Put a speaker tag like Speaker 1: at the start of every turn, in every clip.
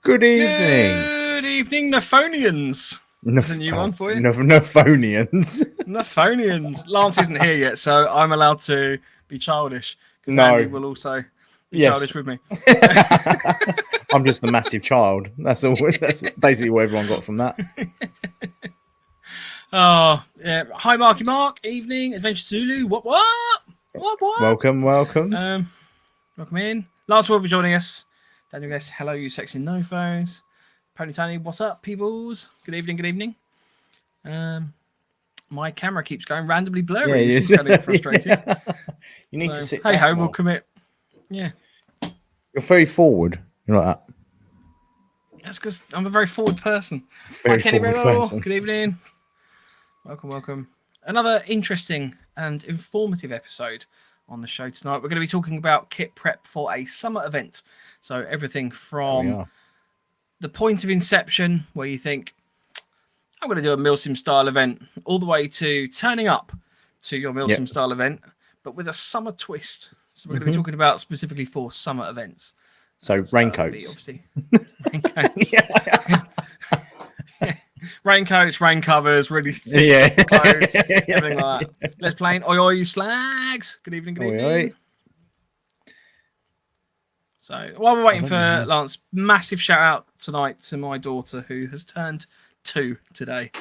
Speaker 1: Good evening.
Speaker 2: Good evening, Nophonians. There's a new one for you.
Speaker 1: Nophonians.
Speaker 2: Nophonians. Lance isn't here yet, so I'm allowed to be childish. Because Andy will also be childish with me.
Speaker 1: I'm just a massive child. That's all. That's basically what everyone got from that.
Speaker 2: Oh, yeah. Hi, Marky Mark. Evening, Adventure Zulu. What?
Speaker 1: Welcome.
Speaker 2: Welcome in. Lance will be joining us. Daniel Guest, hello, you sexy NoFos. Pony Tony, what's up, peoples? Good evening. My camera keeps going randomly blurry.
Speaker 1: Yeah,
Speaker 2: this is kind of frustrating.
Speaker 1: Yeah. You need to sit.
Speaker 2: Hey ho,
Speaker 1: more.
Speaker 2: we'll commit. Yeah.
Speaker 1: You're very forward. You're like that.
Speaker 2: That's because I'm a very forward person.
Speaker 1: Very
Speaker 2: Hi, Kenny
Speaker 1: forward
Speaker 2: Rebel.
Speaker 1: person.
Speaker 2: Good evening. Welcome. Another interesting and informative episode on the show tonight. We're going to be talking about kit prep for a summer event. So everything from the point of inception, where you think, I'm going to do a MilSim style event, all the way to turning up to your MilSim style event, but with a summer twist. So we're going to be talking about specifically for summer events.
Speaker 1: So raincoats.
Speaker 2: Obviously. Raincoats. Raincoats, rain covers, really thick clothes, everything like that. Let's play Oi, you slags. Good evening.
Speaker 1: Oi.
Speaker 2: So while we're waiting for Lance, massive shout out tonight to my daughter who has turned 2 today.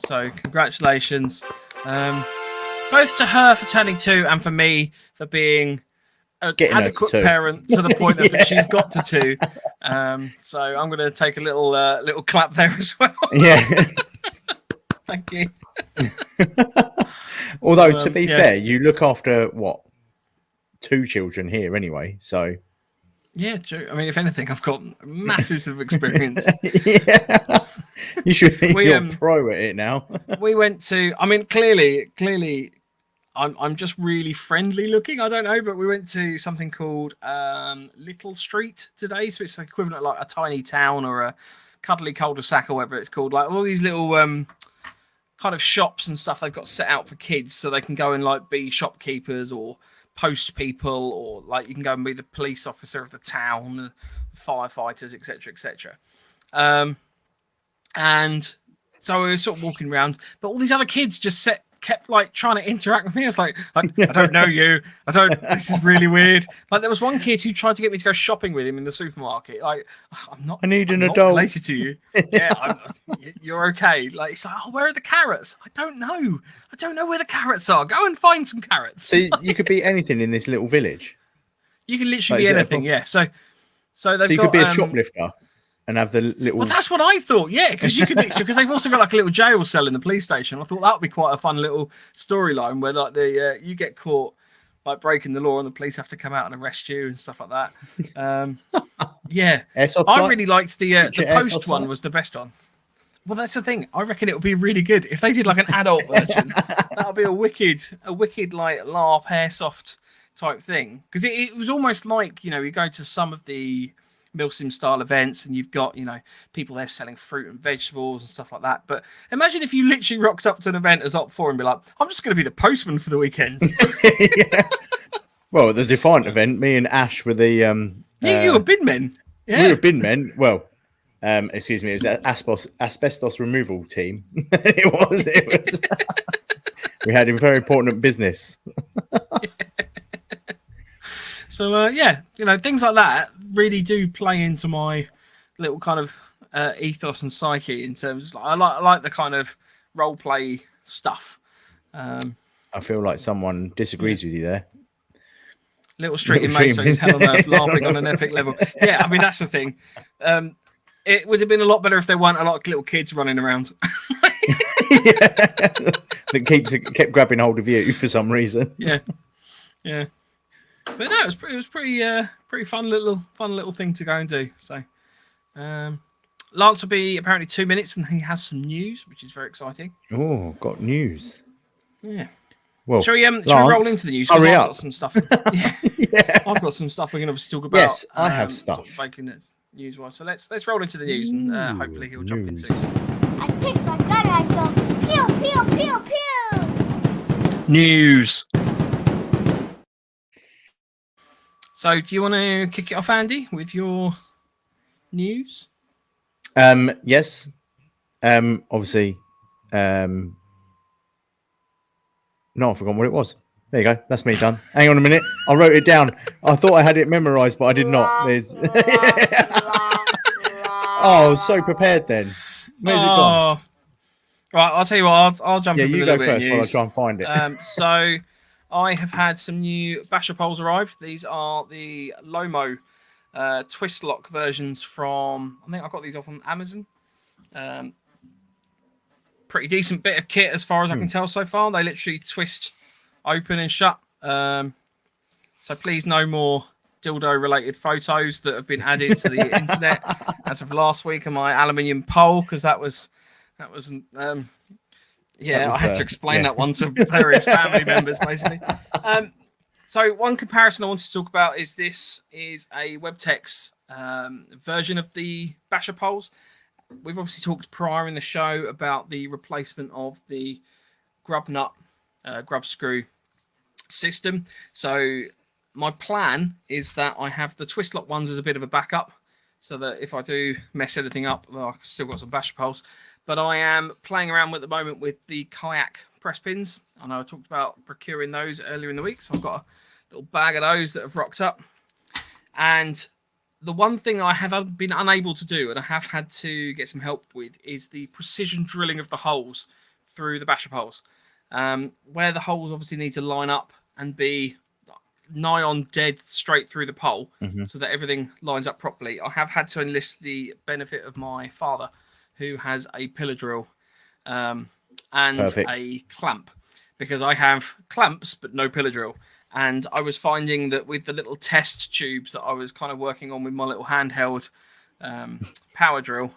Speaker 2: So congratulations. Both to her for turning 2 and for me for being an adequate parent to the point that she's got to 2. So I'm going to take a little clap there as well.
Speaker 1: Yeah.
Speaker 2: Thank you.
Speaker 1: Although to be fair, you look after 2 children here anyway, so
Speaker 2: yeah, true. I mean, if anything, I've got masses of experience.
Speaker 1: You should be pro at it now.
Speaker 2: We went to, I mean, clearly I'm just really friendly looking. I don't know, but we went to something called Little Street today. So it's the equivalent of like a tiny town or a cuddly cul-de-sac or whatever it's called. Like all these little kind of shops and stuff they've got set out for kids so they can go and like be shopkeepers or post people, or like you can go and be the police officer of the town, firefighters, etc. And so we were sort of walking around, but all these other kids just kept like trying to interact with me. I was like, I don't know you. This is really weird. Like there was one kid who tried to get me to go shopping with him in the supermarket. Like
Speaker 1: I need an
Speaker 2: adult related to you. Yeah, you're okay. Like it's like, oh, where are the carrots? I don't know where the carrots are. Go and find some carrots.
Speaker 1: So you could be anything in this little village.
Speaker 2: You can literally be anything. Yeah. So you
Speaker 1: could be a shoplifter. And have the little.
Speaker 2: Well, that's what I thought. Yeah, because you could because they've also got like a little jail cell in the police station. I thought that would be quite a fun little storyline where like you get caught like breaking the law and the police have to come out and arrest you and stuff like that. Yeah, I really liked the post one was the best one. Well, that's the thing. I reckon it would be really good if they did like an adult version. That would be a wicked like LARP airsoft type thing, because it was almost like you go to some of the MilSim style events and you've got people there selling fruit and vegetables and stuff like that. But imagine if you literally rocked up to an event as Op 4 and be like, I'm just going to be the postman for the weekend.
Speaker 1: Yeah. Well, the Defiant event, me and Ash were the
Speaker 2: you were bin men. Yeah.
Speaker 1: We were bin men. Well, excuse me, it was asbestos removal team. it was we had a very important business.
Speaker 2: So things like that really do play into my little kind of ethos and psyche in terms of I like the kind of role play stuff.
Speaker 1: I feel like someone disagrees with you there.
Speaker 2: Little Street in Mason's hell on earth, laughing on an epic level. Yeah, I mean that's the thing. It would have been a lot better if there weren't a lot of little kids running around.
Speaker 1: That kept grabbing hold of you for some reason.
Speaker 2: Yeah. But no, it was pretty fun little thing to go and do. So, Lance will be apparently 2 minutes, and he has some news, which is very exciting.
Speaker 1: Oh, got news.
Speaker 2: Yeah.
Speaker 1: Well,
Speaker 2: shall we roll into the news?
Speaker 1: Hurry
Speaker 2: I've
Speaker 1: up.
Speaker 2: got some stuff. Yeah. I've got some stuff we can obviously talk about.
Speaker 1: Yes, I have stuff.
Speaker 2: Sort of news-wise. So let's roll into the news, and hopefully he'll jump in soon.
Speaker 3: I take my gun and I go pew pew pew pew.
Speaker 2: News. So, do you want to kick it off, Andy, with your news?
Speaker 1: Yes. Obviously. No, I've forgotten what it was. There you go. That's me done. Hang on a minute. I wrote it down. I thought I had it memorized, but I did not. There's. Oh, I was so prepared then. Where's it gone?
Speaker 2: Right, I'll tell you what. I'll jump
Speaker 1: Yeah,
Speaker 2: in with
Speaker 1: you
Speaker 2: a
Speaker 1: go
Speaker 2: little bit of
Speaker 1: first while I
Speaker 2: news.
Speaker 1: try and find it.
Speaker 2: So, I have had some new basher poles arrive. These are the Lomo twist lock versions from. I think I got these off on Amazon. Pretty decent bit of kit as far as I can tell so far. They literally twist open and shut. So please, no more dildo-related photos that have been added to the internet as of last week on my aluminium pole, because that was I had to explain that one to various family members basically. So one comparison I wanted to talk about is this is a Webtex version of the basher poles. We've obviously talked prior in the show about the replacement of the grub nut, grub screw system. So my plan is that I have the twist lock ones as a bit of a backup, so that if I do mess anything up, well, I've still got some basher poles. But I am playing around at the moment with the kayak press pins. I know I talked about procuring those earlier in the week, so I've got a little bag of those that have rocked up. And the one thing I have been unable to do, and I have had to get some help with, is the precision drilling of the holes through the basher poles. Where the holes obviously need to line up and be nigh on dead straight through the pole, so that everything lines up properly. I have had to enlist the benefit of my father, who has a pillar drill and a clamp, because I have clamps but no pillar drill. And I was finding that with the little test tubes that I was kind of working on with my little handheld power drill,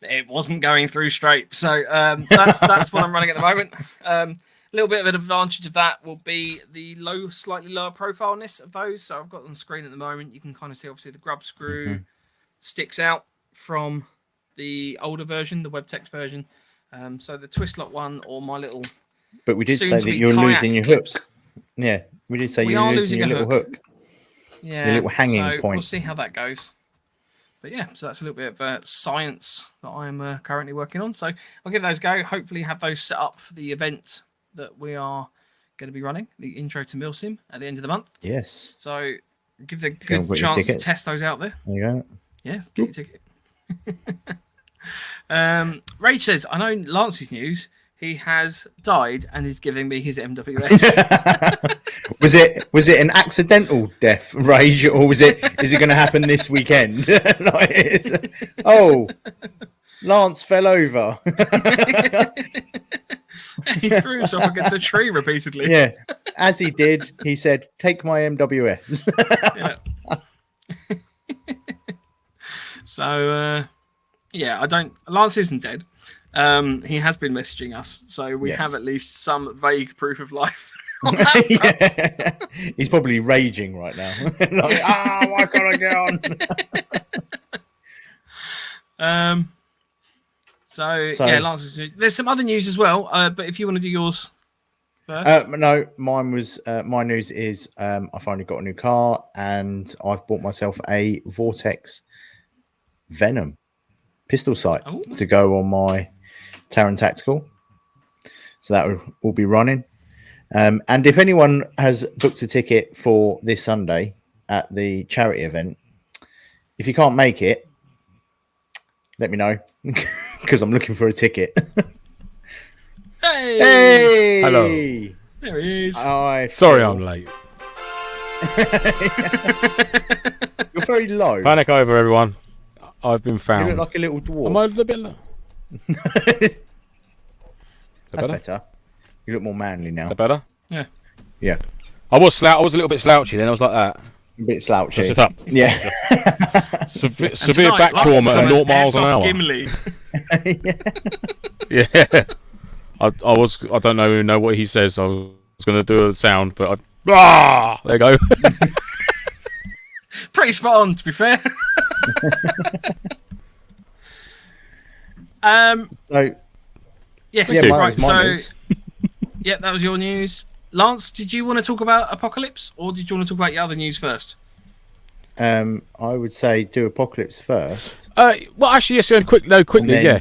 Speaker 2: it wasn't going through straight. So that's what I'm running at the moment. A little bit of an advantage of that will be the slightly lower profileness of those. So I've got them on screen at the moment. You can kind of see, obviously, the grub screw sticks out from the older version, the Webtex version. So the twist lock one, or my little.
Speaker 1: But we did say that you're losing your hook. Yeah, we did say you're losing your little hook.
Speaker 2: Yeah,
Speaker 1: your little hanging point.
Speaker 2: We'll see how that goes. But yeah, so that's a little bit of science that I'm currently working on. So I'll give those a go. Hopefully have those set up for the event that we are going to be running, the intro to MilSim at the end of the month.
Speaker 1: Yes.
Speaker 2: So give the good chance to test those out there.
Speaker 1: There you go.
Speaker 2: Yeah, get your ticket. Rach says, I know Lance's news. He has died and is giving me his MWS.
Speaker 1: Was it an accidental death, Rage, or is it going to happen this weekend? Lance fell over.
Speaker 2: He threw himself against a tree repeatedly.
Speaker 1: Yeah, as he did, he said, "Take my MWS."
Speaker 2: Yeah. So, Lance isn't dead. He has been messaging us, so we have at least some vague proof of life on that front.
Speaker 1: He's probably raging right now. Why can't I get on?
Speaker 2: So Lance, there's some other news as well, but if you want to do yours first.
Speaker 1: No, mine was, my news is I finally got a new car, and I've bought myself a Vortex Venom pistol sight to go on my Taran Tactical, so that will be running. And if anyone has booked a ticket for this Sunday at the charity event, if you can't make it, let me know, because I'm looking for a ticket.
Speaker 2: Hey!
Speaker 4: Hello.
Speaker 2: There he is.
Speaker 4: Sorry I'm late.
Speaker 1: You're very low.
Speaker 4: Panic over, everyone. I've been found.
Speaker 1: You look like a little dwarf.
Speaker 4: Am I a little bit low?
Speaker 1: That's better. You look more manly now.
Speaker 4: Is that better?
Speaker 2: Yeah.
Speaker 1: Yeah.
Speaker 4: I was a little bit slouchy then. I was like that.
Speaker 1: A bit slouchy.
Speaker 4: Just sit up.
Speaker 1: Yeah.
Speaker 4: Severe back trauma at 0 miles an hour.
Speaker 2: Gimli.
Speaker 4: Yeah. I don't even know what he says. I was going to do a sound, but there you go.
Speaker 2: Pretty spot on, to be fair. Yes,
Speaker 1: yeah,
Speaker 2: right. So,
Speaker 1: news.
Speaker 2: Yeah, that was your news. Lance, did you want to talk about Apocalypse, or did you want to talk about your other news first?
Speaker 1: I would say do Apocalypse first.
Speaker 4: Well, actually, yes. Quickly,
Speaker 1: then-
Speaker 4: yeah.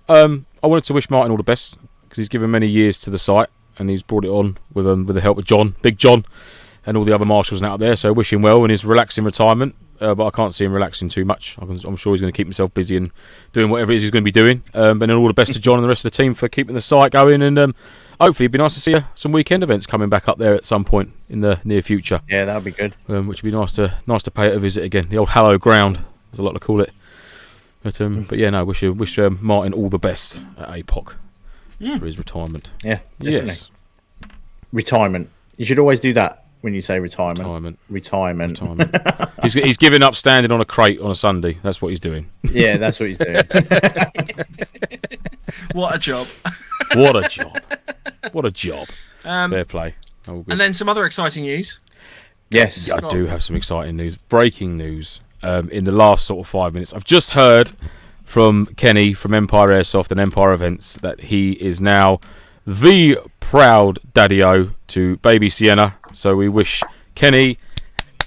Speaker 4: I wanted to wish Martin all the best because he's given many years to the site and he's brought it on with the help of John, Big John, and all the other marshals out there. So I wish him well in his relaxing retirement. But I can't see him relaxing too much. I'm sure he's going to keep himself busy and doing whatever it is he's going to be doing. And then all the best to John and the rest of the team for keeping the site going. And hopefully it'd be nice to see some weekend events coming back up there at some point in the near future.
Speaker 1: Yeah, that would be good.
Speaker 4: Which would be nice to pay it a visit again. The old hallowed ground, there's a lot to call it. But yeah, no, wish Martin all the best at APOC for his retirement.
Speaker 1: Yeah, definitely.
Speaker 4: Yes.
Speaker 1: Retirement. You should always do that when you say retirement. Retirement.
Speaker 4: He's giving up standing on a crate on a Sunday. That's what he's doing.
Speaker 1: Yeah, that's what he's doing.
Speaker 2: What a job.
Speaker 4: What a job. What a job. Fair play. All good.
Speaker 2: And then some other exciting news.
Speaker 1: Yes.
Speaker 4: Yeah, I do have some exciting news. Breaking news. In the last sort of 5 minutes, I've just heard from Kenny from Empire Airsoft and Empire Events that he is now the proud daddy-o to baby Sienna. So we wish Kenny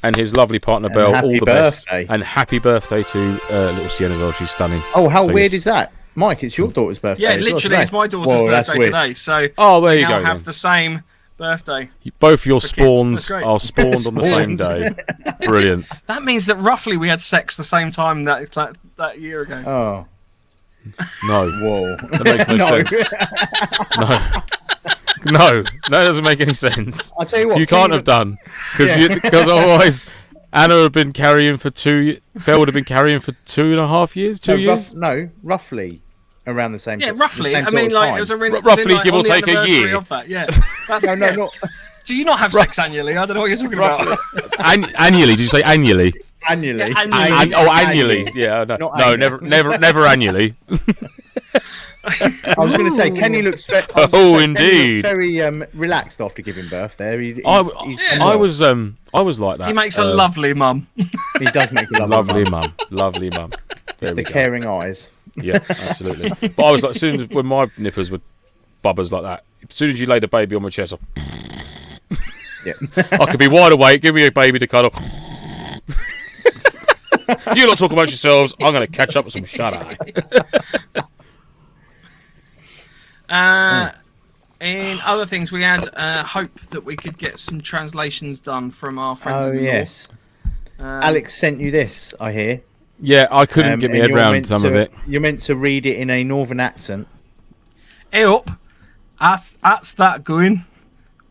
Speaker 4: and his lovely partner Belle all the best. And happy birthday to little Sienna as well. She's stunning.
Speaker 1: Oh, how weird is that? Mike, it's your daughter's birthday.
Speaker 2: Yeah, literally, it's my daughter's birthday today. So
Speaker 4: there you
Speaker 2: now
Speaker 4: go.
Speaker 2: Have the same birthday.
Speaker 4: Both your spawns are spawned on the same day. Brilliant.
Speaker 2: That means that roughly we had sex the same time that year ago.
Speaker 1: Oh.
Speaker 4: No.
Speaker 1: Whoa.
Speaker 4: That makes no sense. No, that doesn't make any sense.
Speaker 1: I'll tell you what.
Speaker 4: You can't have done. Because otherwise, Anna would have been carrying for Belle would have been carrying for 2.5 years, 2 years?
Speaker 1: Roughly around the same time.
Speaker 2: Yeah, roughly.
Speaker 1: I
Speaker 2: mean, like, it was a
Speaker 4: roughly give or take a year.
Speaker 2: Of that. Yeah.
Speaker 1: No, not...
Speaker 2: Do you not have sex annually? I don't know what you're talking about.
Speaker 4: Annually? Did you say annually?
Speaker 1: Annually.
Speaker 2: Yeah, annually.
Speaker 4: Annually. Yeah, no, never annually.
Speaker 1: I was going to say, Kenny looks very relaxed after giving birth. There,
Speaker 4: I was like that.
Speaker 2: He makes a lovely mum.
Speaker 1: He does make a
Speaker 4: lovely mum. Lovely mum.
Speaker 1: It's the caring eyes.
Speaker 4: Yeah, absolutely. But I was like, as soon as when my nippers were bubbers like that, as soon as you laid a baby on my chest,
Speaker 1: yeah,
Speaker 4: I could be wide awake. Give me a baby to cuddle. You lot talk about yourselves. I'm going to catch up with some shut eye.
Speaker 2: In other things, we had hope that we could get some translations done from our friends in the
Speaker 1: yes. Alex sent you this, I hear.
Speaker 4: Yeah, I couldn't get my head around some of it.
Speaker 1: You're meant to read it in a northern accent.
Speaker 2: Hey up, that's that going.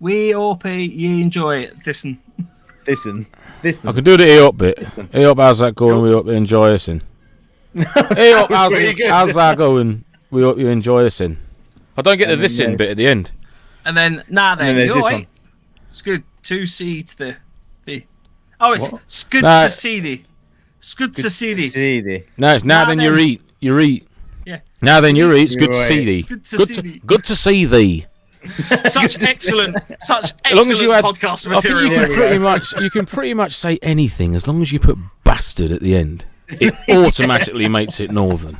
Speaker 2: We hope you enjoy it. Listen.
Speaker 4: I can do the E up bit. E up, how's that going? We hope you enjoy this. E up, how's that going? We hope you enjoy this. I don't get the this in bit at the end.
Speaker 2: And then
Speaker 1: there's this one.
Speaker 2: It's good to see the. Oh, it's good to see thee. It's good to see thee.
Speaker 4: No, it's now then you eat. You eat.
Speaker 2: Yeah.
Speaker 4: Now then you eat. It's good to see thee.
Speaker 2: Good to see thee.
Speaker 4: Good to see thee.
Speaker 2: Such excellent
Speaker 4: as long as you had,
Speaker 2: podcast material.
Speaker 4: You can pretty much say anything as long as you put bastard at the end. It automatically makes it northern.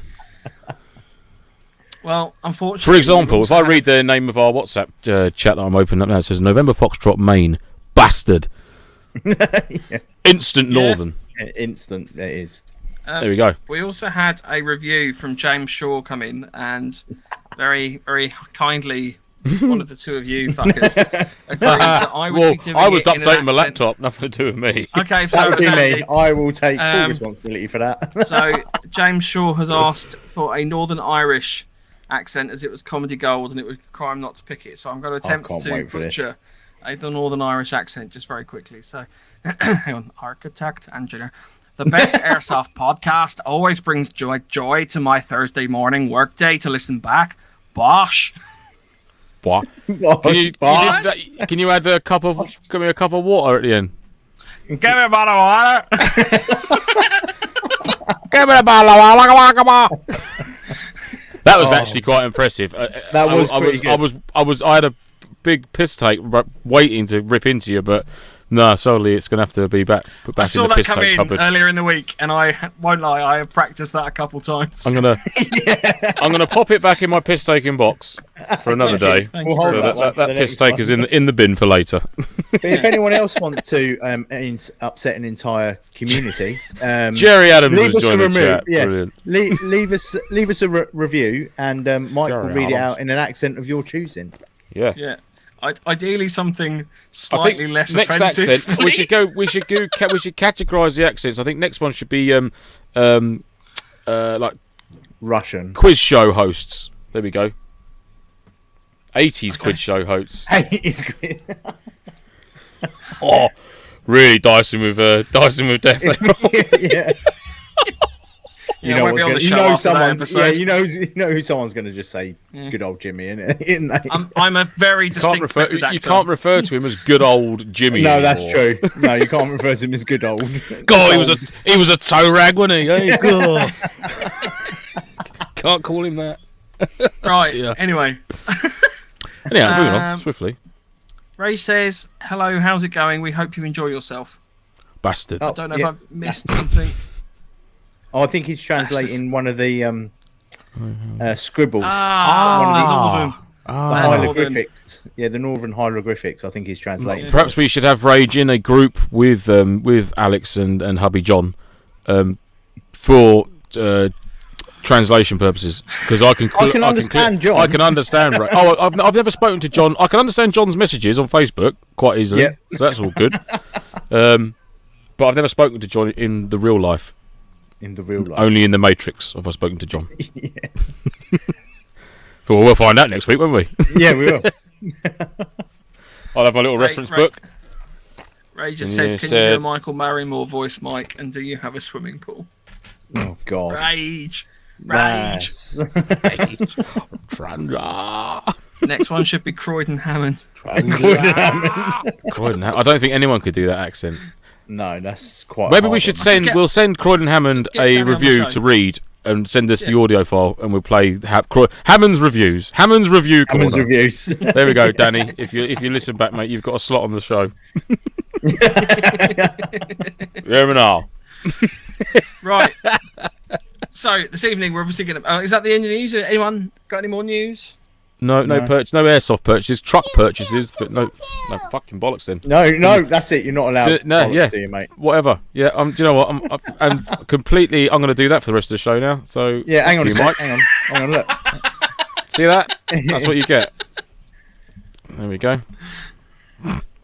Speaker 2: Well, unfortunately.
Speaker 4: For example, if I read the name of our WhatsApp chat that I'm opening up now, it says November Foxtrot Maine bastard.
Speaker 1: Yeah.
Speaker 4: Instant northern.
Speaker 1: Yeah, instant, it is.
Speaker 4: There we go.
Speaker 2: We also had a review from James Shaw come in, and very, very kindly, one of the two of you fuckers agreed that I would be doing
Speaker 4: I was
Speaker 2: it in
Speaker 4: updating
Speaker 2: an
Speaker 4: my
Speaker 2: accent.
Speaker 4: laptop, nothing to do with me.
Speaker 2: Okay, so
Speaker 1: that would be
Speaker 2: Andy.
Speaker 1: me. I will take full responsibility for that.
Speaker 2: So James Shaw has asked for a Northern Irish accent, as it was comedy gold, and it was a crime not to pick it. So I'm going to attempt to butcher the Northern Irish accent just very quickly. So, hang on, architect, engineer. The best Airsoft podcast always brings joy to my Thursday morning workday to listen back. Bosh.
Speaker 4: What? Can you add a cup of water at the end?
Speaker 2: Give me a bottle of water.
Speaker 4: Give me a bottle of water. That was actually quite impressive.
Speaker 1: That was pretty good.
Speaker 4: I had a big piss take waiting to rip into you, but No, solely it's going to have to be put back
Speaker 2: I saw
Speaker 4: in the
Speaker 2: that
Speaker 4: piss
Speaker 2: come
Speaker 4: take
Speaker 2: in
Speaker 4: cupboard.
Speaker 2: earlier in the week, and I won't lie, I have practiced that a couple times.
Speaker 4: I'm gonna pop it back in my piss taking box for another day.
Speaker 2: Thank
Speaker 1: We'll
Speaker 2: you
Speaker 1: hold
Speaker 2: very
Speaker 1: that
Speaker 2: much.
Speaker 1: one for
Speaker 4: That
Speaker 1: the
Speaker 4: piss
Speaker 1: next
Speaker 4: take
Speaker 1: one.
Speaker 4: is in the bin for later.
Speaker 1: But if anyone else wants to upset an entire community,
Speaker 4: Jerry Adams
Speaker 1: leave
Speaker 4: has
Speaker 1: us a
Speaker 4: joined the
Speaker 1: review.
Speaker 4: chat.
Speaker 1: Yeah,
Speaker 4: Brilliant.
Speaker 1: leave us a review, and Mike will
Speaker 4: Jerry
Speaker 1: read it
Speaker 4: Adams.
Speaker 1: out in an accent of your choosing.
Speaker 4: Yeah.
Speaker 2: Yeah. Ideally, something
Speaker 4: I think
Speaker 2: slightly less
Speaker 4: next
Speaker 2: offensive.
Speaker 4: accent we should
Speaker 2: please.
Speaker 4: we should categorise the accents. I think next one should be like
Speaker 1: Russian.
Speaker 4: quiz show hosts. There we go. 80s quiz show hosts.
Speaker 1: It's great.
Speaker 4: Oh, really dicing with death.
Speaker 1: Yeah. You
Speaker 2: Yeah,
Speaker 1: know
Speaker 2: I won't be
Speaker 1: what's
Speaker 2: on
Speaker 1: gonna,
Speaker 2: the
Speaker 1: you
Speaker 2: show
Speaker 1: know
Speaker 2: after that
Speaker 1: someone's yeah,
Speaker 2: episode.
Speaker 1: you know who someone's going to just say good old Jimmy, isn't they?
Speaker 2: I'm a very distinct method actor.
Speaker 4: You can't refer to him as good old Jimmy.
Speaker 1: No, that's
Speaker 4: anymore.
Speaker 1: true. No, you can't refer to him as good old.
Speaker 4: God, he was a toe rag, wasn't he? Hey, God. Can't call him that.
Speaker 2: Right.
Speaker 4: dear.
Speaker 2: Anyway,
Speaker 4: Anyhow, moving on swiftly.
Speaker 2: Ray says, "Hello, how's it going? We hope you enjoy yourself."
Speaker 4: Bastard.
Speaker 1: Oh,
Speaker 2: Don't know
Speaker 1: yeah.
Speaker 2: if I've missed something.
Speaker 1: Oh, I think he's translating one of the scribbles.
Speaker 2: Northern.
Speaker 1: The
Speaker 2: Northern.
Speaker 1: hieroglyphics. Yeah, the northern hieroglyphics. I think he's translating.
Speaker 2: Yeah.
Speaker 4: Perhaps we should have Rage in a group with Alex and hubby John for translation purposes, because I can
Speaker 1: understand John.
Speaker 4: I can understand Ray. Oh, I've never spoken to John. I can understand John's messages on Facebook quite easily.
Speaker 1: Yeah.
Speaker 4: So that's all good. But I've never spoken to John in the real life.
Speaker 1: In the real life.
Speaker 4: Only in the Matrix have I spoken to John. Well, we'll find out next week, won't we?
Speaker 1: Yeah, we will.
Speaker 4: I'll have my little reference book.
Speaker 2: Ray just
Speaker 4: And
Speaker 2: said,
Speaker 4: you
Speaker 2: "Can you do a
Speaker 4: said-
Speaker 2: Michael Barrymore voice, Mike? And do you have a swimming pool?"
Speaker 1: Oh God.
Speaker 2: Rage.
Speaker 1: Nice.
Speaker 4: Trandra.
Speaker 2: Next one should be Croydon Hammond.
Speaker 4: Croydon. I don't think anyone could do that accent.
Speaker 1: No, that's quite.
Speaker 4: Maybe
Speaker 1: hard
Speaker 4: we should
Speaker 1: one.
Speaker 4: we'll send Croydon Hammond
Speaker 2: Get
Speaker 4: a
Speaker 2: Danny on the
Speaker 4: review
Speaker 2: show.
Speaker 4: to read and send us the audio file, and we'll play Hammond's reviews. Hammond's review corner.
Speaker 1: Hammond's reviews.
Speaker 4: There we go, Danny. If you listen back, mate, you've got a slot on the show. There we are.
Speaker 2: Right. So this evening we're obviously going to. Is that the end of the news? Anyone got any more news?
Speaker 4: No airsoft purchases, truck purchases, but no fucking bollocks then.
Speaker 1: No, that's it. You're not allowed.
Speaker 4: No,
Speaker 1: bollocks,
Speaker 4: yeah.
Speaker 1: do you, mate?
Speaker 4: Whatever. Yeah. Do you know what? I'm completely. I'm going to do that for the rest of the show now. So
Speaker 1: Yeah, hang on a
Speaker 4: you,
Speaker 1: sec.
Speaker 4: Mike.
Speaker 1: Hang on, look.
Speaker 4: See that? That's what you get. There we go.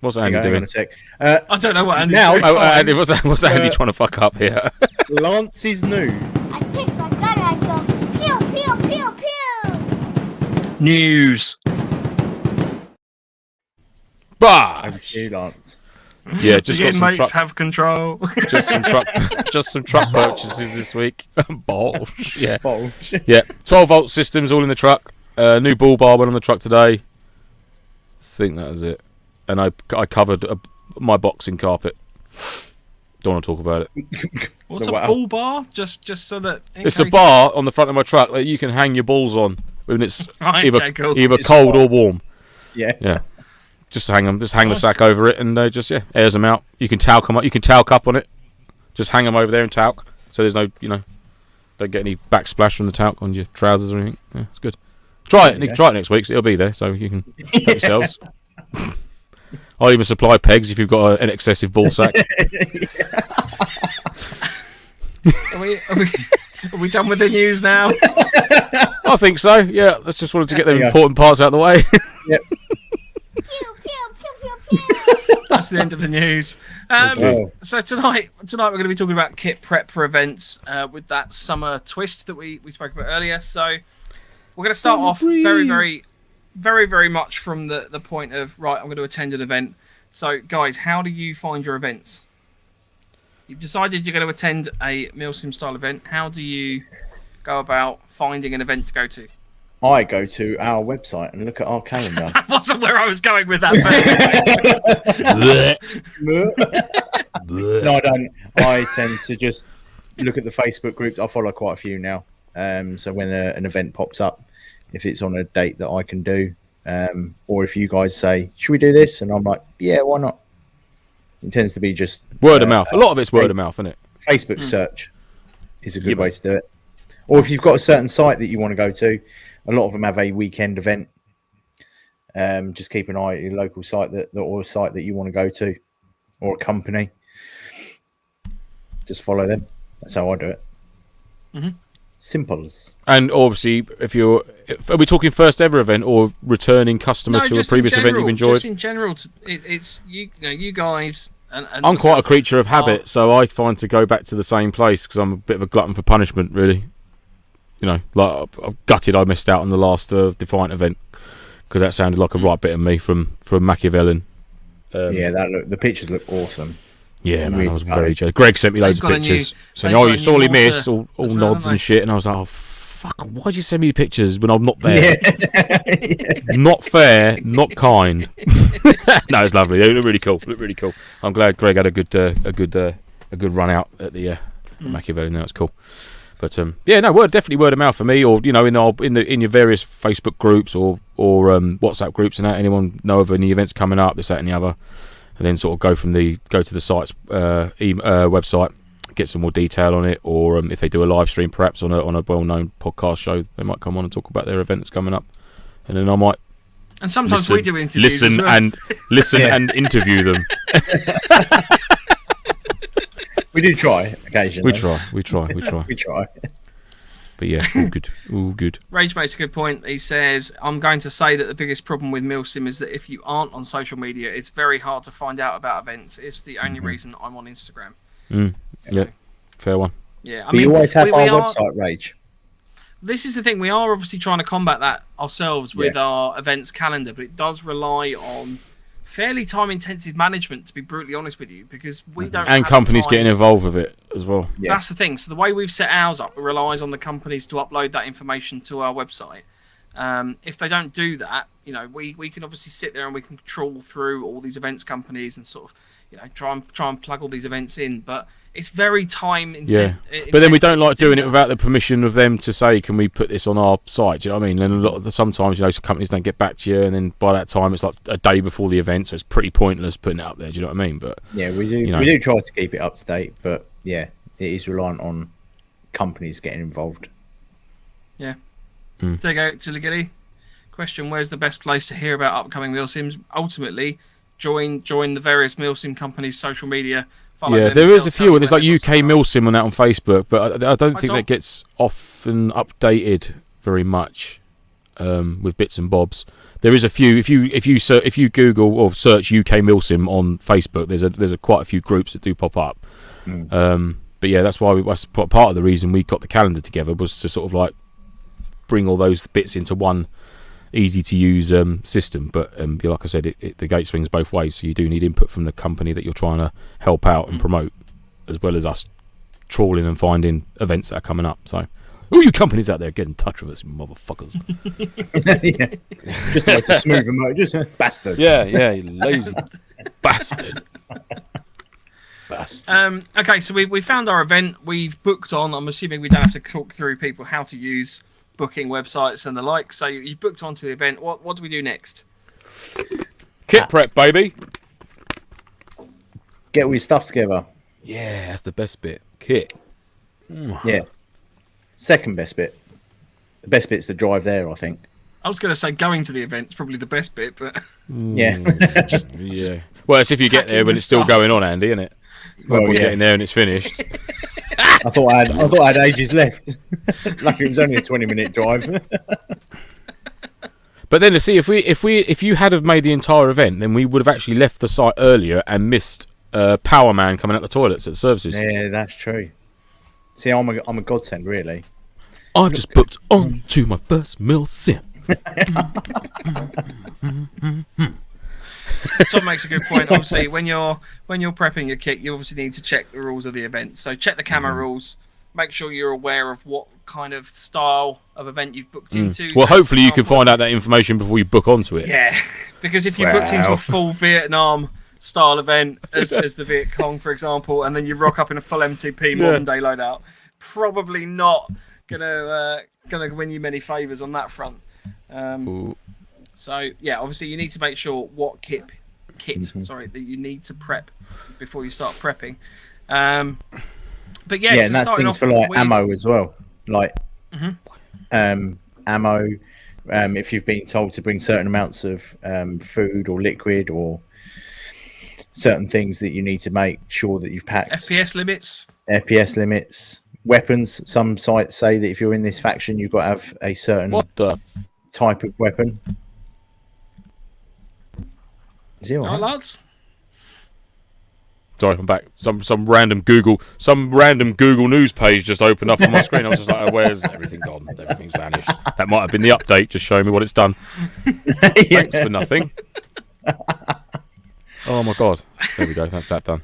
Speaker 4: What's Andy
Speaker 1: Hang on
Speaker 4: doing?
Speaker 1: a sec.
Speaker 2: I don't know what Andy's
Speaker 1: Now-
Speaker 2: doing.
Speaker 4: Oh, Andy, what's Andy trying to fuck up here?
Speaker 1: Lance is new.
Speaker 3: I pick my gun and I go pew pew pew pew.
Speaker 2: News.
Speaker 4: Bah!
Speaker 1: Over to you, Lance.
Speaker 4: Yeah, just got
Speaker 2: The
Speaker 4: some
Speaker 2: inmates
Speaker 4: truck,
Speaker 2: have control.
Speaker 4: just some truck purchases this week. Balls. Yeah.
Speaker 1: Bulge.
Speaker 4: Yeah. 12-volt systems all in the truck. New bull bar went on the truck today. I think that was it. And I covered my boxing carpet. Don't want to talk about it.
Speaker 2: What's
Speaker 1: The
Speaker 2: a
Speaker 1: wow.
Speaker 2: bull bar? Just so that.
Speaker 4: It's a bar on the front of my truck that you can hang your balls on when it's
Speaker 2: Right,
Speaker 4: either
Speaker 2: okay, cool.
Speaker 1: It's
Speaker 4: cold
Speaker 1: hot.
Speaker 4: or warm.
Speaker 1: Yeah.
Speaker 4: Yeah. Just hang them. Just hang the
Speaker 2: Nice.
Speaker 4: sack over it and airs them out. You can talc them up. You can talc up on it. Just hang them over there and talc. So there's no, don't get any backsplash from the talc on your trousers or anything. Yeah, it's good. Try it. You can try it next week. So it'll be there. So you can help yourselves. I'll even supply pegs if you've got an excessive ball sack.
Speaker 2: Are we done with the news now?
Speaker 4: I think so. Yeah. Let's just wanted to get the
Speaker 1: There you go.
Speaker 4: important parts out of the way.
Speaker 1: Yep.
Speaker 3: Pew pew pew pew pew.
Speaker 2: That's the end of the news.
Speaker 1: Okay.
Speaker 2: So tonight we're going to be talking about kit prep for events with that summer twist that we spoke about earlier. So we're going to start off very much from the point of, right, I'm going to attend an event. So guys, how do you find your events? You've decided you're going to attend a MilSim style event. How do you go about finding an event to go to?
Speaker 1: I go to our website and look at our calendar.
Speaker 2: That wasn't where I was going with that.
Speaker 1: No, I don't. I tend to just look at the Facebook groups. I follow quite a few now. So when an event pops up, if it's on a date that I can do, or if you guys say, should we do this? And I'm like, yeah, why not? It tends to be just
Speaker 4: word of mouth. A lot of it's word of mouth, isn't it?
Speaker 1: Facebook search is a good way to do it. Or if you've got a certain site that you want to go to, a lot of them have a weekend event. Just keep an eye at your local site or a site that you want to go to, or a company. Just follow them. That's how I do it. Simples.
Speaker 4: And obviously, are we talking first ever event or returning customer to a previous event you've enjoyed?
Speaker 2: Just in general, it's you guys. And
Speaker 4: I'm quite a creature of habit, so I find to go back to the same place because I'm a bit of a glutton for punishment, really. You know, like I'm gutted I missed out on the last Defiant event because that sounded like a right bit of me from Machiavellian.
Speaker 1: The pictures look awesome.
Speaker 4: Yeah, man, I was very jealous. Greg sent me loads of pictures saying, "Oh, you sorely missed," all nods and shit, and I was like, "Oh, fuck! Why'd you send me pictures when I'm not there?" Not fair, not kind. No, it's lovely. They look really cool. I'm glad Greg had a good run out at the Machiavellian. That was cool. But definitely word of mouth for me, or in your various Facebook groups or WhatsApp groups and that. Anyone know of any events coming up, this, that, and the other, and then sort of go to the site's website, get some more detail on it, or if they do a live stream, perhaps on a well-known podcast show, they might come on and talk about their event that's coming up, and then I might.
Speaker 2: And sometimes we do interviews.
Speaker 4: Listen and interview them.
Speaker 1: We do try occasionally.
Speaker 4: We try.
Speaker 1: We try.
Speaker 4: But yeah, all good.
Speaker 2: Rage makes a good point. He says, I'm going to say that the biggest problem with MilSim is that if you aren't on social media, it's very hard to find out about events. It's the only reason I'm on Instagram.
Speaker 4: Yeah, fair one.
Speaker 2: Yeah,
Speaker 1: I mean, you always have our website, Rage.
Speaker 2: This is the thing. We are obviously trying to combat that ourselves with our events calendar, but it does rely on fairly time-intensive management, to be brutally honest with you, because we don't.
Speaker 4: And companies getting involved with it as well.
Speaker 2: Yeah. That's the thing. So the way we've set ours up, it relies on the companies to upload that information to our website. If they don't do that, we can obviously sit there and we can trawl through all these events companies and sort of, try and plug all these events in, but it's very time intensive.
Speaker 4: Yeah, but then we don't like doing it without the permission of them to say, can we put this on our site? Do you know what I mean? And sometimes, some companies don't get back to you, and then by that time it's like a day before the event, so it's pretty pointless putting it up there. Do you know what I mean? But
Speaker 1: yeah, we do. We do try to keep it up to date, but yeah, it is reliant on companies getting involved.
Speaker 2: Yeah. There you go, Tilligilly. Question: where's the best place to hear about upcoming MilSims? Ultimately, join the various MilSim companies' social media.
Speaker 4: Yeah, there is a few, and there's like UK MilSim on that on Facebook, but I don't think that gets often updated very much with bits and bobs. There is a few. If you Google or search UK MilSim on Facebook, there's quite a few groups that do pop up. But yeah, that's part of the reason we got the calendar together, was to sort of like bring all those bits into one easy to use system. But like I said, the gate swings both ways, so you do need input from the company that you're trying to help out and promote, as well as us trawling and finding events that are coming up. So all you companies out there, get in touch with us, you motherfuckers.
Speaker 1: Yeah. Just like a smooth remote, just bastard.
Speaker 4: Yeah, you lazy bastard.
Speaker 2: Okay, so we found our event, we've booked on. I'm assuming we don't have to talk through people how to use booking websites and the like. So you've booked onto the event. What do we do next?
Speaker 4: Kit prep, baby.
Speaker 1: Get all your stuff together.
Speaker 4: Yeah, that's the best bit. Kit.
Speaker 1: Yeah. Second best bit. The best bit's the drive there, I think.
Speaker 2: I was going to say going to the event's probably the best bit, but
Speaker 1: yeah.
Speaker 4: Yeah. Well, it's if you get there when it's still going on, Andy, isn't it? Well, getting there and it's finished.
Speaker 1: I thought I had ages left. Like it was only a 20-minute drive.
Speaker 4: But then, see, if you had have made the entire event, then we would have actually left the site earlier and missed Power Man coming out the toilets at the services.
Speaker 1: Yeah, that's true. See, I'm a godsend, really.
Speaker 4: I've just booked on to my first MilSim.
Speaker 2: Tom makes a good point. Obviously, when you're prepping your kit, you obviously need to check the rules of the event. So check the camera rules. Make sure you're aware of what kind of style of event you've booked into.
Speaker 4: Well, hopefully you can find out that information before you book onto it.
Speaker 2: Yeah, because if you booked into a full Vietnam style event as the Viet Cong, for example, and then you rock up in a full MTP modern day loadout, probably not gonna win you many favours on that front. So yeah, obviously you need to make sure what kit kit. Sorry, that you need to prep before you start prepping. But yeah,
Speaker 1: and that's things for like ammo as well, like ammo. If you've been told to bring certain amounts of food or liquid or certain things that you need to make sure that you've packed.
Speaker 2: FPS limits,
Speaker 1: weapons. Some sites say that if you're in this faction, you've got to have a certain type of weapon. Is he all right?
Speaker 2: lads.
Speaker 4: Sorry, I'm back. Some random Google news page just opened up on my screen. I was just like, oh, where's everything gone? Everything's vanished. That might have been the update, just showing me what it's done. Thanks for nothing. Oh my god. There we go. That's that done.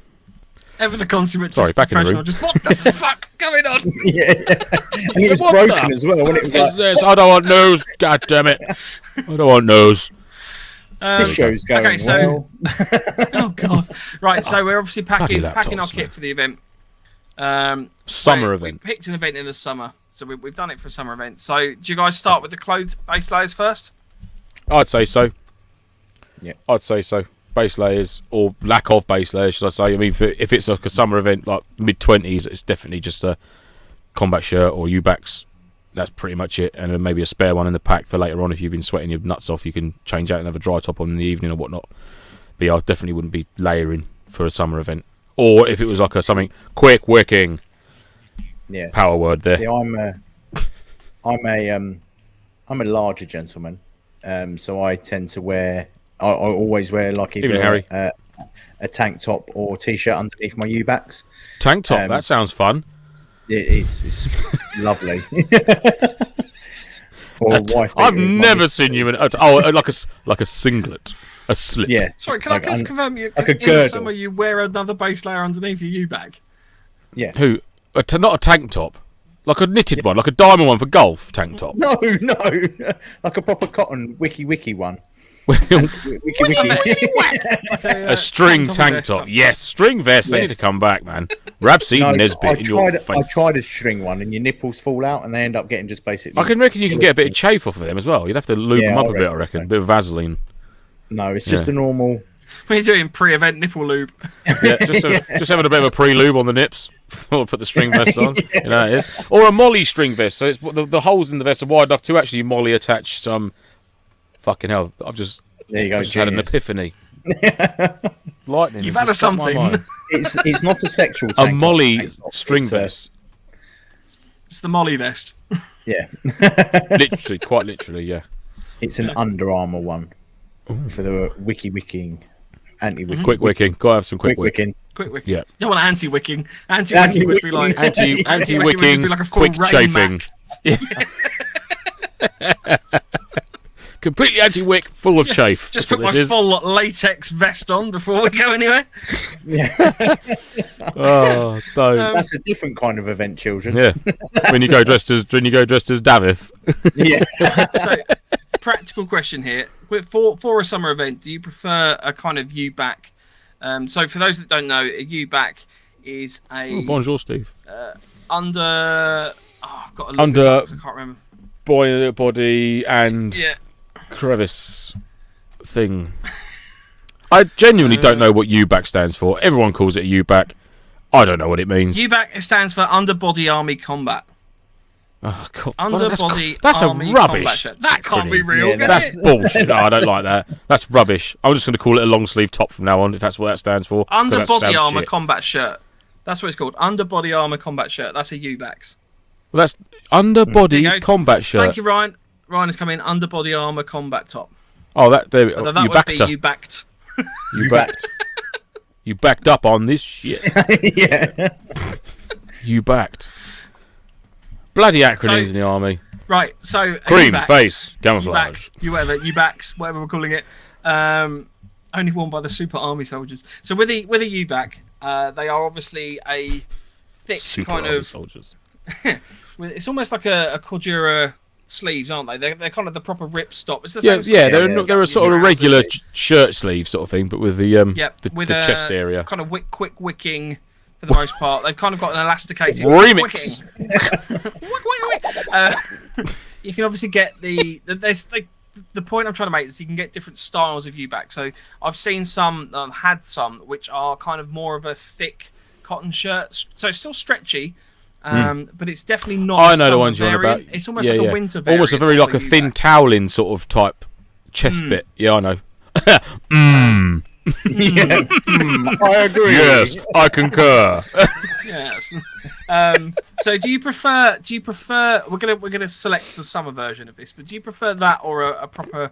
Speaker 2: Ever the consummate.
Speaker 4: Sorry, back in the room.
Speaker 2: Just what the fuck going on?
Speaker 1: And it was broken as well. When it was like,
Speaker 4: this? I don't want news. God damn it. I don't want news.
Speaker 1: this show's going well.
Speaker 2: Oh god. Right, so we're obviously packing our kit for the event.
Speaker 4: Summer event.
Speaker 2: We picked an event in the summer, so we've done it for a summer event. So do you guys start with the clothes base layers first?
Speaker 4: I'd say so.
Speaker 1: Yeah,
Speaker 4: I'd say so. Base layers, or lack of base layers, should I say? I mean, if it's like a summer event, like mid-20s, it's definitely just a combat shirt or U-backs. That's pretty much it, and then maybe a spare one in the pack for later on. If you've been sweating your nuts off, you can change out and have a dry top on in the evening or whatnot. But yeah, I definitely wouldn't be layering for a summer event. Or if it was like something quick wicking.
Speaker 1: Yeah.
Speaker 4: Power word there.
Speaker 1: See, I'm a larger gentleman, so I tend to wear. I always wear like either a tank top or t-shirt underneath my U-backs.
Speaker 4: Tank top. That sounds fun.
Speaker 1: It is. It's lovely.
Speaker 4: I've never seen you in like a singlet, a slip.
Speaker 1: Yeah.
Speaker 2: Sorry, can I just confirm you?
Speaker 1: Like a
Speaker 2: in the
Speaker 1: girdle.
Speaker 2: summer, you wear another base layer underneath your U-bag.
Speaker 1: Yeah.
Speaker 4: Who? Not a tank top, like a knitted one, like a diamond one for golf tank top.
Speaker 1: No, like a proper cotton wiki one.
Speaker 2: Like
Speaker 4: A string tank top. Yes, string vest. They need to come back, man. Rab Seaton Nesbitt in your face.
Speaker 1: I tried a string one, and your nipples fall out, and they end up getting just basically.
Speaker 4: I can reckon you can get a bit of chafe off of them as well. You'd have to lube them up a bit, I reckon. A bit of Vaseline.
Speaker 1: No, it's just a normal.
Speaker 2: What are you doing? Pre-event nipple lube.
Speaker 4: Yeah, just having a bit of a pre-lube on the nips. Or put the string vest on. You know it is. Or a molly string vest. So it's the holes in the vest are wide enough to actually molly attach some. Fucking hell!
Speaker 1: There you go.
Speaker 4: I just had an epiphany. Lightning.
Speaker 2: You've had a something.
Speaker 1: It's not a sexual.
Speaker 4: A molly string vest.
Speaker 2: It's the molly vest.
Speaker 1: Yeah.
Speaker 4: Literally, quite literally, yeah.
Speaker 1: It's an Under Armour one for the wicking, anti-wicking.
Speaker 4: Quick wicking. Gotta have some quick wicking.
Speaker 2: Quick wicking.
Speaker 4: Yeah.
Speaker 2: You don't want anti-wicking. Anti-wicking would be like
Speaker 4: anti-wicking,
Speaker 2: like a full
Speaker 4: quick chafing. Yeah. Completely anti-wick, full of chafe.
Speaker 2: Just put my full latex vest on before we go anywhere.
Speaker 1: Yeah.
Speaker 4: Oh, no.
Speaker 1: That's a different kind of event, children.
Speaker 4: Yeah. when you go dressed as Davith.
Speaker 1: Yeah.
Speaker 2: So, practical question here: for a summer event, do you prefer a kind of U-back? So, for those that don't know, a U-back is a
Speaker 4: bonjour, Steve.
Speaker 2: I've got to look
Speaker 4: Under
Speaker 2: this up 'cause I can't remember.
Speaker 4: Body and crevice thing. I genuinely don't know what U-back stands for. Everyone calls it a U-back. I don't know what it means.
Speaker 2: U-back stands for Underbody Army Combat.
Speaker 4: Oh, God.
Speaker 2: Underbody
Speaker 4: that's
Speaker 2: Army
Speaker 4: a rubbish.
Speaker 2: Combat shirt. That can't be real.
Speaker 1: Yeah,
Speaker 4: That's bullshit. No, I don't like that. That's rubbish. I'm just going to call it a long sleeve top from now on, if that's what that stands for.
Speaker 2: Underbody Armour Combat Shirt. That's what it's called. Underbody Armour Combat Shirt. That's a U-backs.
Speaker 4: Well, that's underbody combat shirt.
Speaker 2: Thank you, Ryan. Ryan has come in. Underbody Armour Combat Top.
Speaker 4: Oh, that there.
Speaker 2: That would be you backed.
Speaker 4: You backed. You backed up on this shit.
Speaker 1: Yeah.
Speaker 4: You backed. Bloody acronyms in the army.
Speaker 2: Right. So
Speaker 4: cream face camouflage.
Speaker 2: You backs, whatever we're calling it. Only worn by the super army soldiers. So with a U-back, they are obviously a thick
Speaker 4: super
Speaker 2: kind
Speaker 4: army
Speaker 2: of
Speaker 4: soldiers.
Speaker 2: It's almost like a Cordura sleeves, aren't they? They're kind of the proper rip stop. It's the
Speaker 4: same they're a sort of a regular shirt sleeve sort of thing, but with the chest area.
Speaker 2: Kind of quick wicking for the most part. They've kind of got an elasticated
Speaker 4: remix.
Speaker 2: You can obviously get they the point I'm trying to make is you can get different styles of U-back. So I've seen some, had some, which are kind of more of a thick cotton shirt. So it's still stretchy, but it's definitely not.
Speaker 4: I know the ones you're on about.
Speaker 2: It's almost like a winter variant.
Speaker 4: Almost a very like a thin toweling sort of type chest bit. Yeah, I know.
Speaker 1: I agree.
Speaker 4: Yes, I concur.
Speaker 2: Yes. So do you prefer we're gonna select the summer version of this, but do you prefer that or a proper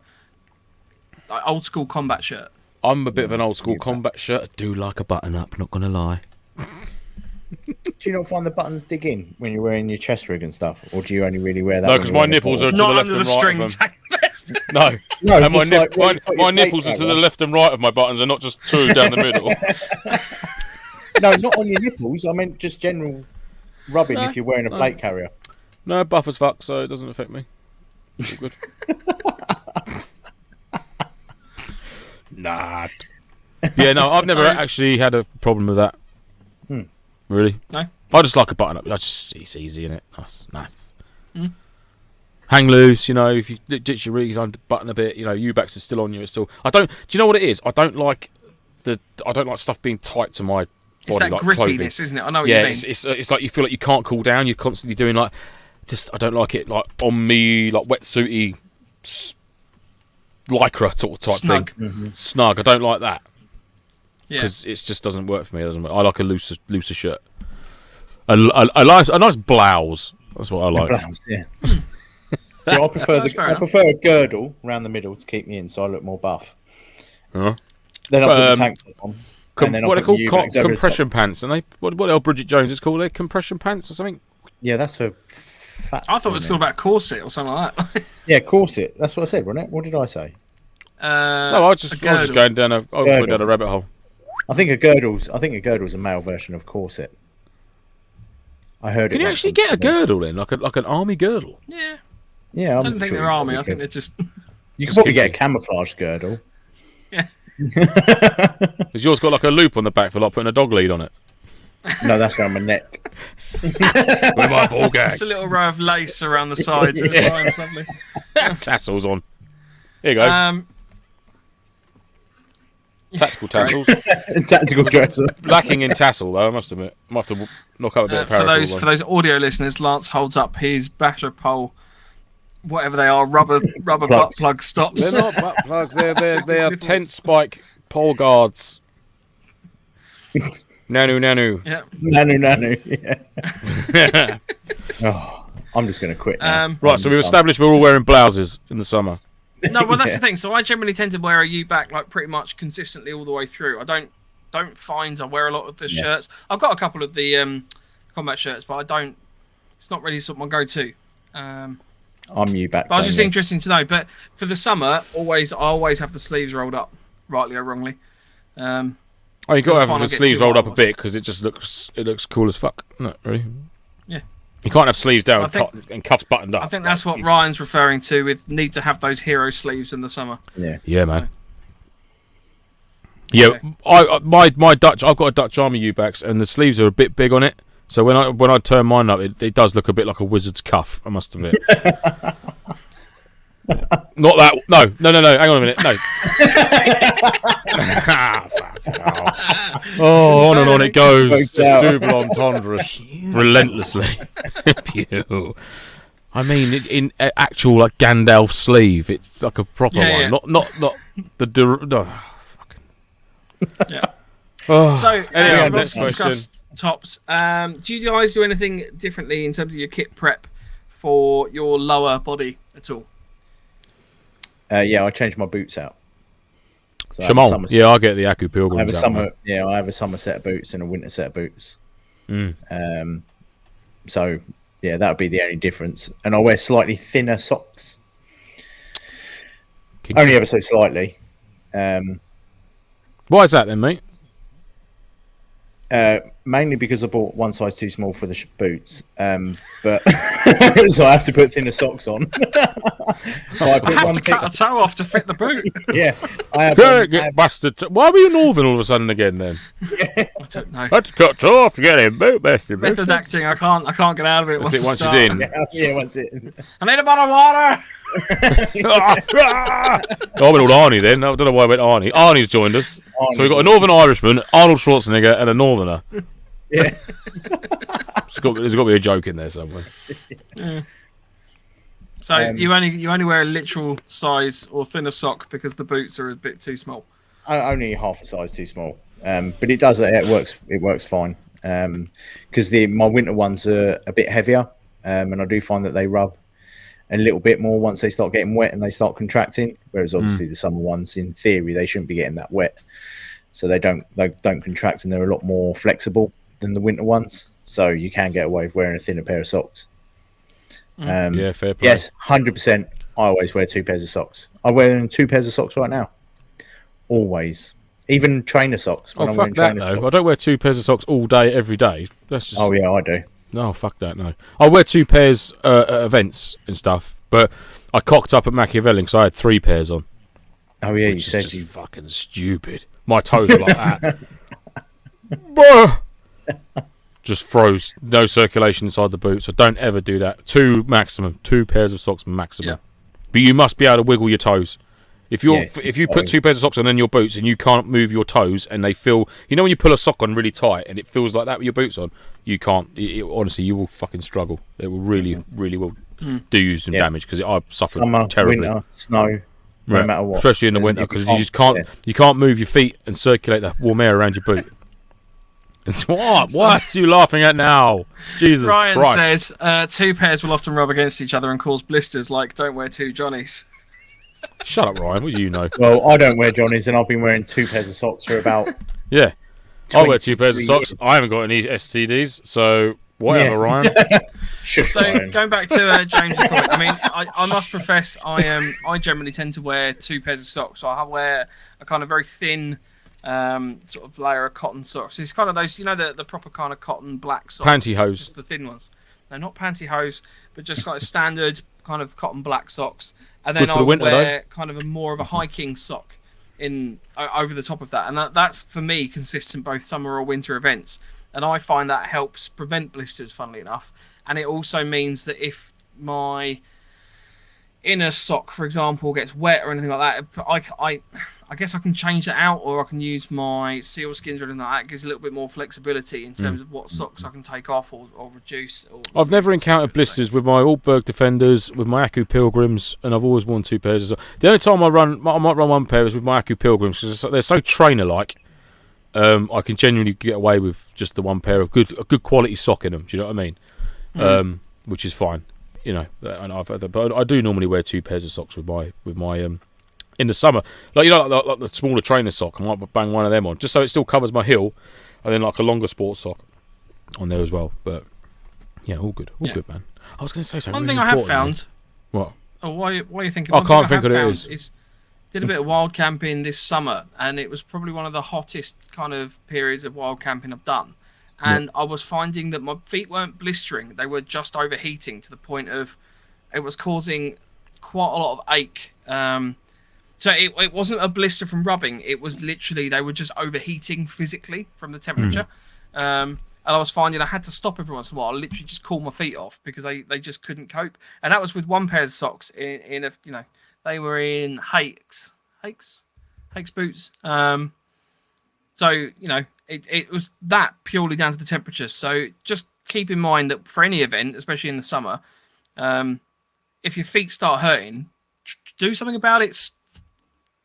Speaker 2: like, old school combat shirt?
Speaker 4: I'm a bit of an old school combat shirt. I do like a button up, not gonna lie.
Speaker 1: Do you not find the buttons dig in when you're wearing your chest rig and stuff, or do you only really wear that?
Speaker 4: No, because my nipples are to the
Speaker 2: Not
Speaker 4: left
Speaker 2: under
Speaker 4: and
Speaker 2: the
Speaker 4: right
Speaker 2: string
Speaker 4: of them.
Speaker 2: tag vest.
Speaker 4: No,
Speaker 1: No,
Speaker 4: and my,
Speaker 1: just like when you put
Speaker 4: my
Speaker 1: your
Speaker 4: nipples
Speaker 1: plate
Speaker 4: are to the
Speaker 1: down.
Speaker 4: left and right of my buttons, and not just two down the middle.
Speaker 1: No, not on your nipples. I meant just general rubbing if you're wearing a plate carrier.
Speaker 4: No, buff as fuck, so it doesn't affect me. It's all good. Nah. Yeah, no, I've never actually had a problem with that. Really?
Speaker 2: No.
Speaker 4: I just like a button up. It's easy, innit? Nice. Hang loose, you know. If you ditch your rigs, button a bit. You know, U-backs are still on you. It's still. I don't. Do you know what it is? I don't like stuff being tight to my
Speaker 2: It's
Speaker 4: body,
Speaker 2: that
Speaker 4: like
Speaker 2: grippiness,
Speaker 4: clothing.
Speaker 2: isn't it? I know what you mean.
Speaker 4: It's like you feel like you can't cool down. You're constantly doing like. Just I don't like it like on me like wetsuity, lycra sort of type
Speaker 2: Snug.
Speaker 4: thing. Snug. I don't like that.
Speaker 2: Yeah.
Speaker 4: Because it just doesn't work for me. It doesn't work. I like a looser shirt. A nice blouse. That's what I like.
Speaker 1: Blouse, yeah. So I prefer
Speaker 2: That's fair
Speaker 1: I
Speaker 2: enough.
Speaker 1: prefer a girdle around the middle to keep me in, so I look more buff.
Speaker 4: Huh?
Speaker 1: Then I put the tank top on. And then
Speaker 4: What
Speaker 1: I
Speaker 4: are
Speaker 1: put
Speaker 4: they
Speaker 1: the
Speaker 4: called?
Speaker 1: U-backs over the
Speaker 4: Compression pants. And they what the Bridget Jones is called? They compression pants or something.
Speaker 1: top. Yeah, that's for fat.
Speaker 2: I thought it was called about corset or something like that.
Speaker 1: Yeah, corset. That's what I said, wasn't it? What did I say?
Speaker 4: No, I was just going down a rabbit hole.
Speaker 1: I think a girdle's a male version of corset. I heard it.
Speaker 4: Can you
Speaker 1: once
Speaker 4: actually
Speaker 1: from
Speaker 4: get a
Speaker 1: someone.
Speaker 4: girdle then, like an army girdle?
Speaker 2: Yeah.
Speaker 1: Yeah,
Speaker 2: I don't think they're army. I think they're just.
Speaker 1: You could probably get a camouflage girdle.
Speaker 2: Yeah.
Speaker 4: Has yours got like a loop on the back for like putting a dog lead on it?
Speaker 1: No, that's around my neck.
Speaker 4: With my ball gag.
Speaker 2: Just a little row of lace around the sides. Of the lovely.
Speaker 4: Tassels on. Here you go. Tactical tassels.
Speaker 1: Tactical dresser.
Speaker 4: Lacking in tassel though, I must admit. I might have to knock up a bit of paracord.
Speaker 2: For those audio listeners, Lance holds up his batter pole, whatever they are, rubber butt plug stops.
Speaker 4: They're not butt plugs. They are tent spike pole guards. Nanu.
Speaker 2: Yeah.
Speaker 1: Nanu. Yeah. Oh, I'm just going to quit now.
Speaker 4: Right, so we've established we're all wearing blouses in the summer.
Speaker 2: No, well that's the thing. So I generally tend to wear a U-back like pretty much consistently all the way through. I don't find I wear a lot of the shirts. I've got a couple of the combat shirts, but I don't. It's not really sort of my go-to.
Speaker 1: I'm U-back.
Speaker 2: But I was just interesting to know. But for the summer, I always have the sleeves rolled up, rightly or wrongly.
Speaker 4: Oh, you got to have the sleeves rolled up a bit because it just looks cool as fuck. No, really.
Speaker 2: Yeah.
Speaker 4: You can't have sleeves down and cuffs buttoned up.
Speaker 2: I think that's what Ryan's referring to with need to have those hero sleeves in the summer.
Speaker 1: Yeah,
Speaker 4: man. Yeah, my Dutch. I've got a Dutch Army U-backs, and the sleeves are a bit big on it. So when I turn mine up, it does look a bit like a wizard's cuff. I must admit. Not that. No. Hang on a minute. No. On and on it goes. Just double entendres relentlessly. Pew. I mean, in actual like Gandalf sleeve, it's like a proper one.
Speaker 2: Yeah.
Speaker 4: Not the.
Speaker 2: Yeah.
Speaker 4: Oh.
Speaker 2: So
Speaker 4: Anyway,
Speaker 2: we've
Speaker 4: next
Speaker 2: obviously discussed tops. Do you guys do anything differently in terms of your kit prep for your lower body at all?
Speaker 1: Yeah, I changed my boots out. So
Speaker 4: Shamal. Yeah, I get the Aku Pilgrims.
Speaker 1: I have a summer set of boots and a winter set of boots. So yeah, that would be the only difference. And I wear slightly thinner socks. Only ever so slightly.
Speaker 4: Why is that then, mate?
Speaker 1: mainly because I bought one size too small for the boots. But so I have to put thinner socks on.
Speaker 2: I have to cut a toe off to fit the boot.
Speaker 1: Yeah, I have.
Speaker 4: Get busted. Why were you northern all of a sudden again then?
Speaker 2: I don't know.
Speaker 4: Had to cut toe off to get him boot busted.
Speaker 2: Method acting. I can't get out of it.
Speaker 4: That's
Speaker 2: Once
Speaker 4: it. Once he's in.
Speaker 1: Yeah, once it.
Speaker 2: I need a bottle of water.
Speaker 4: I went all Arnie then. I don't know why I went Arnie. Arnie's joined us. So we've got a Northern Irishman, Arnold Schwarzenegger, and a Northerner.
Speaker 1: Yeah.
Speaker 4: There's got to be a joke in there somewhere.
Speaker 2: Yeah. So you only wear a literal size or thinner sock because the boots are a bit too small.
Speaker 1: Only half a size too small. But it does. It works fine. Because my winter ones are a bit heavier, and I do find that they rub a little bit more once they start getting wet and they start contracting. Whereas obviously the summer ones, in theory, they shouldn't be getting that wet, so they don't contract, and they're a lot more flexible than the winter ones. So you can get away with wearing a thinner pair of socks.
Speaker 4: Yeah, fair play.
Speaker 1: Yes, 100%. I always wear 2 pairs of socks. I wear 2 pairs of socks right now. Always. Even trainer socks.
Speaker 4: When I'm fuck that though. Socks. I don't wear 2 pairs of socks all day, every day. That's just.
Speaker 1: Oh yeah, I do.
Speaker 4: No, fuck that. No, I wear 2 pairs at events and stuff. But I cocked up at Machiavelli because I had 3 pairs on.
Speaker 1: Oh yeah, you said
Speaker 4: just
Speaker 1: you
Speaker 4: fucking stupid. My toes are like that. Just froze. No circulation inside the boot. So don't ever do that. 2 maximum. 2 pairs of socks maximum. Yeah. But you must be able to wiggle your toes. If you put 2 pairs of socks on in your boots and you can't move your toes and they feel, when you pull a sock on really tight and it feels like that with your boots on, you can't. Honestly, you will fucking struggle. It will really, really will do you some damage because I suffer terribly.
Speaker 1: Winter, snow, no matter what.
Speaker 4: Especially in the winter because you just can't. You can't move your feet and circulate the warm air around your boot. It's what are you laughing at now? Jesus
Speaker 2: Ryan
Speaker 4: Christ.
Speaker 2: says 2 pairs will often rub against each other and cause blisters. Like, don't wear 2 Johnnies.
Speaker 4: Shut up, Ryan. What do you know?
Speaker 1: Well, I don't wear Johnnies, and I've been wearing 2 pairs of socks for about.
Speaker 4: Yeah, I wear 2 pairs of socks. I haven't got any STDs, so whatever, Ryan.
Speaker 2: So
Speaker 1: Ryan.
Speaker 2: Going back to James' comment, I mean, I must profess, I generally tend to wear 2 pairs of socks. So I wear a kind of very thin sort of layer of cotton socks. It's kind of those, the proper kind of cotton black socks.
Speaker 4: Pantyhose.
Speaker 2: Just the thin ones. No, not pantyhose, but just like standard kind of cotton black socks. And then I wear kind of more of a hiking sock over the top of that. And that's, for me, consistent both summer or winter events. And I find that helps prevent blisters, funnily enough. And it also means that if my inner sock, for example, gets wet or anything like that, I guess I can change that out, or I can use my seal skins or anything like that. It gives a little bit more flexibility in terms of what socks I can take off or reduce.
Speaker 4: I've never encountered blisters with my Altberg Defenders, with my Aku Pilgrims, and I've always worn 2 pairs of socks. The only time I might run 1 pair is with my Aku Pilgrims because they're so trainer-like. I can genuinely get away with just the 1 pair of a good quality sock in them. Do you know what I mean? Which is fine, and but I do normally wear 2 pairs of socks with my in the summer, like the smaller trainer sock. I might bang one of them on just so it still covers my heel, and then like a longer sports sock on there as well. But yeah, all good, good, man. I was going to say something.
Speaker 2: One thing I have found.
Speaker 4: What?
Speaker 2: Oh, why are you thinking?
Speaker 4: I can't think what it is.
Speaker 2: Did a bit of wild camping this summer, and it was probably one of the hottest kind of periods of wild camping I've done. And I was finding that my feet weren't blistering; they were just overheating to the point of it was causing quite a lot of ache. So it wasn't a blister from rubbing; it was literally they were just overheating physically from the temperature. And I was finding I had to stop every once in a while, literally just cool my feet off because they just couldn't cope. And that was with 1 pair of socks in a they were in Hakes boots. So it was that purely down to the temperature. So just keep in mind that for any event, especially in the summer, if your feet start hurting, do something about it.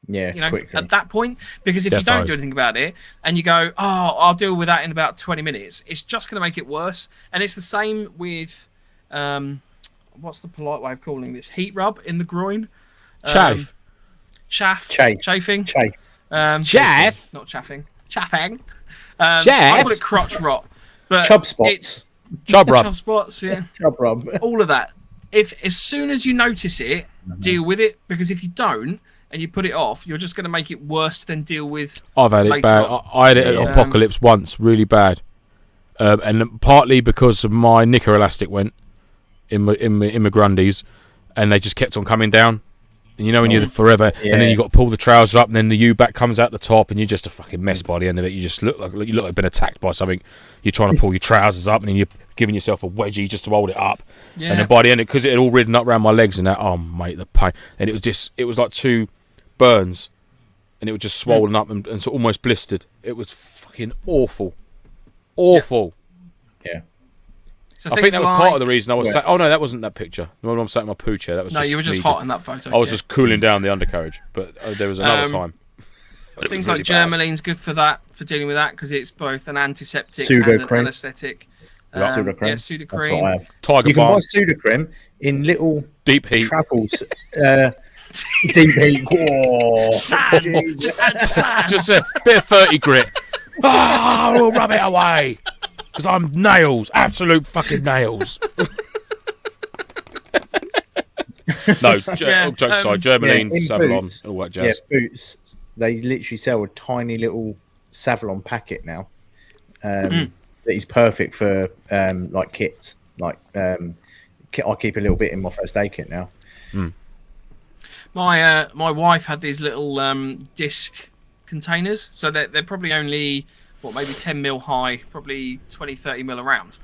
Speaker 1: Quickly.
Speaker 2: At that point, because if you don't do anything about it and you go, I'll deal with that in about 20 minutes, it's just going to make it worse. And it's the same with, what's the polite way of calling this? Heat rub in the groin. Chafing.
Speaker 4: Chaff.
Speaker 2: Not chaffing. Chaffing.
Speaker 4: Chaff.
Speaker 2: I call it crotch rot. But
Speaker 1: chub spots.
Speaker 4: Chub rub.
Speaker 2: Chub spots, yeah.
Speaker 1: Chub rub.
Speaker 2: All of that. As soon as you notice it, deal with it, because if you don't and you put it off, you're just going to make it worse than deal with.
Speaker 4: I've had it bad. I had it at Apocalypse once, really bad. and partly because of my knicker elastic went in my Grundies, and they just kept on coming down. And you know when you're forever, and then you got to pull the trousers up, and then the U-back comes out the top, and you're just a fucking mess by the end of it. You just look like you've been attacked by something. You're trying to pull your trousers up, and then you're giving yourself a wedgie just to hold it up. Yeah. And then by the end, because it had all ridden up around my legs and that, oh mate, the pain. And it was like 2 burns, and it was just swollen up and sort of almost blistered. It was fucking awful.
Speaker 1: Yeah.
Speaker 2: So
Speaker 4: I think that was part of the reason I was saying, oh no, that wasn't that picture. When I'm sat in my poo chair, that was
Speaker 2: you were just hot in that photo.
Speaker 4: I was just cooling down the undercarriage, but there was another time.
Speaker 2: Things like Germaline's good for that, for dealing with that, because it's both an antiseptic and an anaesthetic.
Speaker 1: Pseudocreme.
Speaker 2: Yeah, Pseudocreme.
Speaker 1: That's what I have.
Speaker 4: Tiger
Speaker 1: you can
Speaker 4: Balm.
Speaker 1: buy Pseudocreme in little
Speaker 4: deep heat
Speaker 1: travels. Deep heat. Oh,
Speaker 2: Sand. Just add sand.
Speaker 4: Just a bit of 30 grit. We'll rub it away. Because I'm nails. Absolute fucking nails. No, jokes aside. Germaline, Savlon, all that jazz.
Speaker 1: Yeah, Boots. They literally sell a tiny little Savlon packet now. That is perfect for like kits. Like I keep a little bit in my first aid kit now.
Speaker 2: My wife had these little disc containers, so they're probably only maybe 10 mil high, probably 20-30 mil around.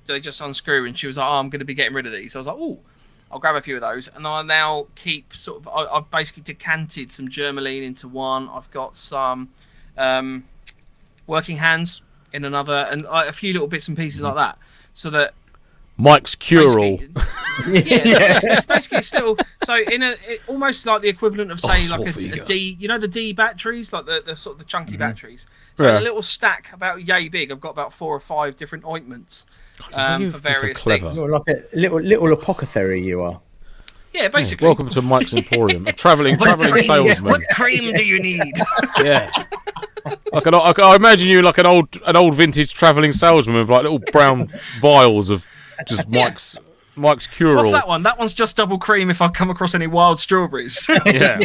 Speaker 2: They just unscrew, and she was like, "Oh, I'm going to be getting rid of these." I was like, "Oh, I'll grab a few of those," and I now keep I've basically decanted some Germaline into one. I've got some working hands in another, and a few little bits and pieces like that, so that
Speaker 4: Mike's cure-all.
Speaker 2: It's basically still almost like the equivalent of say like a D, you know, the D batteries, like the sort of the chunky batteries. So a little stack about yay big. I've got about 4 or 5 different ointments for various things.
Speaker 1: You're like a little apothecary, you are.
Speaker 2: Yeah, basically.
Speaker 4: Welcome to Mike's Emporium, a travelling salesman.
Speaker 2: What cream do you need?
Speaker 4: Yeah. I imagine you like an old vintage travelling salesman with like little brown vials of just Mike's cure-all.
Speaker 2: What's that one? That one's just double cream if I come across any wild strawberries.
Speaker 4: Yeah.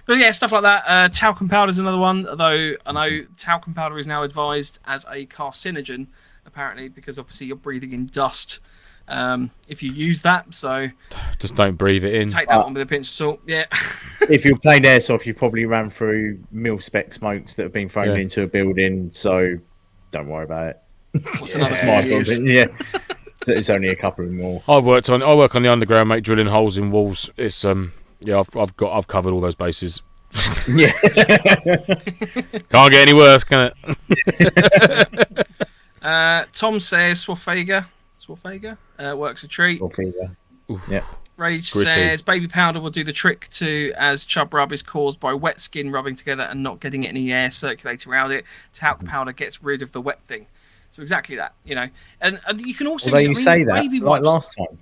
Speaker 2: But yeah, stuff like that. Talcum powder is another one, though I know talcum powder is now advised as a carcinogen, apparently, because obviously you're breathing in dust if you use that. So
Speaker 4: just don't breathe it in.
Speaker 2: Take that one with a pinch of salt. Yeah.
Speaker 1: If you're playing airsoft, you probably ran through mil-spec smokes that have been thrown into a building, so don't worry about it.
Speaker 2: What's another few years?
Speaker 1: Yeah. It's only a couple more.
Speaker 4: I work on the underground, mate, drilling holes in walls. It's I've covered all those bases.
Speaker 1: Yeah.
Speaker 4: Can't get any worse, can it?
Speaker 2: Tom says Swafager works a treat.
Speaker 1: Yeah.
Speaker 2: Rage says baby powder will do the trick too, as chub rub is caused by wet skin rubbing together and not getting any air circulating around it. Talc powder gets rid of the wet thing. So exactly that, you know. And you can also
Speaker 1: say that like last time.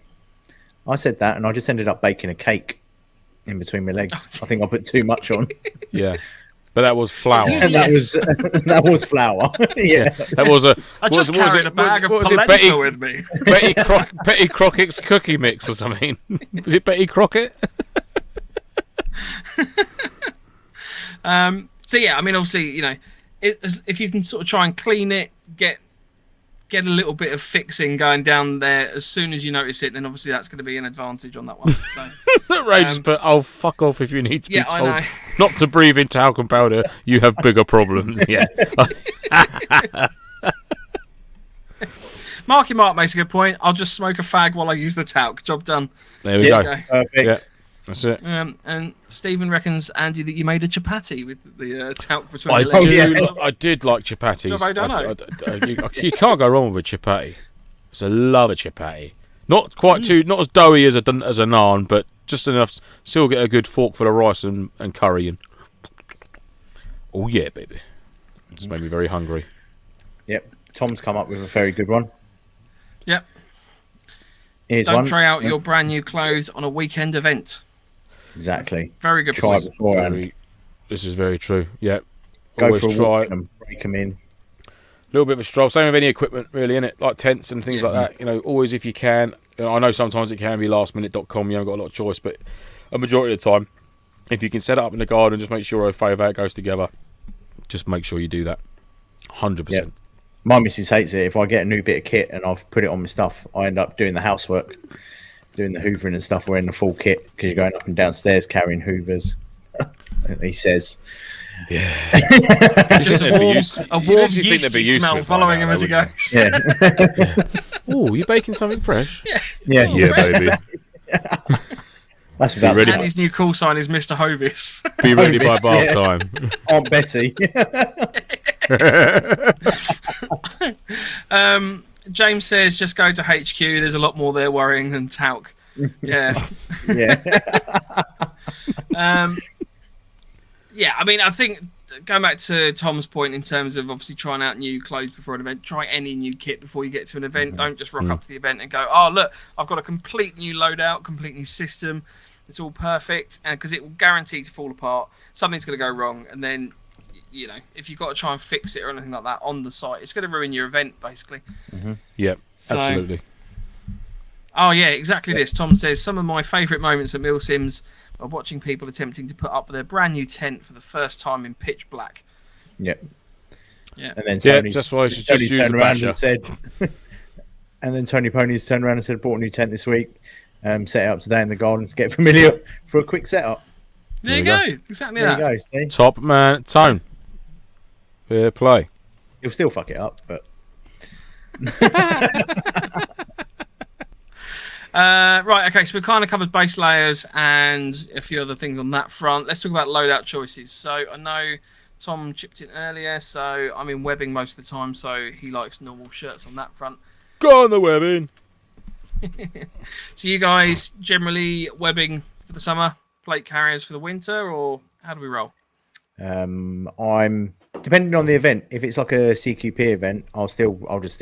Speaker 1: I said that and I just ended up baking a cake in between my legs. I think I put too much on.
Speaker 4: Yeah. But that was flour.
Speaker 1: And that was flour. Yeah.
Speaker 4: That was a.
Speaker 2: I just carried a bag of polenta with me.
Speaker 4: Betty Crockett's cookie mix or something. Was it Betty Crockett?
Speaker 2: So yeah, I mean, obviously, you know, if you can sort of try and clean it, get a little bit of fixing going down there as soon as you notice it, then obviously that's going to be an advantage on that one. So,
Speaker 4: Outrageous, but fuck off if you need to be told
Speaker 2: I know.
Speaker 4: not to breathe in talcum powder. You have bigger problems. Yeah.
Speaker 2: Marky Mark makes a good point. I'll just smoke a fag while I use the talc. Job done.
Speaker 4: There we go.
Speaker 1: Perfect.
Speaker 4: Yeah, that's it.
Speaker 2: And Stephen reckons, Andy, that you made a chapati with the talc between the legs.
Speaker 4: I did like chapatis. You can't go wrong with a chapati. I love a chapati. Not quite not as doughy as a naan, but just enough. Still get a good forkful of rice and curry. And oh yeah, baby, it's made me very hungry.
Speaker 1: Yep, Tom's come up with a very good one.
Speaker 2: Yep.
Speaker 1: Here's
Speaker 2: Don't
Speaker 1: one.
Speaker 2: try out your brand new clothes on a weekend event.
Speaker 1: Exactly.
Speaker 2: Very good.
Speaker 1: Try beforehand.
Speaker 4: This is very true. Yeah.
Speaker 1: Go
Speaker 4: always
Speaker 1: for a
Speaker 4: try
Speaker 1: walk
Speaker 4: it.
Speaker 1: and break them in.
Speaker 4: A little bit of a stroll. Same with any equipment, really, innit? Like tents and things like that. You know, always if you can. You know, I know sometimes it can be lastminute.com. You haven't got a lot of choice, but a majority of the time, If you can set it up in the garden, just make sure how it goes together. Just make sure you do that. 100%.
Speaker 1: Yeah. My missus hates it. If I get a new bit of kit and I've put it on my stuff, I end up doing the housework, doing the hoovering and stuff, wearing the full kit because you're going up and downstairs carrying hoovers. He says,
Speaker 4: Yeah.
Speaker 2: Just a warm yeasty smell following him as he goes.
Speaker 1: Yeah.
Speaker 4: Oh, you baking something fresh?
Speaker 1: Yeah.
Speaker 4: Yeah, baby.
Speaker 1: That's about
Speaker 4: ready.
Speaker 2: And his new call sign is Mr. Hovis.
Speaker 4: Be ready by
Speaker 1: Hovis,
Speaker 4: bath
Speaker 1: yeah.
Speaker 4: time.
Speaker 1: Aunt Bessie.
Speaker 2: James says, just go to HQ. There's a lot more there worrying than talc. Yeah.
Speaker 1: Yeah.
Speaker 2: Yeah, I mean, I think going back to Tom's point in terms of obviously trying out new clothes before an event, try any new kit before you get to an event. Don't just rock up to the event and go, oh, look, I've got a complete new loadout, complete new system. It's all perfect. And because it will guarantee to fall apart. Something's going to go wrong. And then, you know, if you've got to try and fix it or anything like that on the site, it's going to ruin your event, basically.
Speaker 4: Yep,
Speaker 2: So-
Speaker 4: absolutely.
Speaker 2: Oh, yeah, exactly this. Tom says, some of my favourite moments at MilSims are watching people attempting to put up their brand new tent for the first time in pitch black.
Speaker 1: Yeah.
Speaker 2: Yeah.
Speaker 1: And then
Speaker 4: Yeah,
Speaker 1: Tony's,
Speaker 4: that's why I should
Speaker 1: Tony
Speaker 4: just use
Speaker 1: turned
Speaker 4: the
Speaker 1: around
Speaker 4: basher.
Speaker 1: and said, and then Tony Ponies turned around and said, bought a new tent this week. Set it up today in the garden to get familiar for a quick setup.
Speaker 2: There you go. Exactly
Speaker 1: There
Speaker 2: that.
Speaker 1: you go. See,
Speaker 4: Top man, Tone. Fair play.
Speaker 1: he'll still fuck it up, but
Speaker 2: Right, okay, so we've kind of covered base layers and a few other things on that front. Let's talk about loadout choices. So I know Tom chipped in earlier, so I'm in webbing most of the time, so he likes normal shirts on that front.
Speaker 4: Go on the webbing.
Speaker 2: So you guys generally webbing for the summer, plate carriers for the winter, or how do we roll?
Speaker 1: I'm depending on the event. If it's like a CQP event, I'll just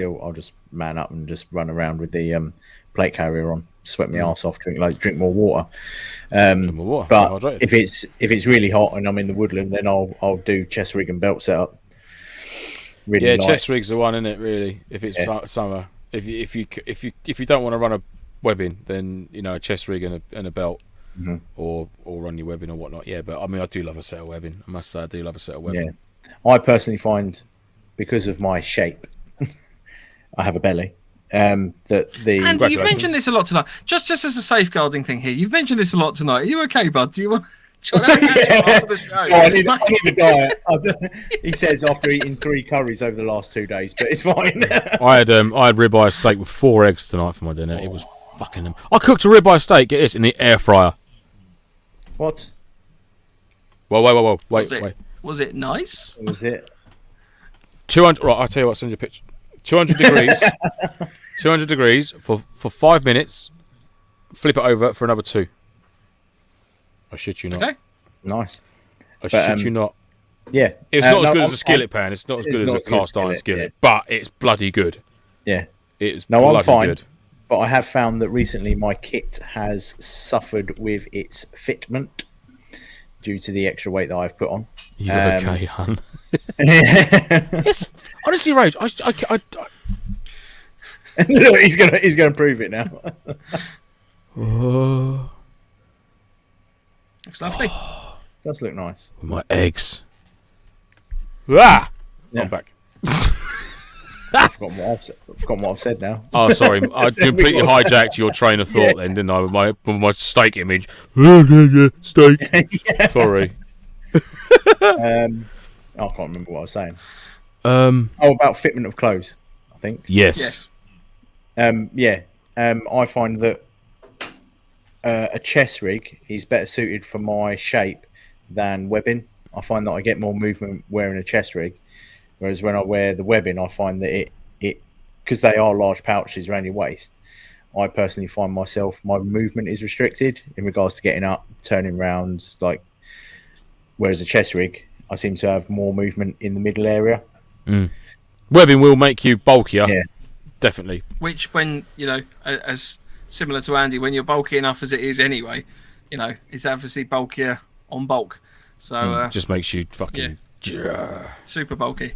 Speaker 1: man up and just run around with the plate carrier on, sweat my arse off, drink more water.
Speaker 4: More water,
Speaker 1: But
Speaker 4: hydrated.
Speaker 1: if it's really hot and I'm in the woodland, then I'll do chest rig and belt setup. Really
Speaker 4: Yeah,
Speaker 1: light.
Speaker 4: chest rig's the one, isn't it? Really, if it's summer, if you don't want to run a webbing, then you know a chest rig and a belt, or run your webbing or whatnot. Yeah, but I mean, I do love a set of webbing. I must say, I do love a set of webbing.
Speaker 1: Yeah, I personally find because of my shape, I have a belly. That the
Speaker 2: And you've mentioned this a lot tonight. Just as a safeguarding thing here, you've mentioned this a lot tonight. Are you okay, bud? Do you want to have a catch up after the show?
Speaker 1: I need a diet. He says after eating 3 curries over the last 2 days, but it's fine.
Speaker 4: I had ribeye steak with 4 eggs tonight for my dinner. It was fucking them. I cooked a ribeye steak. Get this in the air fryer.
Speaker 1: What?
Speaker 4: Whoa! Wait.
Speaker 2: Was it nice?
Speaker 1: Was it?
Speaker 4: 200. Right, I'll tell you what. Send you a picture. 200 degrees. 200 degrees for 5 minutes. Flip it over for another 2. I shit you not.
Speaker 2: Okay.
Speaker 1: Nice.
Speaker 4: I shit you not.
Speaker 1: Yeah.
Speaker 4: It's not as good as a skillet pan. It's not as good
Speaker 1: not
Speaker 4: as a cast iron
Speaker 1: skillet,
Speaker 4: skillet. But it's bloody good.
Speaker 1: Yeah.
Speaker 4: It's
Speaker 1: No,
Speaker 4: bloody
Speaker 1: I'm fine.
Speaker 4: good.
Speaker 1: But I have found that recently my kit has suffered with its fitment due to the extra weight that I've put on.
Speaker 4: You okay, hun? It's honestly, Rage. I
Speaker 1: Look, he's gonna prove it now.
Speaker 2: It's lovely.
Speaker 1: Does look nice.
Speaker 4: with my eggs. Ah!
Speaker 1: Yeah.
Speaker 4: I'm back.
Speaker 1: I've forgotten what I've said now.
Speaker 4: Oh, sorry. I completely hijacked your train of thought then, didn't I? With my steak image. Steak. Sorry.
Speaker 1: I can't remember what I was saying. About fitment of clothes, I think.
Speaker 4: Yes.
Speaker 1: I find that a chest rig is better suited for my shape than webbing. I find that I get more movement wearing a chest rig, whereas when I wear the webbing, I find that it because they are large pouches around your waist. I personally find my movement is restricted in regards to getting up, turning rounds, whereas a chest rig, I seem to have more movement in the middle area.
Speaker 4: Webbing will make you bulkier.
Speaker 1: Yeah.
Speaker 4: Definitely.
Speaker 2: Which, when, you know, as similar to Andy, when you're bulky enough as it is anyway, you know, it's obviously bulkier on bulk. So,
Speaker 4: Just makes you fucking...
Speaker 2: super bulky.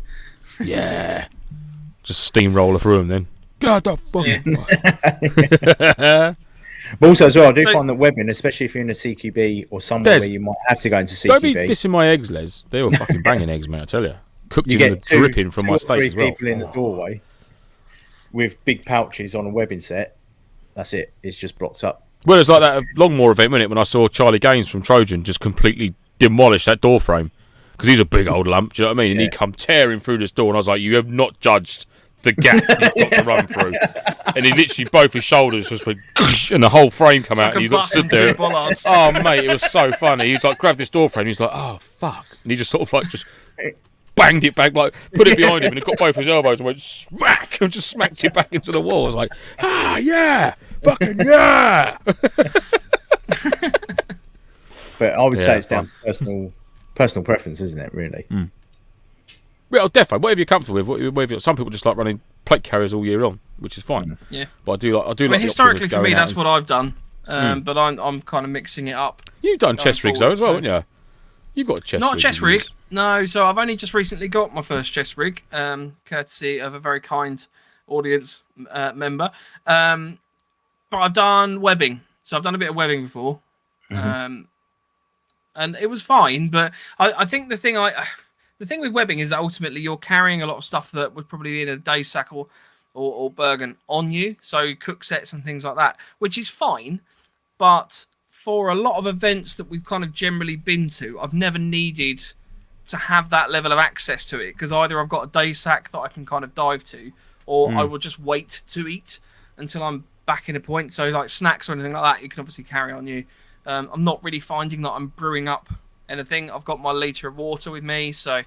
Speaker 4: Yeah. Just steamroller through them then. God the fuck.
Speaker 1: But also as well, I do
Speaker 2: So-
Speaker 1: find that webbing, especially if you're in a CQB or somewhere
Speaker 4: Des,
Speaker 1: where you might have to go into
Speaker 4: Don't be
Speaker 1: CQB,
Speaker 4: dissing my eggs, Les. They were fucking banging eggs, mate. I tell you, cooked
Speaker 1: you
Speaker 4: in the
Speaker 1: get two,
Speaker 4: dripping from
Speaker 1: two
Speaker 4: my
Speaker 1: or
Speaker 4: steak
Speaker 1: three
Speaker 4: as well.
Speaker 1: people in the doorway with big pouches on a webbing set. That's it. It's just blocked up.
Speaker 4: Well, it's like that Longmore event, wasn't it? When I saw Charlie Gaines from Trojan just completely demolish that door frame because he's a big old lump. Do you know what I mean? And he come tearing through this door, and I was like, "You have not judged the gap he's got to run through." And he literally both his shoulders just went, and the whole frame come out,
Speaker 2: Like
Speaker 4: and
Speaker 2: a
Speaker 4: he just
Speaker 2: bus
Speaker 4: stood
Speaker 2: into
Speaker 4: there.
Speaker 2: a bollard.
Speaker 4: Oh mate, it was so funny. He was like, grabbed this door frame. He's like, "Oh fuck," and he just sort of like just banged it back, like put it behind him, and he got both his elbows and went smack, and just smacked it back into the wall. I was like, "Ah yeah, fucking yeah."
Speaker 1: But I would
Speaker 4: Yeah,
Speaker 1: say it's
Speaker 4: fun.
Speaker 1: down to personal preference, isn't it? Really.
Speaker 4: Well, definitely. Whatever you're comfortable with. Whatever some people just like running plate carriers all year long, which is fine.
Speaker 2: Yeah.
Speaker 4: But I do like.
Speaker 2: I mean,
Speaker 4: the
Speaker 2: historically
Speaker 4: option
Speaker 2: for
Speaker 4: of
Speaker 2: me,
Speaker 4: going out
Speaker 2: that's
Speaker 4: and-
Speaker 2: what I've done. But I'm kind of mixing it up.
Speaker 4: You've done
Speaker 2: going
Speaker 4: chest rigs though
Speaker 2: forward,
Speaker 4: as well,
Speaker 2: so-
Speaker 4: haven't you? You've got a chest.
Speaker 2: Not a
Speaker 4: rig
Speaker 2: chest
Speaker 4: you
Speaker 2: rig.
Speaker 4: use.
Speaker 2: No, so I've only just recently got my first chest rig, courtesy of a very kind audience member. But I've done webbing, so I've done a bit of webbing before, and it was fine. But I think the thing with webbing is that ultimately you're carrying a lot of stuff that would probably be in a day sack or Bergen on you, so cook sets and things like that, which is fine. But for a lot of events that we've kind of generally been to, I've never needed to have that level of access to it, because either I've got a day sack that I can kind of dive to, or I will just wait to eat until I'm back in a point. So like snacks or anything like that, you can obviously carry on you. I'm not really finding that I'm brewing up anything. I've got my litre of water with me, so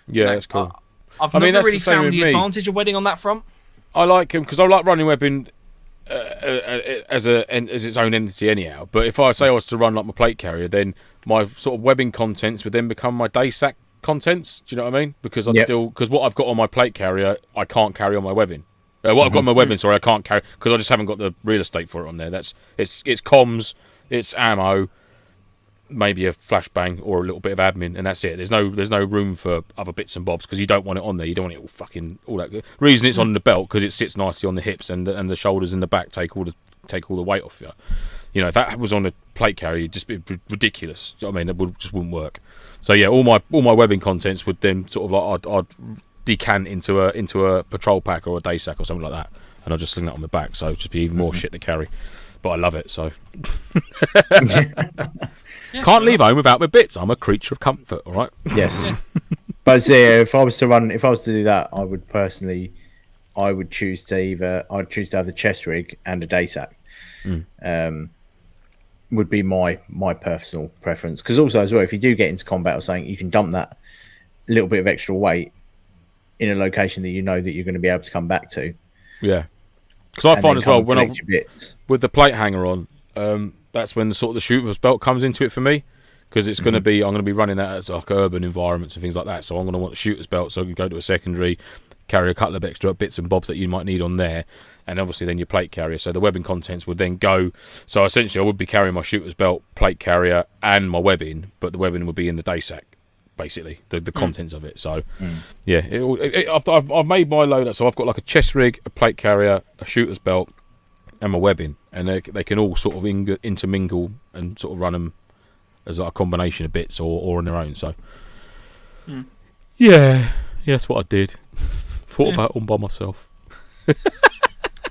Speaker 4: Yeah, that's cool.
Speaker 2: I've
Speaker 4: I mean,
Speaker 2: never
Speaker 4: that's
Speaker 2: really
Speaker 4: the same
Speaker 2: found
Speaker 4: with
Speaker 2: the
Speaker 4: me.
Speaker 2: advantage of wedding on that front.
Speaker 4: I like him because I like running webbing as its own entity anyhow. But if I say I was to run like my plate carrier, then my sort of webbing contents would then become my day sack contents. Do you know what I mean? Because because what I've got on my plate carrier, I can't carry on my webbing. What I've got on my webbing, sorry, I can't carry because I just haven't got the real estate for it on there. It's comms, it's ammo, maybe a flashbang or a little bit of admin, and that's it. There's no room for other bits and bobs because you don't want it on there. You don't want it all that. Reason it's on the belt because it sits nicely on the hips and the shoulders and the back take all the weight off you. You know, if that was on a plate carrier, it'd just be ridiculous. Do you know what I mean? That just wouldn't work. So yeah, all my webbing contents would then sort of like I'd decant into a patrol pack or a day sack or something like that, and I'd just sling that on my back. So it'd just be even more shit to carry. But I love it. So can't leave home without my bits. I'm a creature of comfort. All right.
Speaker 1: Yes. But yeah, if I was to do that, I would choose to have the chest rig and a day sack. Would be my personal preference, because also as well, if you do get into combat or something, you can dump that little bit of extra weight in a location that you know that you're going to be able to come back to.
Speaker 4: Yeah. Because I
Speaker 1: and
Speaker 4: find
Speaker 1: then
Speaker 4: as well
Speaker 1: come
Speaker 4: when
Speaker 1: collect your bits.
Speaker 4: with the plate hanger on, that's when the sort of the shooter's belt comes into it for me, because it's going to be I'm going to be running that as like urban environments and things like that. So I'm going to want the shooter's belt so I can go to a secondary, carry a couple of extra bits and bobs that you might need on there, and obviously then your plate carrier. So the webbing contents would then go. So essentially, I would be carrying my shooter's belt, plate carrier, and my webbing, but the webbing would be in the day sack, basically the contents of it. So yeah, I've made my load up. So I've got like a chest rig, a plate carrier, a shooter's belt, and my webbing, and they can all sort of intermingle and sort of run them as like a combination of bits or on their own. So yeah, that's what I did. Thought about it all by myself.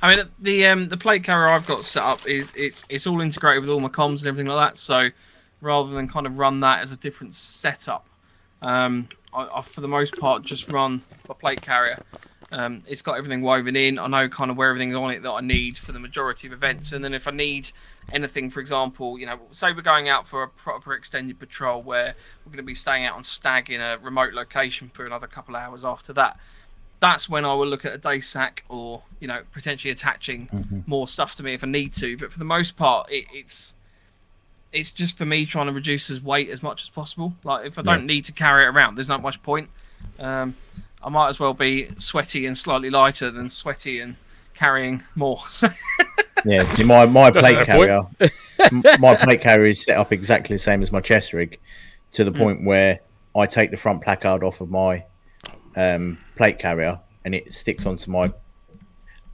Speaker 2: I mean, the plate carrier I've got set up it's all integrated with all my comms and everything like that. So rather than kind of run that as a different setup, I for the most part just run my plate carrier. It's got everything woven in. I know kind of where everything's on it that I need for the majority of events. And then if I need anything, for example, say we're going out for a proper extended patrol where we're going to be staying out on stag in a remote location for another couple of hours after that, that's when I will look at a day sack or, potentially attaching more stuff to me if I need to. But for the most part, it's just for me trying to reduce his weight as much as possible. Like, if I don't need to carry it around, there's not much point. I might as well be sweaty and slightly lighter than sweaty and carrying more.
Speaker 1: Yeah, see, my plate
Speaker 4: fair
Speaker 1: carrier, my plate carrier is set up exactly the same as my chest rig, to the point where I take the front placard off of my plate carrier and it sticks onto my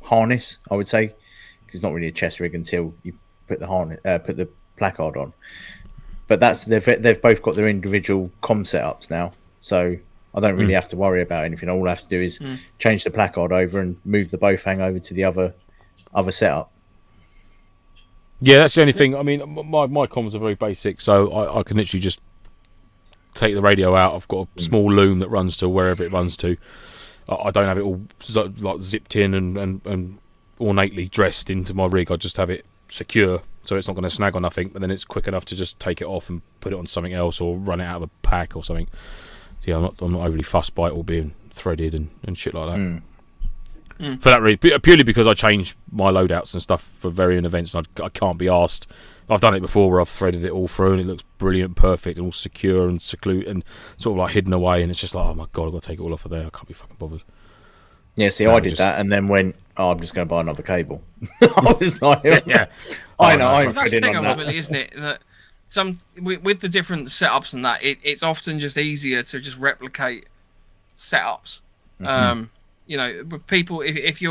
Speaker 1: harness, I would say, because it's not really a chest rig until you put the placard on. But they've both got their individual comm setups now, so I don't really have to worry about anything. All I have to do is change the placard over and move the Bofang over to the other setup.
Speaker 4: Yeah, that's the only thing. I mean, my comms are very basic, so I can literally just take the radio out. I've got a small loom that runs to wherever it runs to. I don't have it all like zipped in and ornately dressed into my rig. I just have it secure, so it's not going to snag on nothing. But then it's quick enough to just take it off and put it on something else, or run it out of a pack or something. So yeah, I'm not overly fussed by it all being threaded and shit like that. For that reason, purely because I change my loadouts and stuff for varying events, and I can't be asked. I've done it before where I've threaded it all through and it looks brilliant, perfect, and all secure and secluded and sort of like hidden away, and it's just like, oh my god, I've got to take it all off of there. I can't be fucking bothered.
Speaker 1: Yeah, see, I did that and then went, I'm just going to buy another cable. I was like, I know, I'm
Speaker 2: that's the thing ultimately, isn't it? That with the different setups and that, it's often just easier to just replicate setups. You know, with people, if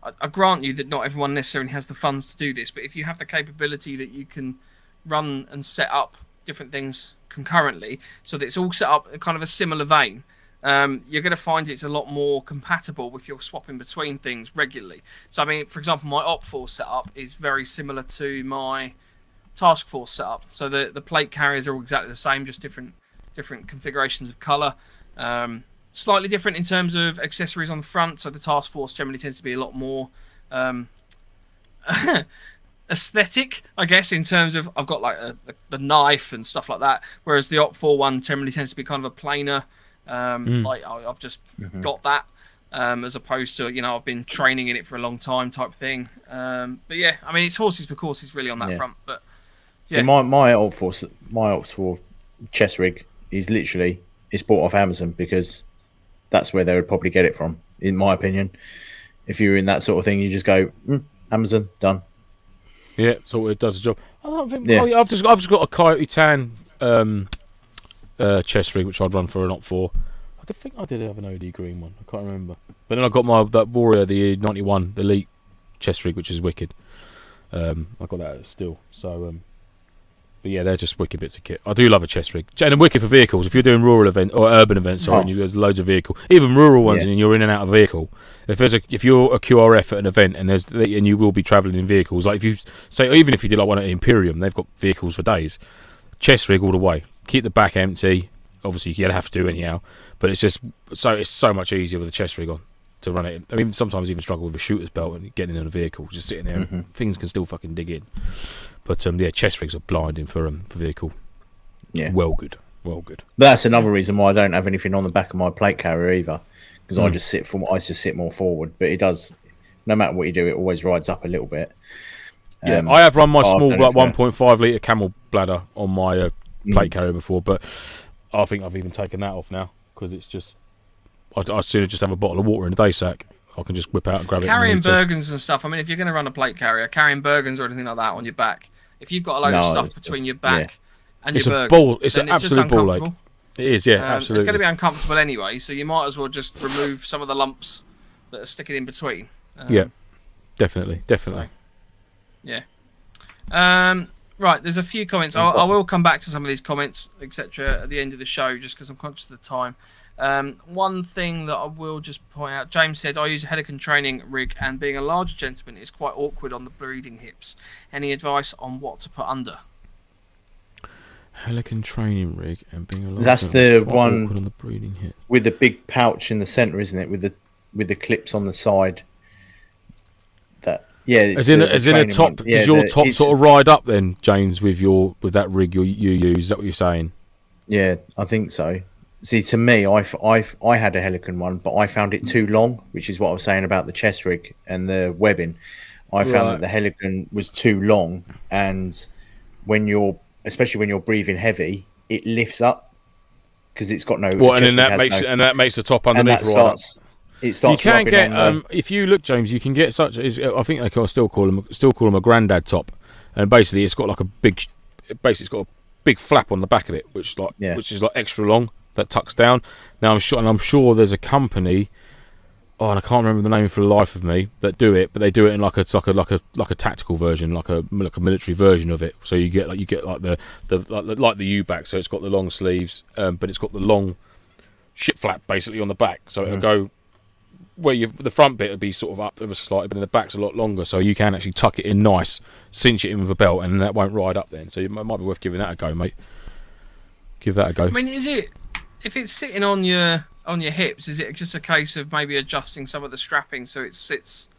Speaker 2: I grant you that not everyone necessarily has the funds to do this, but if you have the capability that you can run and set up different things concurrently, so that it's all set up in kind of a similar vein, you're going to find it's a lot more compatible if you're swapping between things regularly. So, I mean, for example, my Op Force setup is very similar to my Task Force setup. So the plate carriers are all exactly the same, just different configurations of colour. Slightly different in terms of accessories on the front. So the Task Force generally tends to be a lot more aesthetic, I guess, in terms of I've got like the knife and stuff like that. Whereas the Op 4 one generally tends to be kind of a plainer. Like I've just got that as opposed to, you know, I've been training in it for a long time type thing. But yeah, I mean, it's horses for courses really on that front. But yeah,
Speaker 1: see, my Op 4 chest rig is literally bought off Amazon because that's where they would probably get it from, in my opinion. If you're in that sort of thing, you just go, Amazon, done.
Speaker 4: Yeah, so it does the job. I don't think. Yeah. I've just got a Coyote Tan chest rig, which I'd run for an Op 4. I think I did have an OD green one. I can't remember. But then I got that Warrior, the 91 Elite chest rig, which is wicked. I got that still. So, but yeah, they're just wicked bits of kit. I do love a chest rig, and wicked for vehicles. If you're doing rural event or urban events, and there's loads of vehicle, even rural ones, and you're in and out of a vehicle. If you're a QRF at an event and you will be travelling in vehicles, like if you say, even if you did like one at Imperium, they've got vehicles for days. Chest rig all the way. Keep the back empty. Obviously, you'd have to anyhow, but it's so much easier with a chest rig on to run it. I mean, sometimes even struggle with a shooter's belt and getting in a vehicle, just sitting there, and things can still fucking dig in. But yeah, chest rigs are blinding for vehicle. Yeah, well good. But
Speaker 1: that's another reason why I don't have anything on the back of my plate carrier either, because I just sit more forward. But it does, no matter what you do, it always rides up a little bit.
Speaker 4: Yeah, I have run my small like 1.5 litre camel bladder on my plate carrier before, but I think I've even taken that off now because it's just I'd sooner just have a bottle of water in a day sack. I can just whip out and grab it.
Speaker 2: Carrying Bergens and stuff. I mean, if you're going to run a plate carrier, carrying Bergens or anything like that on your back, if you've got a load of stuff between your back and your Bergen,
Speaker 4: it's an absolute ball ache. It is, yeah, absolutely.
Speaker 2: It's going to be uncomfortable anyway, so you might as well just remove some of the lumps that are sticking in between.
Speaker 4: Yeah, definitely.
Speaker 2: So, yeah. Right, there's a few comments. I will come back to some of these comments, etc., at the end of the show, just because I'm conscious of the time. One thing that I will just point out, James said, I use a Helican training rig, and being a larger gentleman is quite awkward on the breeding hips. Any advice on what to put under?
Speaker 4: Helican training rig and being a larger
Speaker 1: That's the one
Speaker 4: on the breeding hip
Speaker 1: with the big pouch in the centre, isn't it? With the clips on the side. That as in a top. One.
Speaker 4: Does your top sort of ride up then, James, with that rig you use? Is that what you're saying?
Speaker 1: Yeah, I think so. See, to me, I had a Helican one, but I found it too long, which is what I was saying about the chest rig and the webbing. I found that the Helican was too long, and especially when you're breathing heavy, it lifts up because it's got no.
Speaker 4: And that makes the top underneath. It starts. You can get if you look, James, you can get such. I think they can still call them a granddad top, and basically it's got like it's got a big flap on the back of it, which is like extra long. That tucks down. Now I'm sure there's a company oh, and I can't remember the name for the life of me, that do it, but they do it in like a tactical version, like a military version of it. So you get like the U-back, so it's got the long sleeves, but it's got the long ship flap basically on the back, so it'll go where the front bit will be sort of up ever slightly, but then the back's a lot longer, so you can actually tuck it in nice, cinch it in with a belt, and that won't ride up then. So it might be worth giving that a go, mate. Give that a go.
Speaker 2: I mean, if it's sitting on your hips, is it just a case of maybe adjusting some of the strapping so it sits?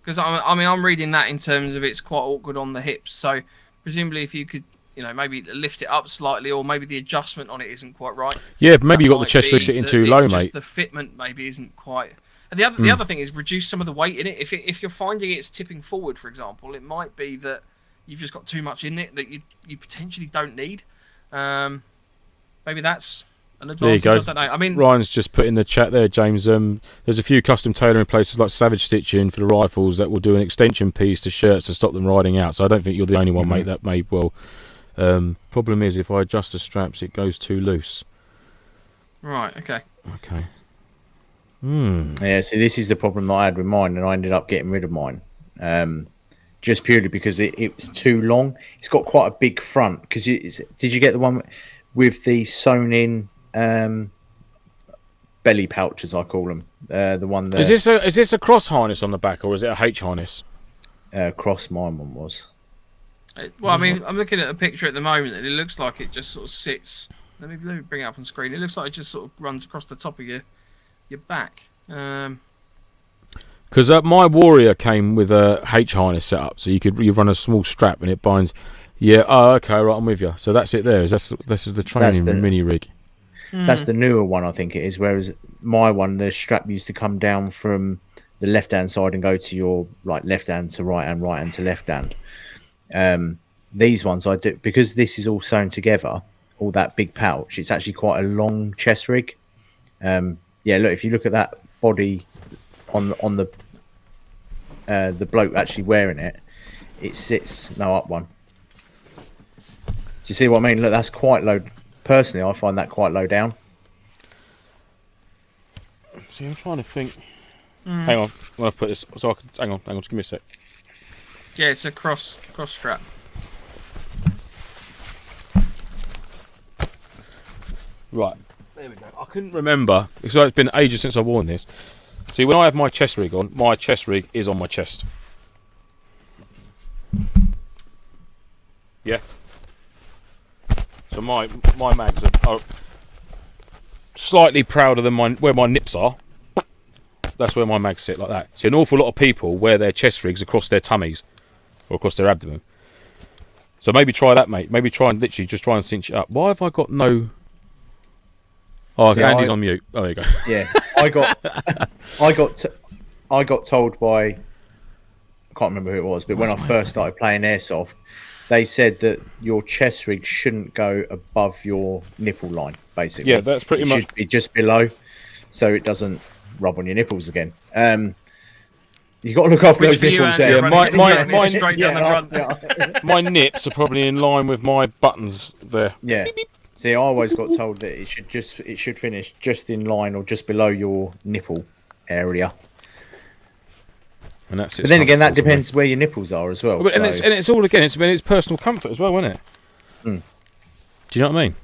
Speaker 2: Because I'm reading that in terms of it's quite awkward on the hips. So presumably, if you could, maybe lift it up slightly, or maybe the adjustment on it isn't quite right.
Speaker 4: Yeah, maybe you got the chest rig sitting too low, mate.
Speaker 2: The fitment maybe isn't quite. And the other thing is reduce some of the weight in it. If you're finding it's tipping forward, for example, it might be that you've just got too much in it that you potentially don't need. Maybe that's an advantage.
Speaker 4: There you go.
Speaker 2: I don't know. I mean,
Speaker 4: Ryan's just put in the chat there, James. There's a few custom tailoring places like Savage Stitching for the rifles that will do an extension piece to shirts to stop them riding out. So I don't think you're the only one, mate. That may well. Problem is, if I adjust the straps, it goes too loose.
Speaker 2: Right. Okay.
Speaker 4: Okay.
Speaker 1: Yeah, see, this is the problem that I had with mine, and I ended up getting rid of mine. Just purely because it was too long. It's got quite a big front. Because did you get the one with the sewn-in belly pouch, as I call them? The one that
Speaker 4: is this a cross harness on the back, or is it a H harness?
Speaker 1: Cross mine one was.
Speaker 2: Well, I mean, I'm looking at a picture at the moment, and it looks like it just sort of sits. Let me bring it up on screen. It looks like it just sort of runs across the top of your back.
Speaker 4: Because my Warrior came with a H harness set up, so you run a small strap and it binds. Yeah. Oh, okay. Right, I'm with you. So that's it. This is the training mini rig.
Speaker 1: That's the newer one, I think it is. Whereas my one, the strap used to come down from the left hand side and go to your left hand to right hand to left hand. These ones I do because this is all sewn together. All that big pouch. It's actually quite a long chest rig. Yeah, look, if you look at that body on the bloke actually wearing it, it sits up one. Do you see what I mean? Look, that's quite low. Personally, I find that quite low down.
Speaker 4: See, I'm trying to think. Hang on, when I put this, so I can, hang on, just give me a sec.
Speaker 2: Yeah, it's a cross strap.
Speaker 4: Right. There we go. I couldn't remember because it's been ages since I've worn this. See, when I have my chest rig on, my chest rig is on my chest. Yeah. So my mags are slightly prouder than where my nips are. That's where my mags sit like that. See, an awful lot of people wear their chest rigs across their tummies or across their abdomen. So maybe try that, mate. Maybe try and literally just try and cinch it up. Why have I got no... Oh, see, Andy's on mute. Oh, there you go.
Speaker 1: Yeah, I got told by, I can't remember who it was, but when I first started playing Airsoft, they said that your chest rig shouldn't go above your nipple line, basically.
Speaker 4: Yeah, that's pretty much.
Speaker 1: It should be just below, so it doesn't rub on your nipples again. You got to look after those nipples there.
Speaker 2: Yeah, straight down the front.
Speaker 4: My nips are probably in line with my buttons there.
Speaker 1: Yeah. Beep, beep. See, I always got told that it should finish just in line or just below your nipple area.
Speaker 4: And that's it.
Speaker 1: But then again, that depends where your nipples are as well.
Speaker 4: But, and it's all again. It's personal comfort as well, isn't it?
Speaker 1: Mm.
Speaker 4: Do you know what I mean?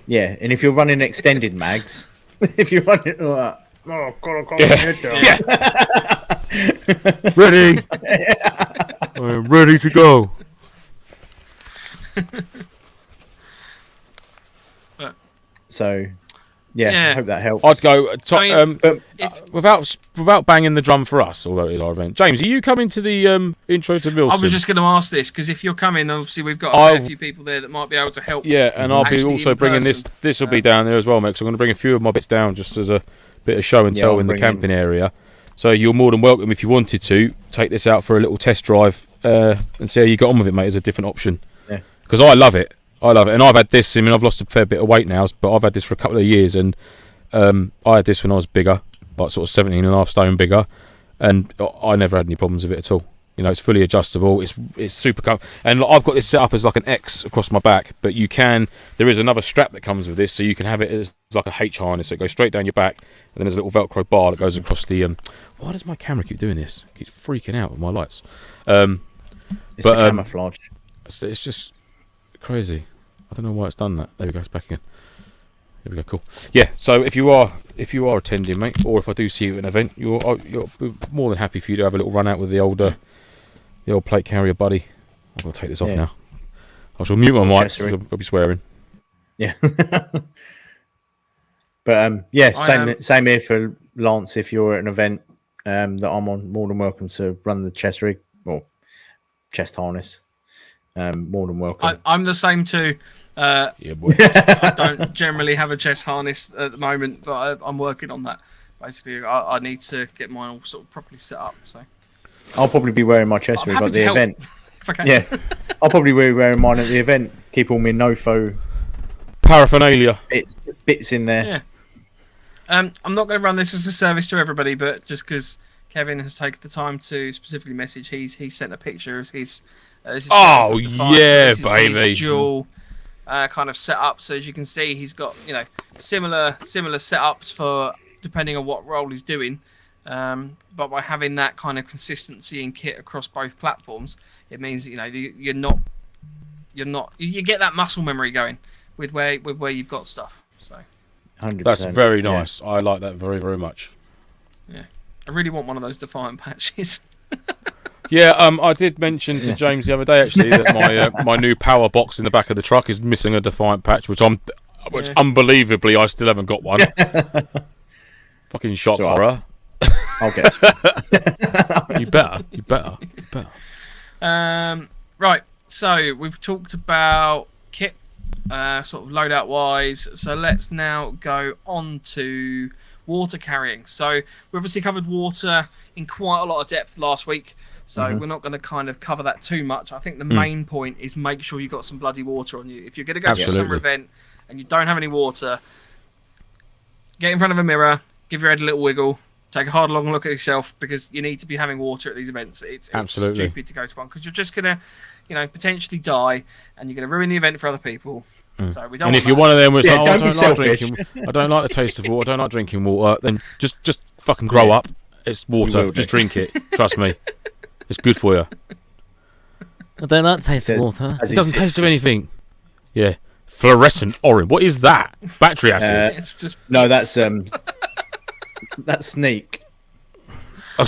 Speaker 1: Yeah, and if you're running extended mags, if you're running, oh god, I can't get down.
Speaker 4: Ready. I'm ready to go.
Speaker 1: So, yeah, I hope that helps.
Speaker 4: I'd go without banging the drum for us, although it is our event. James, are you coming to the intro to MilSim?
Speaker 2: I was just going to ask this because if you're coming, obviously we've got a fair few people there that might be able to help.
Speaker 4: Yeah, and I'll be also bringing this. This will be down there as well, mate. So I'm going to bring a few of my bits down just as a bit of show and tell in the camping area. So you're more than welcome if you wanted to take this out for a little test drive and see how you got on with it, mate. As a different option. Yeah. Because I love it. And I've had this. I mean, I've lost a fair bit of weight now, but I've had this for a couple of years, and I had this when I was bigger, like sort of 17.5 stone bigger, and I never had any problems with it at all. You know, it's fully adjustable. It's super comfortable. And I've got this set up as like an X across my back, but there is another strap that comes with this, so you can have it as like a H harness. So it goes straight down your back, and then there's a little Velcro bar that goes across the. Why does my camera keep doing this? It keeps freaking out with my lights.
Speaker 1: It's the camouflage.
Speaker 4: It's just crazy. I don't know why it's done that. There we go. It's back again. There we go. Cool. Yeah. So if you are attending, mate, or if I do see you at an event, you're more than happy for you to have a little run out with the old plate carrier buddy. I'm gonna take this off now. I shall mute my mic. I'll be swearing.
Speaker 1: Yeah. But same here for Lance. If you're at an event that I'm on, more than welcome to run the chest rig or chest harness. More than welcome.
Speaker 2: I'm the same too.
Speaker 4: Yeah, boy.
Speaker 2: I don't generally have a chest harness at the moment, but I'm working on that. Basically, I need to get mine all sort of properly set up. So
Speaker 1: I'll probably be wearing my chest rig at the event.
Speaker 2: If I can.
Speaker 1: Yeah, I'll probably be wearing mine at the event. Keep all my NoFo
Speaker 4: paraphernalia
Speaker 1: bits in there.
Speaker 2: Yeah. I'm not going to run this as a service to everybody, but just because Kevin has taken the time to specifically message, he sent a picture of his.
Speaker 4: Oh yeah, baby!
Speaker 2: His dual kind of setup. So as you can see, he's got similar setups for depending on what role he's doing. But by having that kind of consistency in kit across both platforms, it means you get that muscle memory going with where you've got stuff. So
Speaker 1: 100%.
Speaker 4: That's very nice. Yeah. I like that very, very much.
Speaker 2: Yeah, I really want one of those Defiant patches.
Speaker 4: Yeah, I did mention to James the other day actually that my new power box in the back of the truck is missing a Defiant patch, which unbelievably I still haven't got one. Fucking shock horror.
Speaker 1: I'll get some.
Speaker 4: You better.
Speaker 2: Right, so we've talked about kit, sort of loadout wise. So let's now go on to water carrying. So we obviously covered water in quite a lot of depth last week. So we're not going to kind of cover that too much. I think the main point is make sure you've got some bloody water on you. If you're going to go to a summer event and you don't have any water, get in front of a mirror, give your head a little wiggle, take a hard long look at yourself, because you need to be having water at these events. It's stupid to go to one because you're just going to, potentially die and you're going to ruin the event for other people. So we don't.
Speaker 4: And if you're one of them, where I don't like the taste of water, I don't like drinking water, then just fucking grow up. It's water. Just drink it. Trust me. It's good for you. I don't like the taste of water. It doesn't taste of anything. Yeah. Fluorescent orange. What is that? Battery acid.
Speaker 2: It's just...
Speaker 1: No, that's that's Sneak.
Speaker 2: I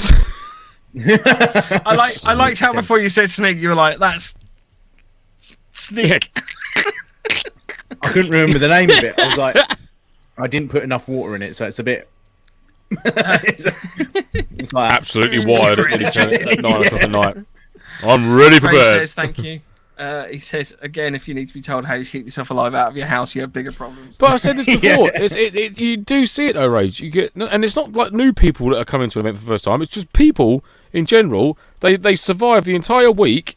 Speaker 2: liked how before you said Sneak, you were like, that's Sneak.
Speaker 1: I couldn't remember the name of it. I was like, I didn't put enough water in it, so it's a bit. it's like
Speaker 4: absolutely wired at 9 o'clock at night. I'm ready for bed.
Speaker 2: Says thank you. He says again, if you need to be told how to keep yourself alive out of your house, you have bigger problems.
Speaker 4: But I said this before. You do see it though, Rage. You get, and it's not like new people that are coming to an event for the first time. It's just people in general. They survive the entire week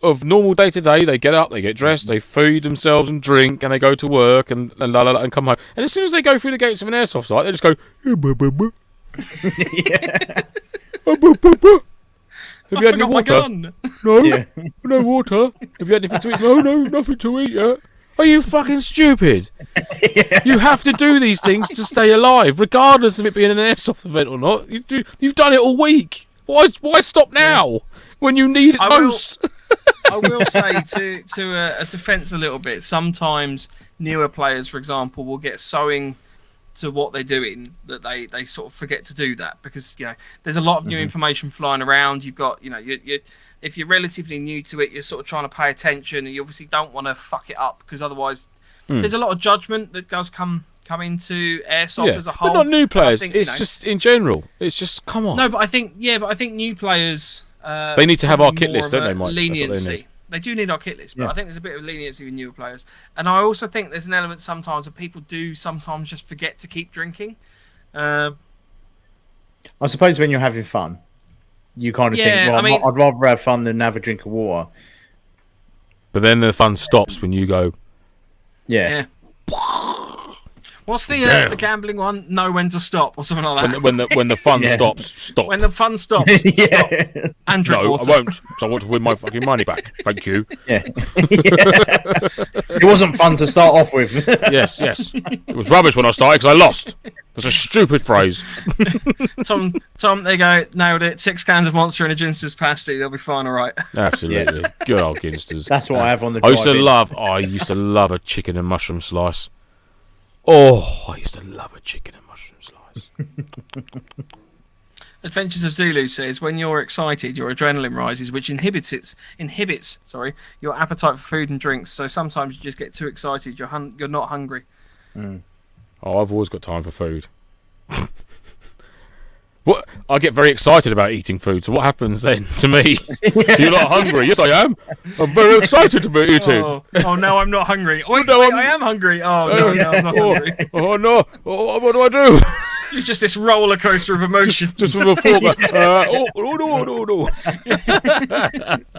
Speaker 4: of normal day to day. They get up, they get dressed, they feed themselves and drink, and they go to work and come home. And as soon as they go through the gates of an airsoft site, they just go. Have you had any water? No, no water. Have you had anything to eat? No, nothing to eat yet. Are you fucking stupid? You have to do these things to stay alive, regardless of it being an airsoft event or not. You've done it all week. Why stop now when you need it most?
Speaker 2: I will say to a defence a little bit. Sometimes newer players, for example, will get so into what they're doing that they sort of forget to do that, because there's a lot of new information flying around. You've got if you're relatively new to it, you're sort of trying to pay attention, and you obviously don't want to fuck it up, because otherwise there's a lot of judgment that does come into airsoft as a whole.
Speaker 4: But not new players. It's just in general. It's just come on.
Speaker 2: No, but I think new players.
Speaker 4: They need to have our kit list, don't they, Mike?
Speaker 2: Leniency. They do need our kit list, but I think there's a bit of leniency with newer players. And I also think there's an element sometimes that people do sometimes just forget to keep drinking.
Speaker 1: I suppose when you're having fun, you kind of think, well, I'd rather have fun than have a drink of water.
Speaker 4: But then the fun stops when you go...
Speaker 2: Yeah. What's the gambling one? Know when to stop or something like that.
Speaker 4: When the fun stops, stop.
Speaker 2: When the fun stops, stop. And drink
Speaker 4: No,
Speaker 2: water.
Speaker 4: I won't. So I want to win my fucking money back. Thank you.
Speaker 1: Yeah. It wasn't fun to start off with.
Speaker 4: Yes. It was rubbish when I started because I lost. That's a stupid phrase.
Speaker 2: Tom, there you go. Nailed it. 6 cans of Monster and a Ginster's pasty. They'll be fine, all right.
Speaker 4: Absolutely. Good old Ginsters.
Speaker 1: That's what I have on the
Speaker 4: I used to
Speaker 1: drive-in.
Speaker 4: love a chicken and mushroom slice. Oh, I used to love a chicken and mushroom slice.
Speaker 2: Adventures of Zulu says, when you're excited, your adrenaline rises, which inhibits your appetite for food and drinks. So sometimes you just get too excited. You're not hungry.
Speaker 4: Oh, I've always got time for food. What? I get very excited about eating food. So what happens then to me? You're not hungry? Yes, I am. I'm very excited to be eating.
Speaker 2: Oh no, I'm not hungry. Wait, I am hungry. Oh no, I'm not hungry.
Speaker 4: Oh no! Oh, what do I do?
Speaker 2: It's just this roller coaster of emotions.
Speaker 4: Just with a fork. No!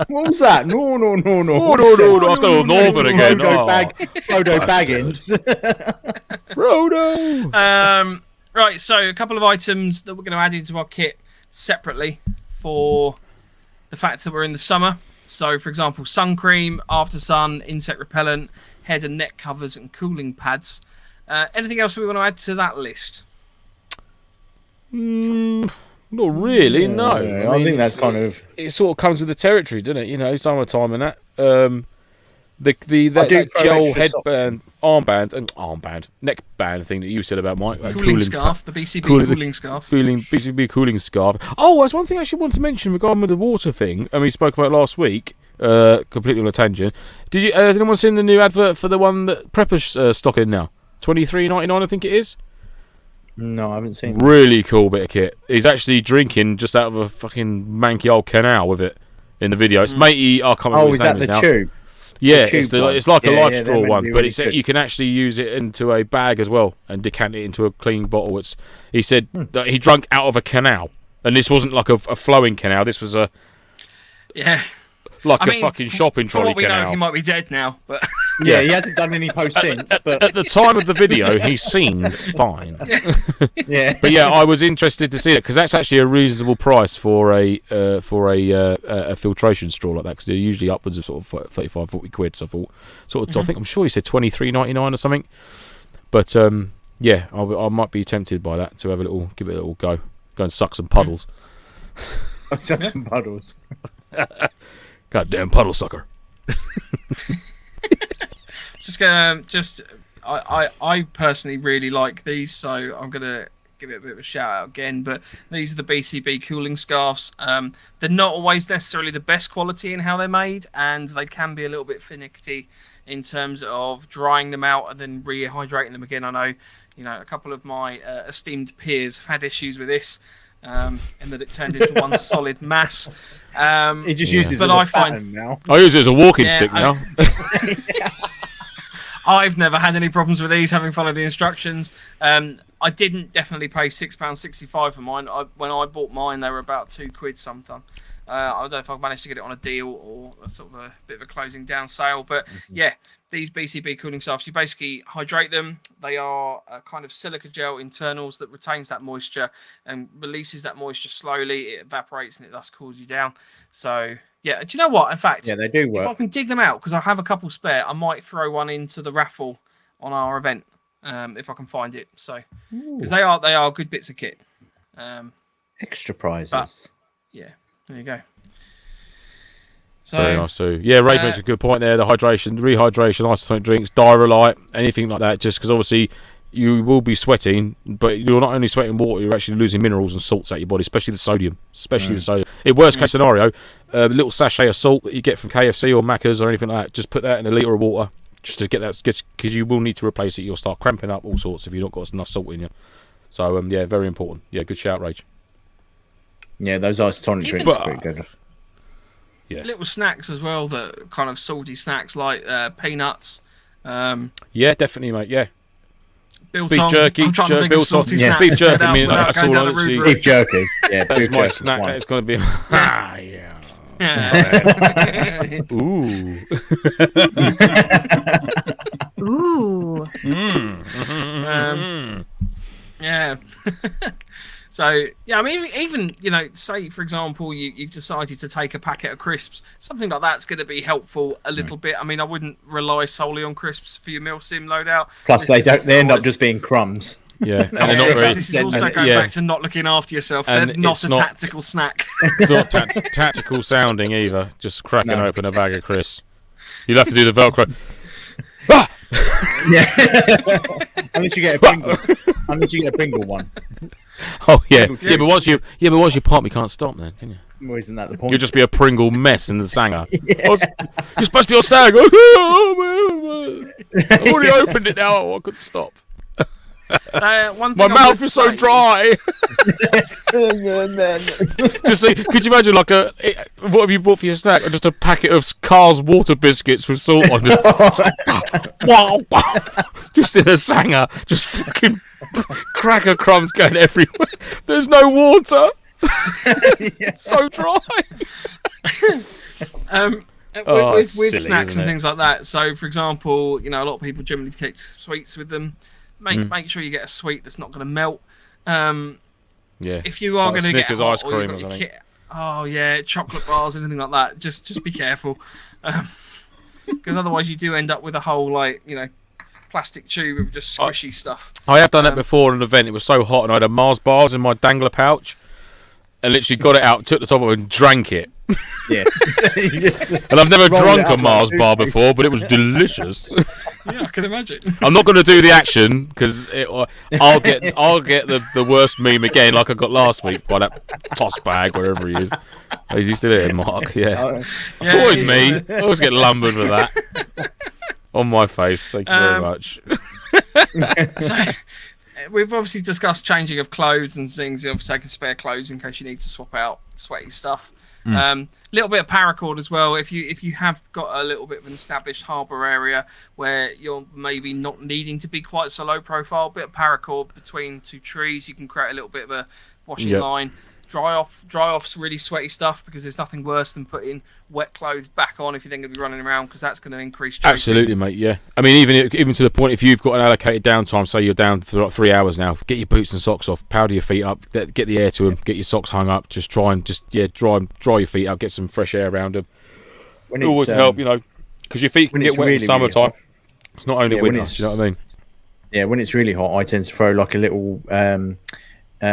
Speaker 1: What was that? No.
Speaker 4: Oh, no! I was going to Northern again.
Speaker 1: Frodo Baggins.
Speaker 4: Frodo.
Speaker 2: Right, so a couple of items that we're going to add into our kit separately for the fact that we're in the summer. So, for example, sun cream, after sun, insect repellent, head and neck covers, and cooling pads. Anything else we want to add to that list?
Speaker 4: Not really, no.
Speaker 1: I think that's kind of...
Speaker 4: It sort of comes with the territory, doesn't it? You know, summertime and that. That gel headband, armband, neckband thing that you said about Mike.
Speaker 2: Cooling scarf, the BCB cooling scarf.
Speaker 4: BCB cooling scarf. Oh, that's one thing I actually want to mention regarding with the water thing, and we spoke about last week, completely on a tangent. Has anyone seen the new advert for the one that Preppers stock in now? $23.99, I think it is.
Speaker 1: No, I haven't seen it.
Speaker 4: Really cool bit of kit. He's actually drinking just out of a fucking manky old canal with it in the video. It's matey. I can't remember his name
Speaker 1: is that the
Speaker 4: now.
Speaker 1: tube?
Speaker 4: Yeah,
Speaker 1: The
Speaker 4: it's like a life straw
Speaker 1: really
Speaker 4: one, but
Speaker 1: good.
Speaker 4: you can actually use it into a bag as well and decant it into a clean bottle. He said that he drank out of a canal, and this wasn't like a flowing canal. This was a fucking shopping trolley
Speaker 2: for what we
Speaker 4: canal.
Speaker 2: know, he might be dead now, but
Speaker 1: Yeah, he hasn't done any posts since. But
Speaker 4: at the time of the video, he seemed fine.
Speaker 1: yeah,
Speaker 4: But yeah, I was interested to see it because that's actually a reasonable price for a filtration straw like that, because they're usually upwards of sort of 35, 40 quid. So I thought, I'm sure he said $23.99 or something. But yeah, I might be tempted by that to give it a little go and suck some puddles.
Speaker 1: suck some puddles.
Speaker 4: Goddamn puddle sucker.
Speaker 2: I personally really like these, so I'm gonna give it a bit of a shout out again. But these are the BCB cooling scarves. They're not always necessarily the best quality in how they're made, and they can be a little bit finicky in terms of drying them out and then rehydrating them again. I know, a couple of my esteemed peers have had issues with this, in that it turned into one solid mass.
Speaker 1: He just uses it as a pattern now.
Speaker 4: I use it as a walking stick now.
Speaker 2: I've never had any problems with these, having followed the instructions. I didn't definitely pay £6.65 for mine. When I bought mine, they were about £2 sometime. I don't know if I managed to get it on a deal or a sort of a bit of a closing down sale. But yeah, these BCB cooling scarves, you basically hydrate them. They are a kind of silica gel internals that retains that moisture and releases that moisture slowly. It evaporates and it thus cools you down. So yeah, do you know what? In fact,
Speaker 1: yeah, they do work.
Speaker 2: If I can dig them out, because I have a couple spare, I might throw one into the raffle on our event, if I can find it. So because they are good bits of kit.
Speaker 1: Extra prizes.
Speaker 2: Yeah, there you go. So,
Speaker 4: very nice too. Yeah, Ray makes a good point there. The hydration, rehydration, isotonic drinks, Diarrhea, anything like that. Just because obviously you will be sweating, but you're not only sweating water, you're actually losing minerals and salts out your body, especially the sodium. In worst case scenario, a little sachet of salt that you get from KFC or Macca's or anything like that, just put that in a litre of water just to get that, because you will need to replace it. You'll start cramping up all sorts if you've not got enough salt in you. So yeah, very important. Yeah, good shout, Rage.
Speaker 1: Yeah, those isotonic drinks are pretty good.
Speaker 4: Yeah.
Speaker 2: Little snacks as well, that kind of salty snacks like peanuts.
Speaker 4: Yeah, definitely, mate. Yeah.
Speaker 2: Biltong.
Speaker 4: Beef jerky,
Speaker 2: I'm trying to think of salty
Speaker 1: yeah.
Speaker 2: snacks.
Speaker 4: Beef jerky. I mean, that's all I
Speaker 2: route.
Speaker 1: Beef jerky. Yeah,
Speaker 4: that's
Speaker 1: beef
Speaker 4: my
Speaker 1: jerky's
Speaker 4: snack.
Speaker 1: one.
Speaker 4: It's going to be.
Speaker 2: Yeah.
Speaker 4: Ooh.
Speaker 5: Ooh.
Speaker 2: Yeah. So, yeah, I mean, even, say, for example, you've decided to take a packet of crisps. Something like that's going to be helpful a little bit. I mean, I wouldn't rely solely on crisps for your MilSim loadout.
Speaker 1: Plus, they end up just being crumbs.
Speaker 4: Yeah. And they're not very,
Speaker 2: this is also going back to not looking after yourself. They're not a tactical snack.
Speaker 4: It's not tactical sounding either. Just cracking open a bag of crisps. You'll have to do the Velcro.
Speaker 1: Yeah. Unless you get a Pringle one.
Speaker 4: Oh yeah. Yeah, but once you pop, you can't stop then, can you?
Speaker 1: Well, isn't that the point?
Speaker 4: You'll just be a Pringle mess in the Sanger. You're supposed to be on stag. I've already opened it now. I couldn't stop.
Speaker 2: One
Speaker 4: My mouth is so dry. Just see, could you imagine what have you bought for your snack? Just a packet of Carl's water biscuits with salt on it. Wow. Just in a Sanger, just fucking cracker crumbs going everywhere. There's no water. So dry.
Speaker 2: With
Speaker 4: silly,
Speaker 2: snacks and things like that. So, for example, a lot of people generally take sweets with them. Make sure you get a sweet that's not going to melt. If you are going to get
Speaker 4: Snickers ice cream or something.
Speaker 2: Chocolate bars, anything like that. Just be careful, because otherwise you do end up with a whole plastic tube of just squishy stuff.
Speaker 4: I have done that before at an event. It was so hot, and I had a Mars bars in my dangler pouch, and literally got it out, took the top of it, and drank it.
Speaker 1: Yeah.
Speaker 4: And I've never drunk a Mars bar before, but it was delicious.
Speaker 2: Yeah, I can imagine.
Speaker 4: I'm not going to do the action because I'll get the worst meme again, like I got last week by that toss bag wherever he is. Is he still here, Mark? Yeah. Avoid me. I always get lumbered with that on my face. Thank you very much.
Speaker 2: So we've obviously discussed changing of clothes and things. You're obviously taking spare clothes in case you need to swap out sweaty stuff. Little bit of paracord as well. If you have got a little bit of an established harbour area where you're maybe not needing to be quite so low profile, bit of paracord between two trees, you can create a little bit of a washing line. Dry off's really sweaty stuff, because there's nothing worse than putting wet clothes back on if you're then going to be running around, because that's going to increase chafing.
Speaker 4: Absolutely, mate. Yeah, I mean, even to the point, if you've got an allocated downtime, say you're down for like 3 hours now, get your boots and socks off, powder your feet up, get the air to them, get your socks hung up, just dry your feet out, get some fresh air around them. It always help, because your feet can get wet in summertime. Really it's not only winter. You know what I mean?
Speaker 1: Yeah, when it's really hot, I tend to throw like a little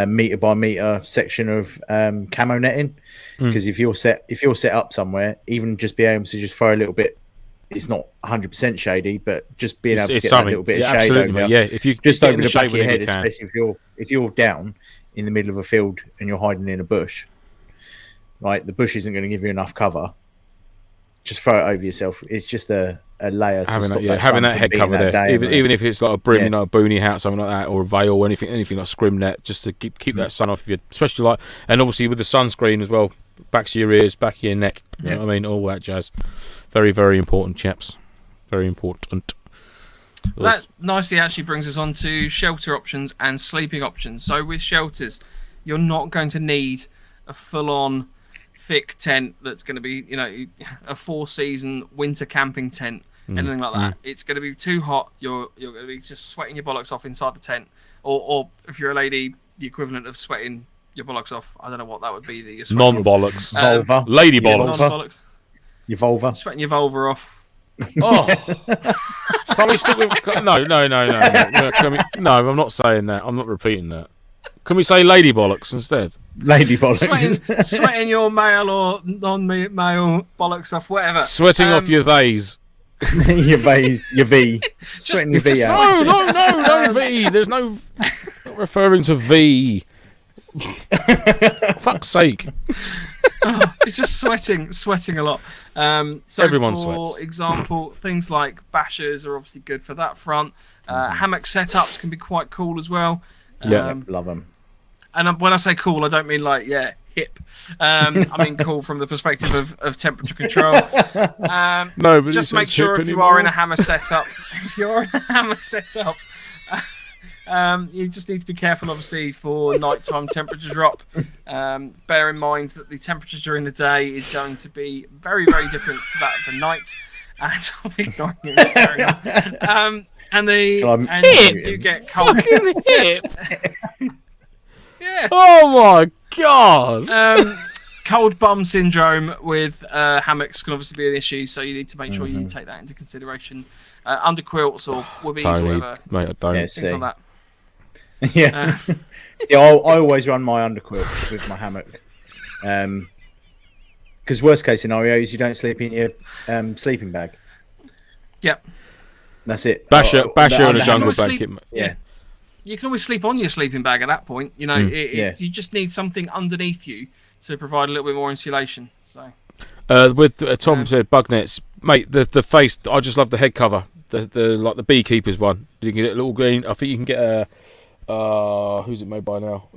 Speaker 1: meter by meter section of camo netting, because if you're set up somewhere, even just being able to just throw a little bit, it's not 100% shady, but just being able to get that little bit of shade over,
Speaker 4: if you
Speaker 1: just over the back of your head, especially if you're down in the middle of a field and you're hiding in a bush, right? The bush isn't going to give you enough cover. Just throw it over yourself. It's just a layer to stop
Speaker 4: having that head cover there, even if it's like a brim, like a boonie hat, something like that, or a veil, or anything like scrim net, just to keep that sun off of you, especially and obviously with the sunscreen as well, back to your ears, back of your neck. You know what I mean? All that jazz. Very, very important, chaps. Very important.
Speaker 2: That nicely actually brings us on to shelter options and sleeping options. So with shelters, you're not going to need a full-on thick tent that's going to be, a 4-season winter camping tent, anything like that. It's going to be too hot. You're going to be just sweating your bollocks off inside the tent, or if you're a lady, the equivalent of sweating your bollocks off. I don't know what that would be.
Speaker 4: Non-bollocks,
Speaker 1: vulva,
Speaker 4: lady bollocks,
Speaker 2: non-bollocks.
Speaker 1: Your vulva,
Speaker 2: sweating your vulva off.
Speaker 4: Oh, can we stick with? No. I'm not saying that. I'm not repeating that. Can we say lady bollocks instead?
Speaker 1: Lady bollocks.
Speaker 2: Sweating your male or non-male bollocks off, whatever.
Speaker 4: Sweating off your theys.
Speaker 1: Your V. Sweating your V out.
Speaker 4: No V. There's no. Not referring to V. Fuck's sake.
Speaker 2: You're just sweating a lot. So
Speaker 4: everyone
Speaker 2: sweats. For example, things like bashers are obviously good for that front. Hammock setups can be quite cool as well.
Speaker 1: Love them.
Speaker 2: And when I say cool, I don't mean hip. I mean cool from the perspective of temperature control.
Speaker 4: No, but
Speaker 2: just make sure if you are in a hammer setup, you just need to be careful, obviously, for nighttime temperature drop. Bear in mind that the temperature during the day is going to be very, very different to that of the night. And I'm ignoring you. And you get cold.
Speaker 4: Fucking hip.
Speaker 2: Yeah.
Speaker 4: Oh my god.
Speaker 2: Cold bum syndrome with hammocks can obviously be an issue, so you need to make sure you take that into consideration. Under quilts or woobies or whatever.
Speaker 4: Mate, I don't.
Speaker 1: Yeah,
Speaker 2: Things like that.
Speaker 1: Yeah. Yeah, I always run my underquilt with my hammock. Because worst case scenario is you don't sleep in your sleeping bag.
Speaker 2: Yep.
Speaker 1: That's it.
Speaker 4: Basher and a jungle
Speaker 2: sleep-
Speaker 4: blanket.
Speaker 2: Yeah. You can always sleep on your sleeping bag at that point. You know, you just need something underneath you to provide a little bit more insulation. So.
Speaker 4: With Tom said bug nets, mate. The face. I just love the head cover. The like the beekeepers one. You can get a little green. I think you can get a. Who's it made by now?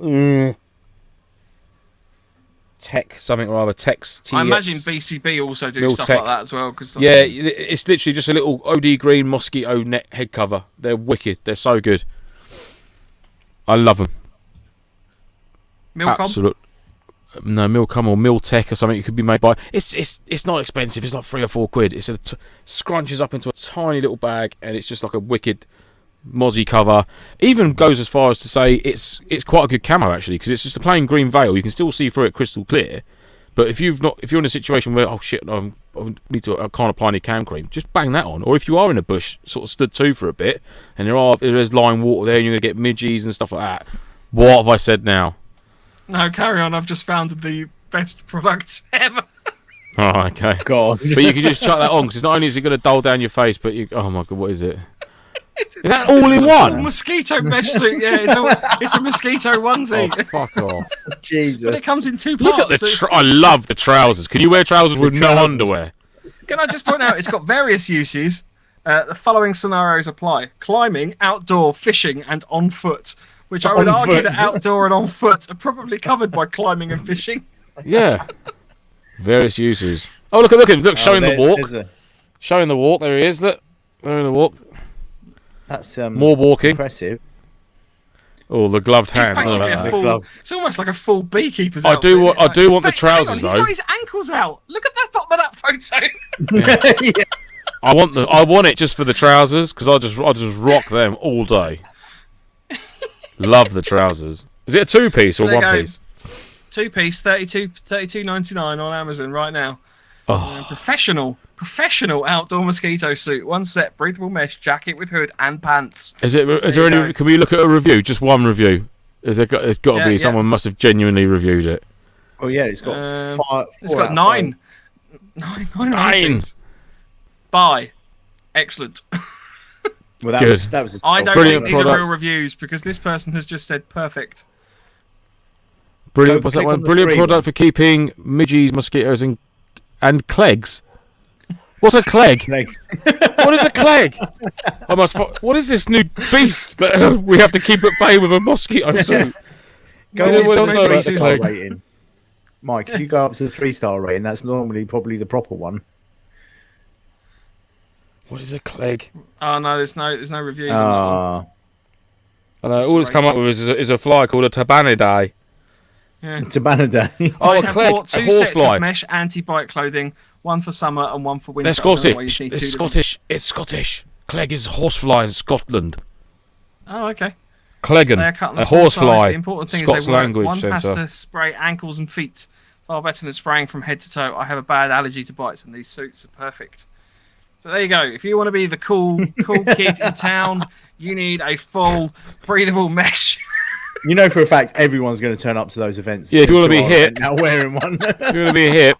Speaker 4: Tech something or other. TX.
Speaker 2: I imagine BCB also do stuff like that as well. Cause
Speaker 4: yeah, it's literally just a little OD green mosquito net head cover. They're wicked. They're so good. I love them.
Speaker 2: Milcom?
Speaker 4: Absolute. No, Milcom or Miltech or something. It could be made by. It's not expensive. It's like £3 or £4. It's scrunches up into a tiny little bag, and it's just like a wicked mozzie cover. Even goes as far as to say it's quite a good camo actually, because it's just a plain green veil. You can still see through it crystal clear. But if you're in a situation where I can't apply any cam cream, just bang that on. Or if you are in a bush, sort of stood to for a bit, and there's lying water there, and you're gonna get midges and stuff like that. What have I said now?
Speaker 2: No, carry on. I've just found the best product ever.
Speaker 4: Oh, okay.
Speaker 1: God.
Speaker 4: But you can just chuck that on, because not only is it going to dull down your face, but oh my god, what is it? Is that all in one?
Speaker 2: Mosquito mesh suit. Yeah, it's a mosquito onesie.
Speaker 4: Oh, fuck off.
Speaker 1: Jesus.
Speaker 2: But it comes in two parts.
Speaker 4: Look at I love the trousers. Can you wear trousers with no underwear?
Speaker 2: Can I just point out, it's got various uses. The following scenarios apply: climbing, outdoor, fishing, and on foot. Which I would argue that outdoor and on foot are probably covered by climbing and fishing.
Speaker 4: Yeah. Various uses. Oh, look at him. Look, showing the walk. Showing the walk. There he is. Look. There in the walk.
Speaker 1: That's
Speaker 4: more walking.
Speaker 1: Impressive.
Speaker 4: Oh, the gloved hand.
Speaker 2: It's basically it's almost like a full beekeeper's
Speaker 4: I do want the trousers, though.
Speaker 2: He's got his ankles out. Look at that bottom of that photo.
Speaker 1: Yeah.
Speaker 4: I want it just for the trousers, because I just rock them all day. Love the trousers. Is it a 2-piece or 1-piece?
Speaker 2: 2-piece, $32.99 on Amazon right now.
Speaker 4: Oh.
Speaker 2: Professional outdoor mosquito suit, one set, breathable mesh jacket with hood and pants.
Speaker 4: Is there any? Can we look at a review? Just one review. There's got to be someone must have genuinely reviewed it.
Speaker 1: Oh yeah, it's got
Speaker 2: it's got 9 ratings. Buy. Excellent.
Speaker 1: Well, that was
Speaker 2: I don't think these are real reviews, because this person has just said perfect.
Speaker 4: Brilliant. What's that one? Brilliant product for keeping midges, mosquitoes, and clegs. What's a cleg? What is a cleg? What is this new beast that we have to keep at bay with a mosquito suit?
Speaker 1: Rating. Mike, if you go up to the 3-star rating, that's normally probably the proper one.
Speaker 4: What is a cleg?
Speaker 2: Oh no, there's no reviews. On
Speaker 4: that one. All it's come up with is a fly called a tabanidae.
Speaker 2: Yeah.
Speaker 1: Tabanidae.
Speaker 2: I have bought 2 sets of mesh anti-bite clothing, one for summer and one for winter.
Speaker 4: They're Scottish. It's Scottish. It's Scottish. Clegg is horsefly in Scotland.
Speaker 2: Oh, okay.
Speaker 4: Cleggan, a horsefly.
Speaker 2: The important thing
Speaker 4: Scots
Speaker 2: is they work.
Speaker 4: language
Speaker 2: One has
Speaker 4: centre.
Speaker 2: to spray ankles and feet. Far better than spraying from head to toe. I have a bad allergy to bites, and these suits are perfect. So there you go. If you want to be the cool kid in town, you need a full breathable mesh.
Speaker 1: You know for a fact everyone's going to turn up to those events.
Speaker 4: Yeah, if you want to be hip.
Speaker 1: Now wearing one.
Speaker 4: If you want to be hip.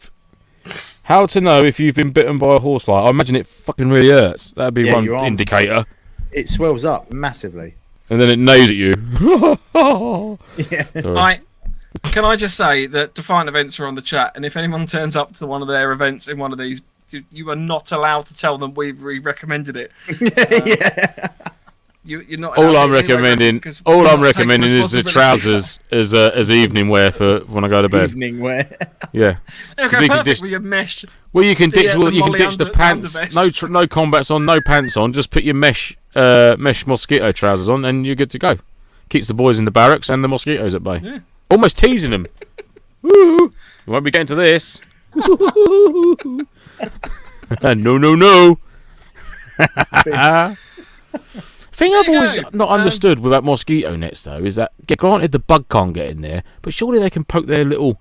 Speaker 4: How to know if you've been bitten by a horsefly? I imagine it fucking really hurts. That'd be one indicator.
Speaker 1: It swells up massively.
Speaker 4: And then it neighs at you.
Speaker 1: Yeah.
Speaker 2: Can I just say that Defiant Events are on the chat, and if anyone turns up to one of their events in one of these, you are not allowed to tell them we recommended it.
Speaker 1: Yeah.
Speaker 2: You're not.
Speaker 4: All I'm recommending is the trousers as evening wear for when I go to bed.
Speaker 1: Evening wear.
Speaker 4: Yeah.
Speaker 2: Okay, perfect with your mesh.
Speaker 4: Well, you can ditch. You can ditch the pants. No combats on, no pants on. Just put your mesh mosquito trousers on, and you're good to go. Keeps the boys in the barracks and the mosquitoes at bay.
Speaker 2: Yeah.
Speaker 4: Almost teasing them. Woo! We won't be getting to this. No. Thing I've
Speaker 2: There you
Speaker 4: always
Speaker 2: go.
Speaker 4: not understood about mosquito nets though is that, granted, the bug can't get in there, but surely they can poke their little.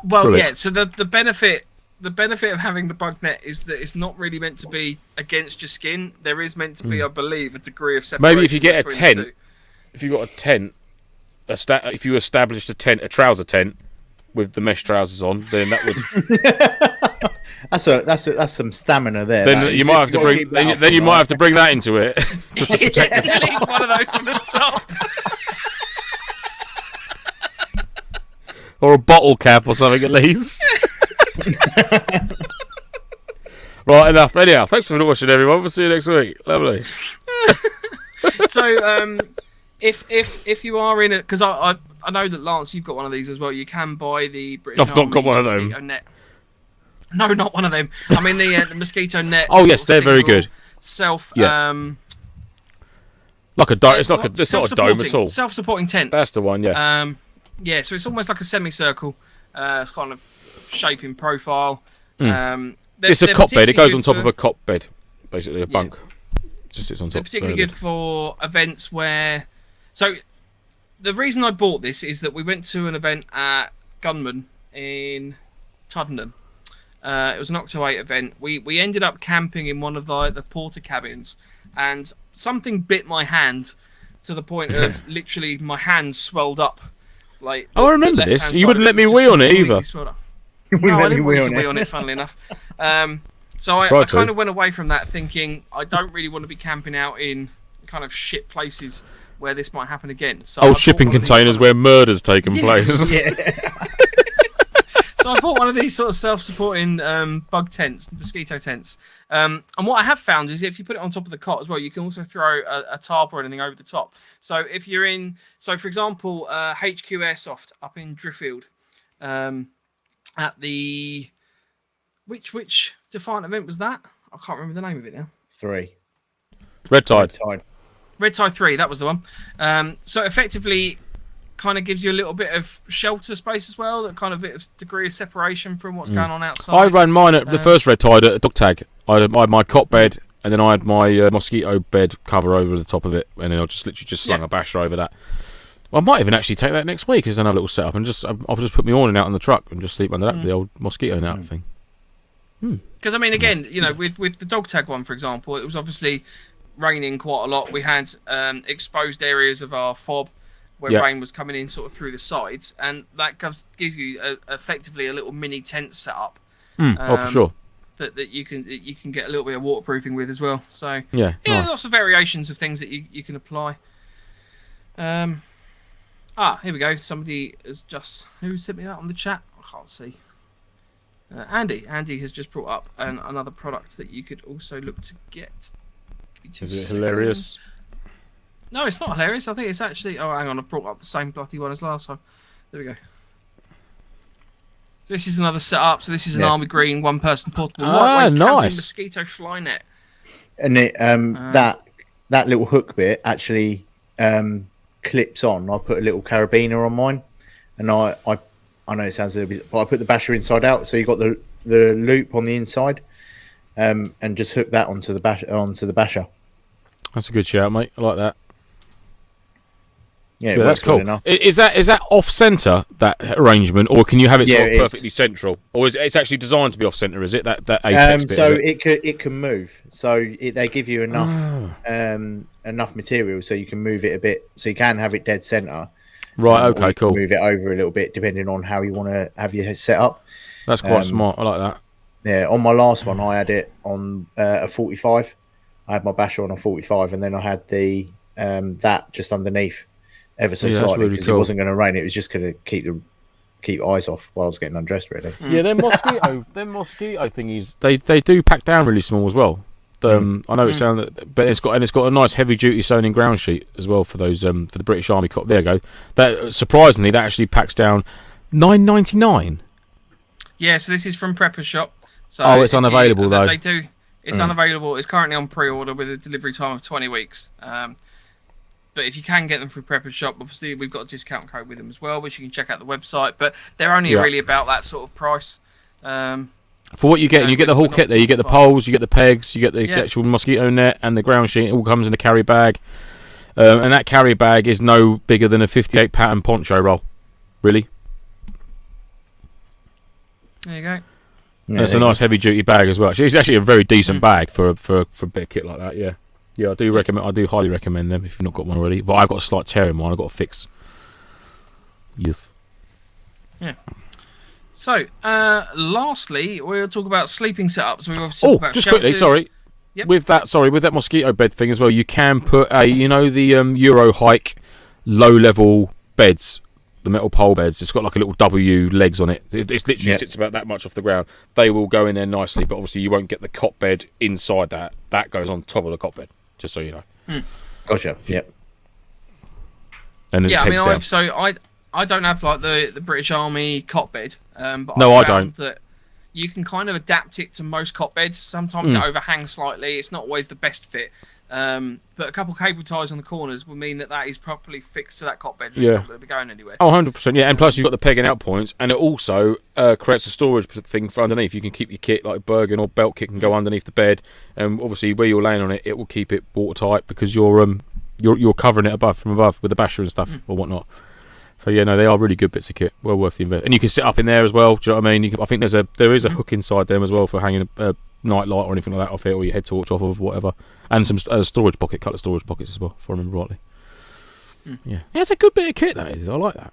Speaker 2: Well,
Speaker 4: through
Speaker 2: yeah.
Speaker 4: it.
Speaker 2: So the benefit of having the bug net is that it's not really meant to be against your skin. There is meant to be, I believe, a degree of separation.
Speaker 4: Maybe if you get a
Speaker 2: between the
Speaker 4: tent,
Speaker 2: two.
Speaker 4: if you got a tent, if you established a trouser tent with the mesh trousers on, then that would.
Speaker 1: That's some stamina there.
Speaker 4: Then
Speaker 1: that
Speaker 4: you
Speaker 1: is.
Speaker 4: might have to
Speaker 1: You've
Speaker 4: bring.
Speaker 1: got to keep that
Speaker 4: Then,
Speaker 1: up
Speaker 4: then you
Speaker 1: all
Speaker 4: might
Speaker 1: night.
Speaker 4: have to bring that into it.
Speaker 2: You need one of those from the top.
Speaker 4: Or a bottle cap or something at least. Right, enough. Anyhow, thanks for watching, everyone. We'll see you next week. Lovely.
Speaker 2: So, if you are in it, because I know that Lance, you've got one of these as well. You can buy the British
Speaker 4: I've not got
Speaker 2: Army
Speaker 4: one of them.
Speaker 2: mosquito net. No, not one of them. I mean the mosquito net.
Speaker 4: Oh, yes,
Speaker 2: sort of
Speaker 4: they're very
Speaker 2: single
Speaker 4: good.
Speaker 2: Self.
Speaker 4: Yeah. Like a dome. It's
Speaker 2: well,
Speaker 4: like it's not a dome at all.
Speaker 2: Self-supporting tent.
Speaker 4: That's the one. Yeah.
Speaker 2: Yeah, so it's almost like a semicircle. It's kind of shape in profile.
Speaker 4: It's a cot bed. It goes on top of a cot bed, basically a bunk. Just sits on
Speaker 2: They're
Speaker 4: top.
Speaker 2: particularly good for events where. So, the reason I bought this is that we went to an event at Gunman in Tuddenham. It was an Octo 8 event. We ended up camping in one of the porta cabins, and something bit my hand to the point of literally my hand swelled up. Like,
Speaker 4: I remember
Speaker 2: the
Speaker 4: this.
Speaker 2: left-hand
Speaker 4: You
Speaker 2: side
Speaker 4: wouldn't
Speaker 2: of
Speaker 4: let me
Speaker 2: was
Speaker 4: wee
Speaker 2: just
Speaker 4: on it
Speaker 2: completely
Speaker 4: either.
Speaker 2: swelled up.
Speaker 1: You
Speaker 2: No,
Speaker 1: wouldn't
Speaker 2: I
Speaker 1: let me
Speaker 2: didn't want
Speaker 1: wee
Speaker 2: you
Speaker 1: on
Speaker 2: to wee
Speaker 1: it.
Speaker 2: on it, funnily enough. So I
Speaker 4: Tried to.
Speaker 2: kind of went away from that thinking I don't really want to be camping out in kind of shit places where this might happen again. So I
Speaker 4: Old
Speaker 2: bought
Speaker 4: shipping
Speaker 2: one of these
Speaker 4: containers
Speaker 2: kind
Speaker 4: where murder's taken
Speaker 2: Yeah.
Speaker 4: place.
Speaker 1: Yeah.
Speaker 2: So I bought one of these sort of self-supporting bug tents, mosquito tents. And what I have found is if you put it on top of the cot as well, you can also throw a tarp or anything over the top. So if you're in, for example, HQ Airsoft up in Driffield, at the which Defiant event was that? I can't remember the name of it now.
Speaker 1: 3.
Speaker 4: Red Tide.
Speaker 2: Red Tide 3, that was the one. So effectively kind of gives you a little bit of shelter space as well, that kind of bit of degree of separation from what's going on outside.
Speaker 4: I ran mine at the first Red Tide at a dog tag. I had my cot bed, and then I had my mosquito bed cover over the top of it, and then I just literally slung a basher over that. Well, I might even actually take that next week as another little setup, and I'll just put my awning out on the truck and just sleep under that, the old mosquito net thing.
Speaker 2: Because I mean, again, you know, with the dog tag one, for example, it was obviously raining quite a lot. We had exposed areas of our fob where rain was coming in sort of through the sides, and that gives you effectively a little mini tent set up.
Speaker 4: For sure.
Speaker 2: That you can get a little bit of waterproofing with as well. So
Speaker 4: Yeah, nice.
Speaker 2: lots of variations of things that you can apply. Here we go. Somebody has who sent me that on the chat? I can't see. Andy has just brought up another product that you could also look to get.
Speaker 4: Is it hilarious?
Speaker 2: No, it's not hilarious. I think it's actually. Oh, hang on. I brought up the same bloody one as last time. There we go. So this is another setup. So this is an army green one-person portable lightweight camping mosquito fly net.
Speaker 1: And it that little hook bit actually clips on. I put a little carabiner on mine, and I know it sounds a little bit, but I put the basher inside out, so you got the loop on the inside, and just hook that onto the basher.
Speaker 4: That's a good shout, mate. I like that.
Speaker 1: Yeah,
Speaker 4: that's cool.
Speaker 1: Enough.
Speaker 4: Is that off center, that arrangement, or can you have it sort of
Speaker 1: it's
Speaker 4: perfectly central, or is it's actually designed to be off center? Is it that apex bit?
Speaker 1: So it can move. So they give you enough enough material so you can move it a bit. So you can have it dead center.
Speaker 4: Right. Okay. Cool.
Speaker 1: Move it over a little bit depending on how you want to have your set up.
Speaker 4: That's quite smart. I like that.
Speaker 1: Yeah. On my last one, I had it on a 45. I had my basher on a 45, and then I had the that just underneath, ever so slightly, because it wasn't going to rain. It was just going to keep eyes off while I was getting undressed. Really.
Speaker 4: Yeah. Them mosquito thingies. They do pack down really small as well. I know it sounds, but it's got a nice heavy duty sewn in ground sheet as well for those for the British Army cop. There you go. That surprisingly that actually packs down $9.99.
Speaker 2: Yeah, so this is from Prepper Shop. So
Speaker 4: it's unavailable though.
Speaker 2: They do. It's unavailable. It's currently on pre-order with a delivery time of 20 weeks. But if you can get them through Prepper Shop, obviously we've got a discount code with them as well, which you can check out the website. But they're only really about that sort of price.
Speaker 4: For what you get, and you get the whole kit there. You get the poles, you get the pegs, you get the actual mosquito net, and the ground sheet. It all comes in a carry bag. And that carry bag is no bigger than a 58 pattern poncho roll. Really?
Speaker 2: There you go.
Speaker 4: Yeah, it's a nice heavy duty bag as well. It's actually a very decent bag for a bit of kit like that. Yeah, I do recommend. I do highly recommend them if you've not got one already. But I've got a slight tear in mine. I've got to fix. Yes.
Speaker 2: Yeah. So, lastly, we'll talk about sleeping setups. We've obviously talked about
Speaker 4: just
Speaker 2: shelters.
Speaker 4: quickly, sorry.
Speaker 2: Yep.
Speaker 4: With that mosquito bed thing as well, you can put the Euro hike low level beds, the metal pole beds. It's got like a little W legs on it. It literally sits about that much off the ground. They will go in there nicely, but obviously you won't get the cot bed inside that. That goes on top of the cot bed, just so you know.
Speaker 1: Gotcha. Yep.
Speaker 4: And
Speaker 2: yeah, I mean, I don't have like the British Army cot bed, but
Speaker 4: no,
Speaker 2: I
Speaker 4: don't.
Speaker 2: found that you can kind of adapt it to most cot beds. Sometimes it overhangs slightly. It's not always the best fit. But a couple of cable ties on the corners will mean that is properly fixed to that cot bed. It's not going to be going anywhere.
Speaker 4: Oh, 100%. Yeah, and plus you've got the pegging out points, and it also creates a storage thing for underneath. You can keep your kit, like Bergen or belt kit, can go underneath the bed, and obviously where you're laying on it, it will keep it watertight because you're covering it from above with the basher and stuff or whatnot. So yeah, no, they are really good bits of kit. Well worth the investment. And you can sit up in there as well. Do you know what I mean? I think there is a hook inside them as well for hanging a night light or anything like that off it, or your head torch off of whatever. And some storage pocket, couple of storage pockets as well, if I remember rightly. Yeah, it's a good bit of kit. That is. I like that.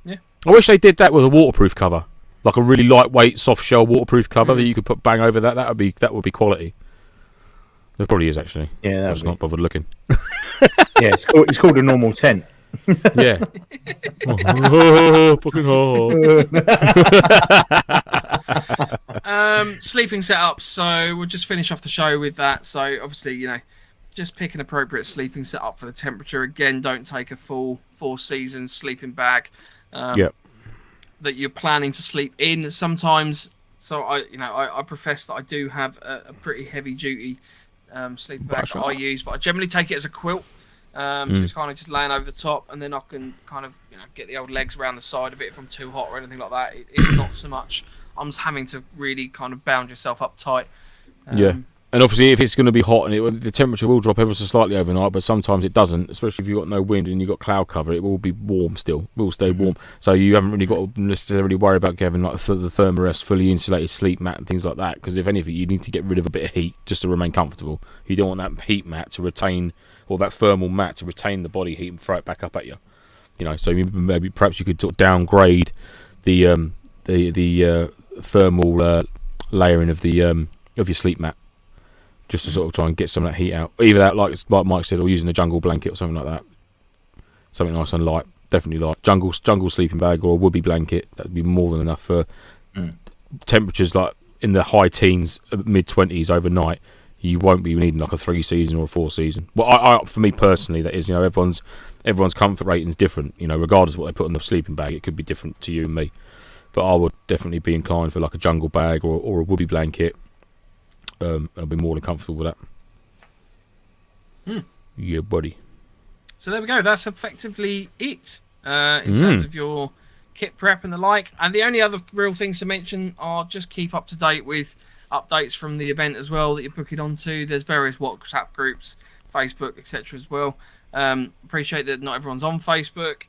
Speaker 2: Yeah.
Speaker 4: I wish they did that with a waterproof cover, like a really lightweight, soft shell waterproof cover that you could put bang over that. That would be quality. There probably is actually.
Speaker 1: Yeah,
Speaker 4: I just not bothered looking.
Speaker 1: Yeah, it's called a normal tent.
Speaker 4: Yeah. Fucking hard.
Speaker 2: Sleeping setups. So we'll just finish off the show with that. So obviously, just pick an appropriate sleeping setup for the temperature. Again, don't take a full 4 seasons sleeping bag. That you're planning to sleep in. Sometimes, so I profess that I do have a pretty heavy duty sleeping bag that I use, but I generally take it as a quilt. So it's kind of just laying over the top, and then I can kind of get the old legs around the side a bit if I'm too hot or anything like that. It's not so much. I'm just having to really kind of bound yourself up tight.
Speaker 4: And obviously if it's going to be hot and the temperature will drop ever so slightly overnight, but sometimes it doesn't, especially if you've got no wind and you've got cloud cover. It will be warm still. It will stay warm. So you haven't really got to necessarily worry about having like the Thermarest fully insulated sleep mat and things like that, because if anything you need to get rid of a bit of heat just to remain comfortable. You don't want that heat mat to retain, or that thermal mat to retain the body heat and throw it back up at you. So perhaps you could sort of downgrade the thermal layering of your sleep mat, just to sort of try and get some of that heat out. Either that, like Mike said, or using a jungle blanket or something like that. Something nice and light, definitely light. Jungle sleeping bag or a woobie blanket, that'd be more than enough for temperatures like in the high teens, mid-20s overnight. You won't be needing like a 3 season or a 4 season. Well, for me personally, that is, everyone's comfort rating is different. Regardless of what they put in the sleeping bag, it could be different to you and me. But I would definitely be inclined for like a jungle bag or a woobie blanket. I'll be more than comfortable with that. Yeah, buddy.
Speaker 2: So there we go. That's effectively it in terms of your kit prep and the like. And the only other real things to mention are just keep up to date with updates from the event as well that you're booking onto. There's various WhatsApp groups, Facebook, etc. as well. Appreciate that not everyone's on Facebook,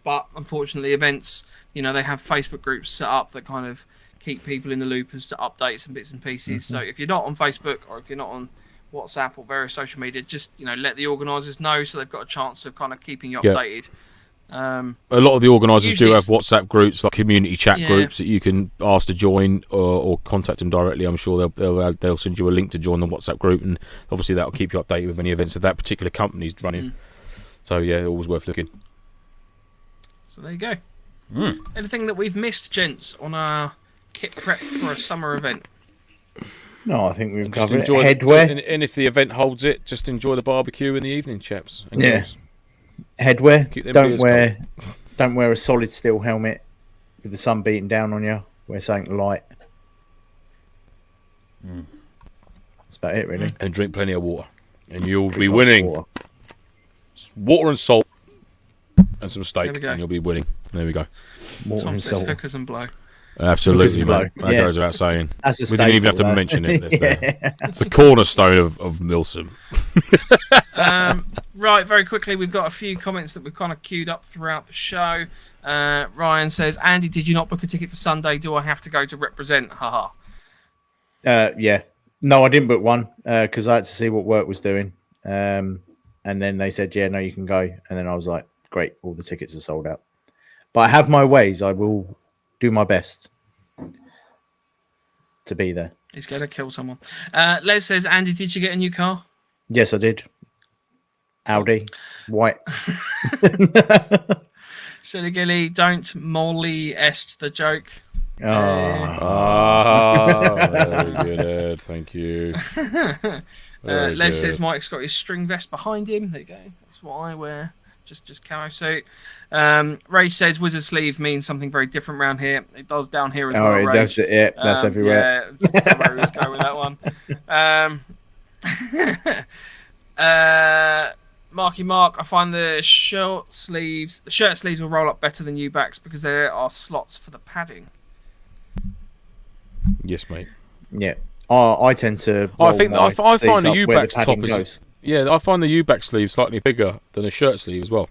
Speaker 2: but unfortunately events, they have Facebook groups set up that kind of keep people in the loop as to updates and bits and pieces. So if you're not on Facebook or if you're not on WhatsApp or various social media, just let the organisers know so they've got a chance of kind of keeping you updated.
Speaker 4: A lot of the organisers do have WhatsApp groups, like community chat groups that you can ask to join or contact them directly. I'm sure they'll send you a link to join the WhatsApp group, and obviously that'll keep you updated with any events that that particular company's running. So yeah, always worth looking.
Speaker 2: So there you go. Anything that we've missed, gents, on our kit prep for a summer event?
Speaker 1: No, I think we've
Speaker 4: Just
Speaker 1: covered it.
Speaker 4: enjoy
Speaker 1: Headwear.
Speaker 4: and if the event holds it, just enjoy the barbecue in the evening, chaps. And girls.
Speaker 1: Headwear.
Speaker 4: Keep them
Speaker 1: Don't
Speaker 4: beers
Speaker 1: wear a solid steel helmet with the sun beating down on you. Wear something light. That's about it, really.
Speaker 4: And drink plenty of water, and you'll be winning. Water and salt and some steak, and you'll be winning. There we go.
Speaker 2: Tom says hookers and blow.
Speaker 4: Absolutely,
Speaker 1: Blow.
Speaker 4: mate. That goes without saying.
Speaker 1: That's a
Speaker 4: We didn't even have to
Speaker 1: staple,
Speaker 4: mention it. It's,
Speaker 1: Yeah.
Speaker 4: it's the cornerstone of MilSim.
Speaker 2: Right, very quickly, we've got a few comments that we've kind of queued up throughout the show. Ryan says, Andy, did you not book a ticket for Sunday? Do I have to go to represent? Haha.
Speaker 1: Yeah. No, I didn't book one because I had to see what work was doing. And then they said, yeah, no, you can go. And then I was like, great, all the tickets are sold out. But I have my ways. I will do my best to be there.
Speaker 2: He's going to kill someone. Les says, Andy, did you get a new car?
Speaker 1: Yes, I did. Audi, white.
Speaker 2: Silly Gilly, don't Molly-est the joke.
Speaker 4: Very good, Ed. Thank you.
Speaker 2: Les says Mike's got his string vest behind him. There you go. That's what I wear. Just camo suit. Rage says wizard sleeve means something very different around here. It does down here as well. Rage.
Speaker 1: That's it. Yeah, that's everywhere.
Speaker 2: Yeah, don't worry, let's go with that one. Marky Mark, I find the shirt sleeves will roll up better than U-backs because there are slots for the padding.
Speaker 4: Yes, mate.
Speaker 1: Yeah. I tend to.
Speaker 4: I think I find the U-back's top is.
Speaker 1: Goes.
Speaker 4: Yeah, I find the U-back sleeve slightly bigger than a shirt sleeve as well.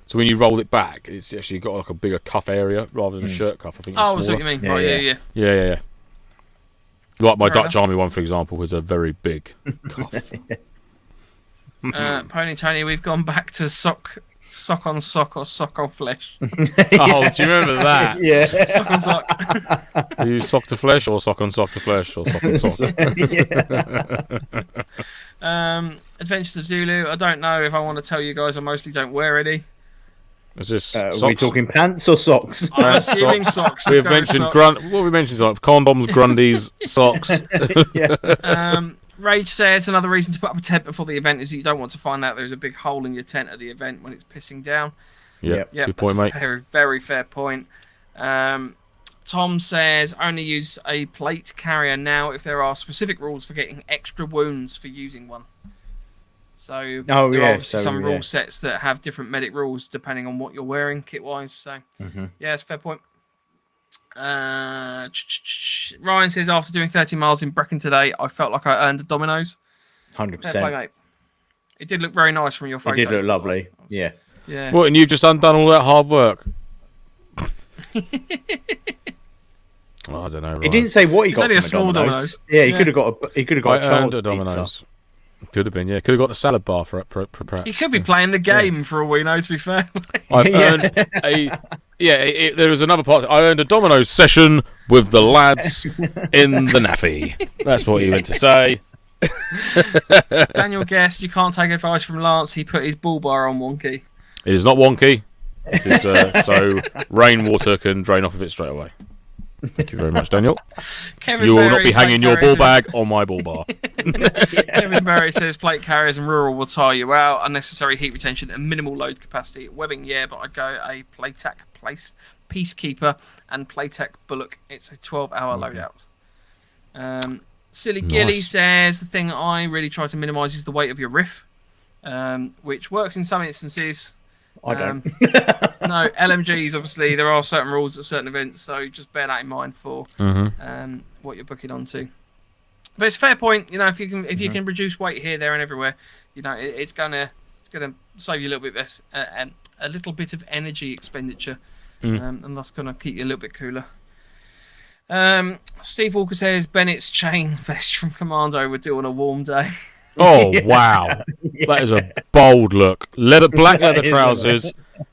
Speaker 4: So when you roll it back, it's actually got like a bigger cuff area rather than a shirt cuff. I think.
Speaker 2: Oh, that's what you mean.
Speaker 1: Yeah,
Speaker 2: right,
Speaker 4: Yeah. Like my
Speaker 2: Fair
Speaker 4: Dutch
Speaker 2: enough.
Speaker 4: Army one, for example, was a very big cuff.
Speaker 2: Pony Tony, we've gone back to sock on sock or sock on flesh.
Speaker 4: Oh, do you remember that?
Speaker 1: Yeah.
Speaker 2: Sock on sock.
Speaker 4: Are you sock to flesh or sock on sock to flesh or sock on sock?
Speaker 2: Adventures of Zulu. I don't know if I want to tell you guys. I mostly don't wear any.
Speaker 4: Is this
Speaker 1: Are we
Speaker 4: socks?
Speaker 1: talking pants or socks?
Speaker 2: I'm assuming socks.
Speaker 4: We've
Speaker 2: Let's go with
Speaker 4: mentioned
Speaker 2: socks.
Speaker 4: what we mentioned like condoms, grundies, socks.
Speaker 2: Rage says another reason to put up a tent before the event is that you don't want to find out there's a big hole in your tent at the event when it's pissing down.
Speaker 4: Yeah,
Speaker 2: Yeah,
Speaker 4: good point,
Speaker 2: that's
Speaker 4: mate.
Speaker 2: a very, very fair point. Tom says only use a plate carrier now if there are specific rules for getting extra wounds for using one. So there are obviously some rule sets that have different medic rules depending on what you're wearing kit-wise. So yeah, it's a fair point. Ryan says after doing 30 miles in Brecon today, I felt like I earned a Domino's.
Speaker 1: 100%.
Speaker 2: Fair play, mate. It did look very nice from your photo.
Speaker 1: It did look lovely. Yeah.
Speaker 2: Yeah.
Speaker 4: What, and you've just undone all that hard work? I don't know. Ryan.
Speaker 1: He didn't say what he
Speaker 2: It's
Speaker 1: got
Speaker 2: only
Speaker 1: from
Speaker 2: a small
Speaker 1: Domino's.
Speaker 2: Domino's.
Speaker 1: Yeah, he
Speaker 2: Yeah.
Speaker 1: could have got
Speaker 4: I
Speaker 1: a child
Speaker 4: earned a
Speaker 1: pizza.
Speaker 4: Domino's. Could have been, yeah. Could have got the salad bar for
Speaker 2: He could be playing the game for all we know, to be fair.
Speaker 4: I've earned a. Yeah, there was another part. I earned a Domino's session with the lads in the naffy. That's what he meant to say.
Speaker 2: Daniel guessed you can't take advice from Lance. He put his bull bar on wonky.
Speaker 4: It is not wonky. It is so rainwater can drain off of it straight away. Thank you very much, Daniel.
Speaker 2: Kevin
Speaker 4: You will not
Speaker 2: Berry,
Speaker 4: be hanging
Speaker 2: plate
Speaker 4: your ball
Speaker 2: carriers
Speaker 4: bag on my ball bar.
Speaker 2: Kevin Berry says plate carriers and rural will tire you out. Unnecessary heat retention and minimal load capacity. Webbing, yeah, but I go a Playtech Peacekeeper and Playtech Bullock. It's a 12-hour loadout. Silly Gilly says the thing I really try to minimise is the weight of your riff, which works in some instances.
Speaker 1: I don't.
Speaker 2: No, LMGs, obviously, there are certain rules at certain events, so just bear that in mind for what you're booking onto. But it's a fair point, you know, if you can reduce weight here, there, and everywhere, you know, it's gonna save you a little bit less, a little bit of energy expenditure, and that's gonna keep you a little bit cooler. Steve Walker says Bennett's chain vest from Commando would do on a warm day.
Speaker 4: Oh wow, that is a bold look. Black leather trousers,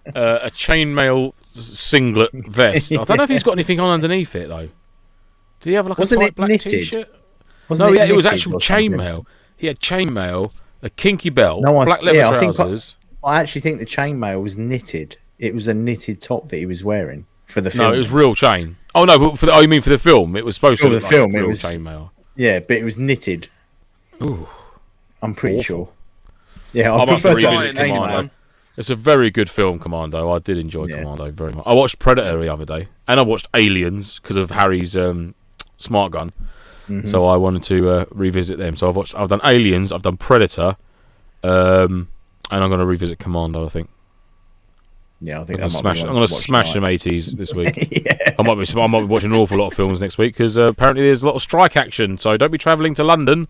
Speaker 4: a chainmail singlet vest. I don't know if he's got anything on underneath it though. Did he have like
Speaker 1: Wasn't
Speaker 4: a
Speaker 1: it
Speaker 4: black
Speaker 1: knitted?
Speaker 4: T-shirt?
Speaker 1: Wasn't
Speaker 4: No, it was
Speaker 1: knitted
Speaker 4: actual
Speaker 1: or something?
Speaker 4: chainmail. He had chainmail, a kinky belt,
Speaker 1: No,
Speaker 4: black leather
Speaker 1: yeah, I think
Speaker 4: trousers.
Speaker 1: I actually think the chainmail was knitted. It was a knitted top that he was wearing for the film.
Speaker 4: No, it was real chain. Oh no, but you mean for the film? It was supposed to
Speaker 1: For
Speaker 4: look
Speaker 1: the
Speaker 4: like
Speaker 1: film, it
Speaker 4: real
Speaker 1: was-
Speaker 4: chainmail.
Speaker 1: Yeah, but it was knitted.
Speaker 4: Ooh.
Speaker 1: I'm pretty
Speaker 4: Awful.
Speaker 1: sure. Yeah, I
Speaker 4: I'm up
Speaker 1: prefer
Speaker 4: to
Speaker 1: to
Speaker 4: revisit
Speaker 1: have the
Speaker 4: Commando.
Speaker 1: chainmail.
Speaker 4: It's a very good film, Commando. I did enjoy
Speaker 1: Yeah.
Speaker 4: Commando very much. I watched Predator the other day, and I watched Aliens because of Harry's smart gun. So I wanted to revisit them. So I've done Aliens, I've done Predator, and I'm going to revisit Commando, I think.
Speaker 1: Yeah, I think
Speaker 4: I'm going to smash some 80s this week.
Speaker 1: Yeah.
Speaker 4: I might be watching an awful lot of films next week because apparently there's a lot of strike action. So don't be travelling to London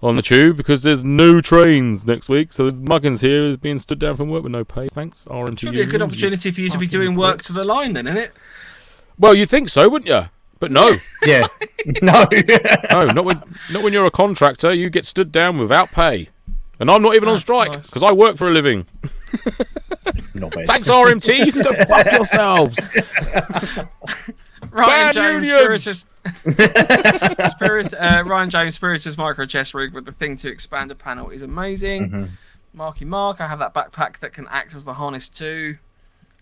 Speaker 4: on the tube because there's no trains next week. So Muggins here is being stood down from work with no pay. Thanks, RMT.
Speaker 2: Should be a good opportunity for you to be doing work to the line, then, isn't it?
Speaker 4: Well, you'd think so, wouldn't you? But no.
Speaker 1: Yeah. No.
Speaker 4: No, not when you're a contractor. You get stood down without pay. And I'm not even on strike because I work for a living.
Speaker 1: Not bad.
Speaker 4: Thanks, RMT. You can go fuck yourselves.
Speaker 2: Ryan James, Ryan James, Spiritus Micro Chess Rig with the thing to expand a panel is amazing.
Speaker 1: Mm-hmm.
Speaker 2: Marky Mark, I have that backpack that can act as the harness too.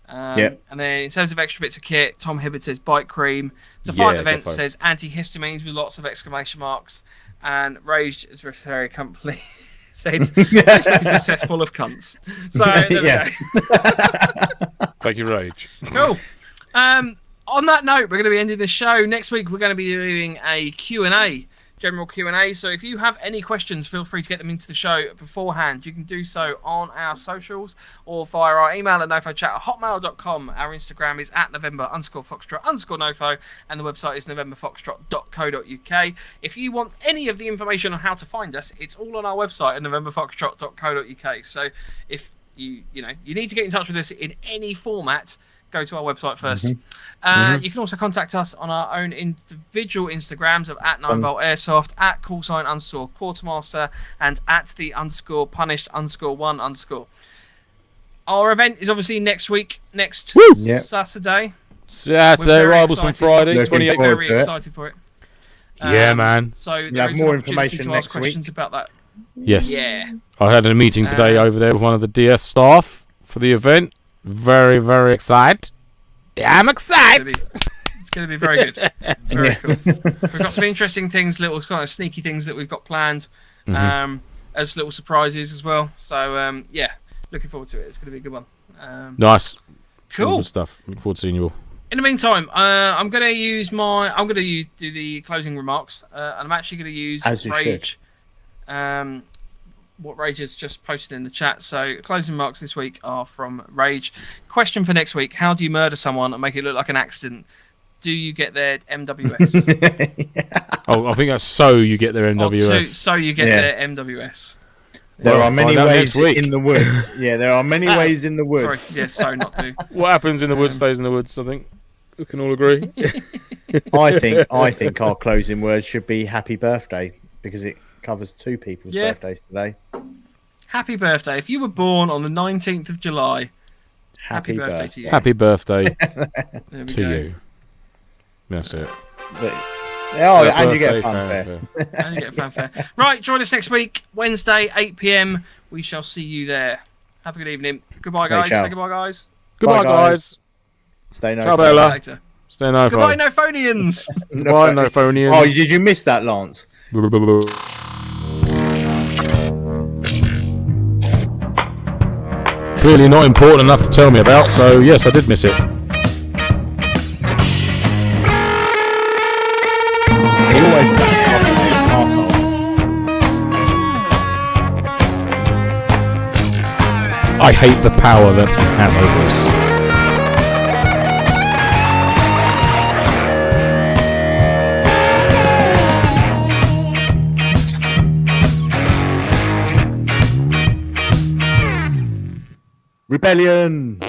Speaker 1: Yep.
Speaker 2: And then in terms of extra bits of kit, Tom Hibbert says bike cream. Defiant Event
Speaker 4: defo.
Speaker 2: says antihistamines with lots of exclamation marks. And Rage is very company said it's a cesspool of cunts. So there we go.
Speaker 4: Thank you, Rage.
Speaker 2: Cool. On that note, we're going to be ending the show. Next week, we're going to be doing a Q&A, general Q&A. So if you have any questions, feel free to get them into the show beforehand. You can do so on our socials or via our email at nofochat@hotmail.com. Our Instagram is at November_Foxtrot_NoFo, and the website is novemberfoxtrot.co.uk. If you want any of the information on how to find us, it's all on our website at novemberfoxtrot.co.uk. So if you need to get in touch with us in any format, go to our website first. You can also contact us on our own individual Instagrams of at 9volt airsoft, at _Quartermaster, and at _punished_1_. Our event is obviously next week, Saturday.
Speaker 4: Saturday, rivals from Friday, 28th.
Speaker 2: Very excited for it.
Speaker 4: Yeah, man.
Speaker 2: So
Speaker 1: have more information
Speaker 2: to
Speaker 1: next
Speaker 2: ask questions
Speaker 1: week.
Speaker 2: about that.
Speaker 4: Yes.
Speaker 2: Yeah.
Speaker 4: I had a meeting today over there with one of the DS staff for the event. Very, very excited. Yeah, I'm excited.
Speaker 2: It's going to be very good. Very cool. We've got some interesting things, little kind of sneaky things that we've got planned as little surprises as well. So, yeah, looking forward to it. It's going to be a good one.
Speaker 4: Nice.
Speaker 2: Cool.
Speaker 4: Good stuff. Look forward to seeing you all.
Speaker 2: In the meantime, I'm going to do the closing remarks, and I'm actually going to use Rage. What Rage has just posted in the chat. So closing remarks this week are from Rage. Question for next week: how do you murder someone and make it look like an accident? Do you get their MWS?
Speaker 4: Oh, I think that's so you get their MWS.
Speaker 2: So you get their MWS.
Speaker 1: There are many ways
Speaker 4: next week.
Speaker 1: in the woods. Yeah, there are many ways in the woods.
Speaker 2: Sorry, yes, so not to.
Speaker 4: What happens in the woods stays in the woods, I think. We can all agree.
Speaker 1: I think our closing words should be happy birthday because it covers two people's birthdays today.
Speaker 2: Happy birthday. If you were born on the 19th of July, happy birthday to you.
Speaker 4: Happy birthday
Speaker 2: to
Speaker 4: you. That's it.
Speaker 1: And you get a fanfare.
Speaker 2: And you get a fanfare. Right, join us next week, Wednesday, 8 p.m. We shall see you there. Have a good evening. Goodbye, guys. Say goodbye, guys.
Speaker 4: Goodbye, guys.
Speaker 1: Stay no.
Speaker 4: Ciao, Bella.
Speaker 2: Later.
Speaker 4: Stay no.
Speaker 2: Goodbye, Nofonians.
Speaker 4: Goodbye, Nofonians.
Speaker 1: Oh, did you miss that, Lance?
Speaker 4: Clearly not important enough to tell me about, so yes, I did miss it.
Speaker 1: He always gets arsehole.
Speaker 4: I hate the power that he has over us.
Speaker 1: Rebellion!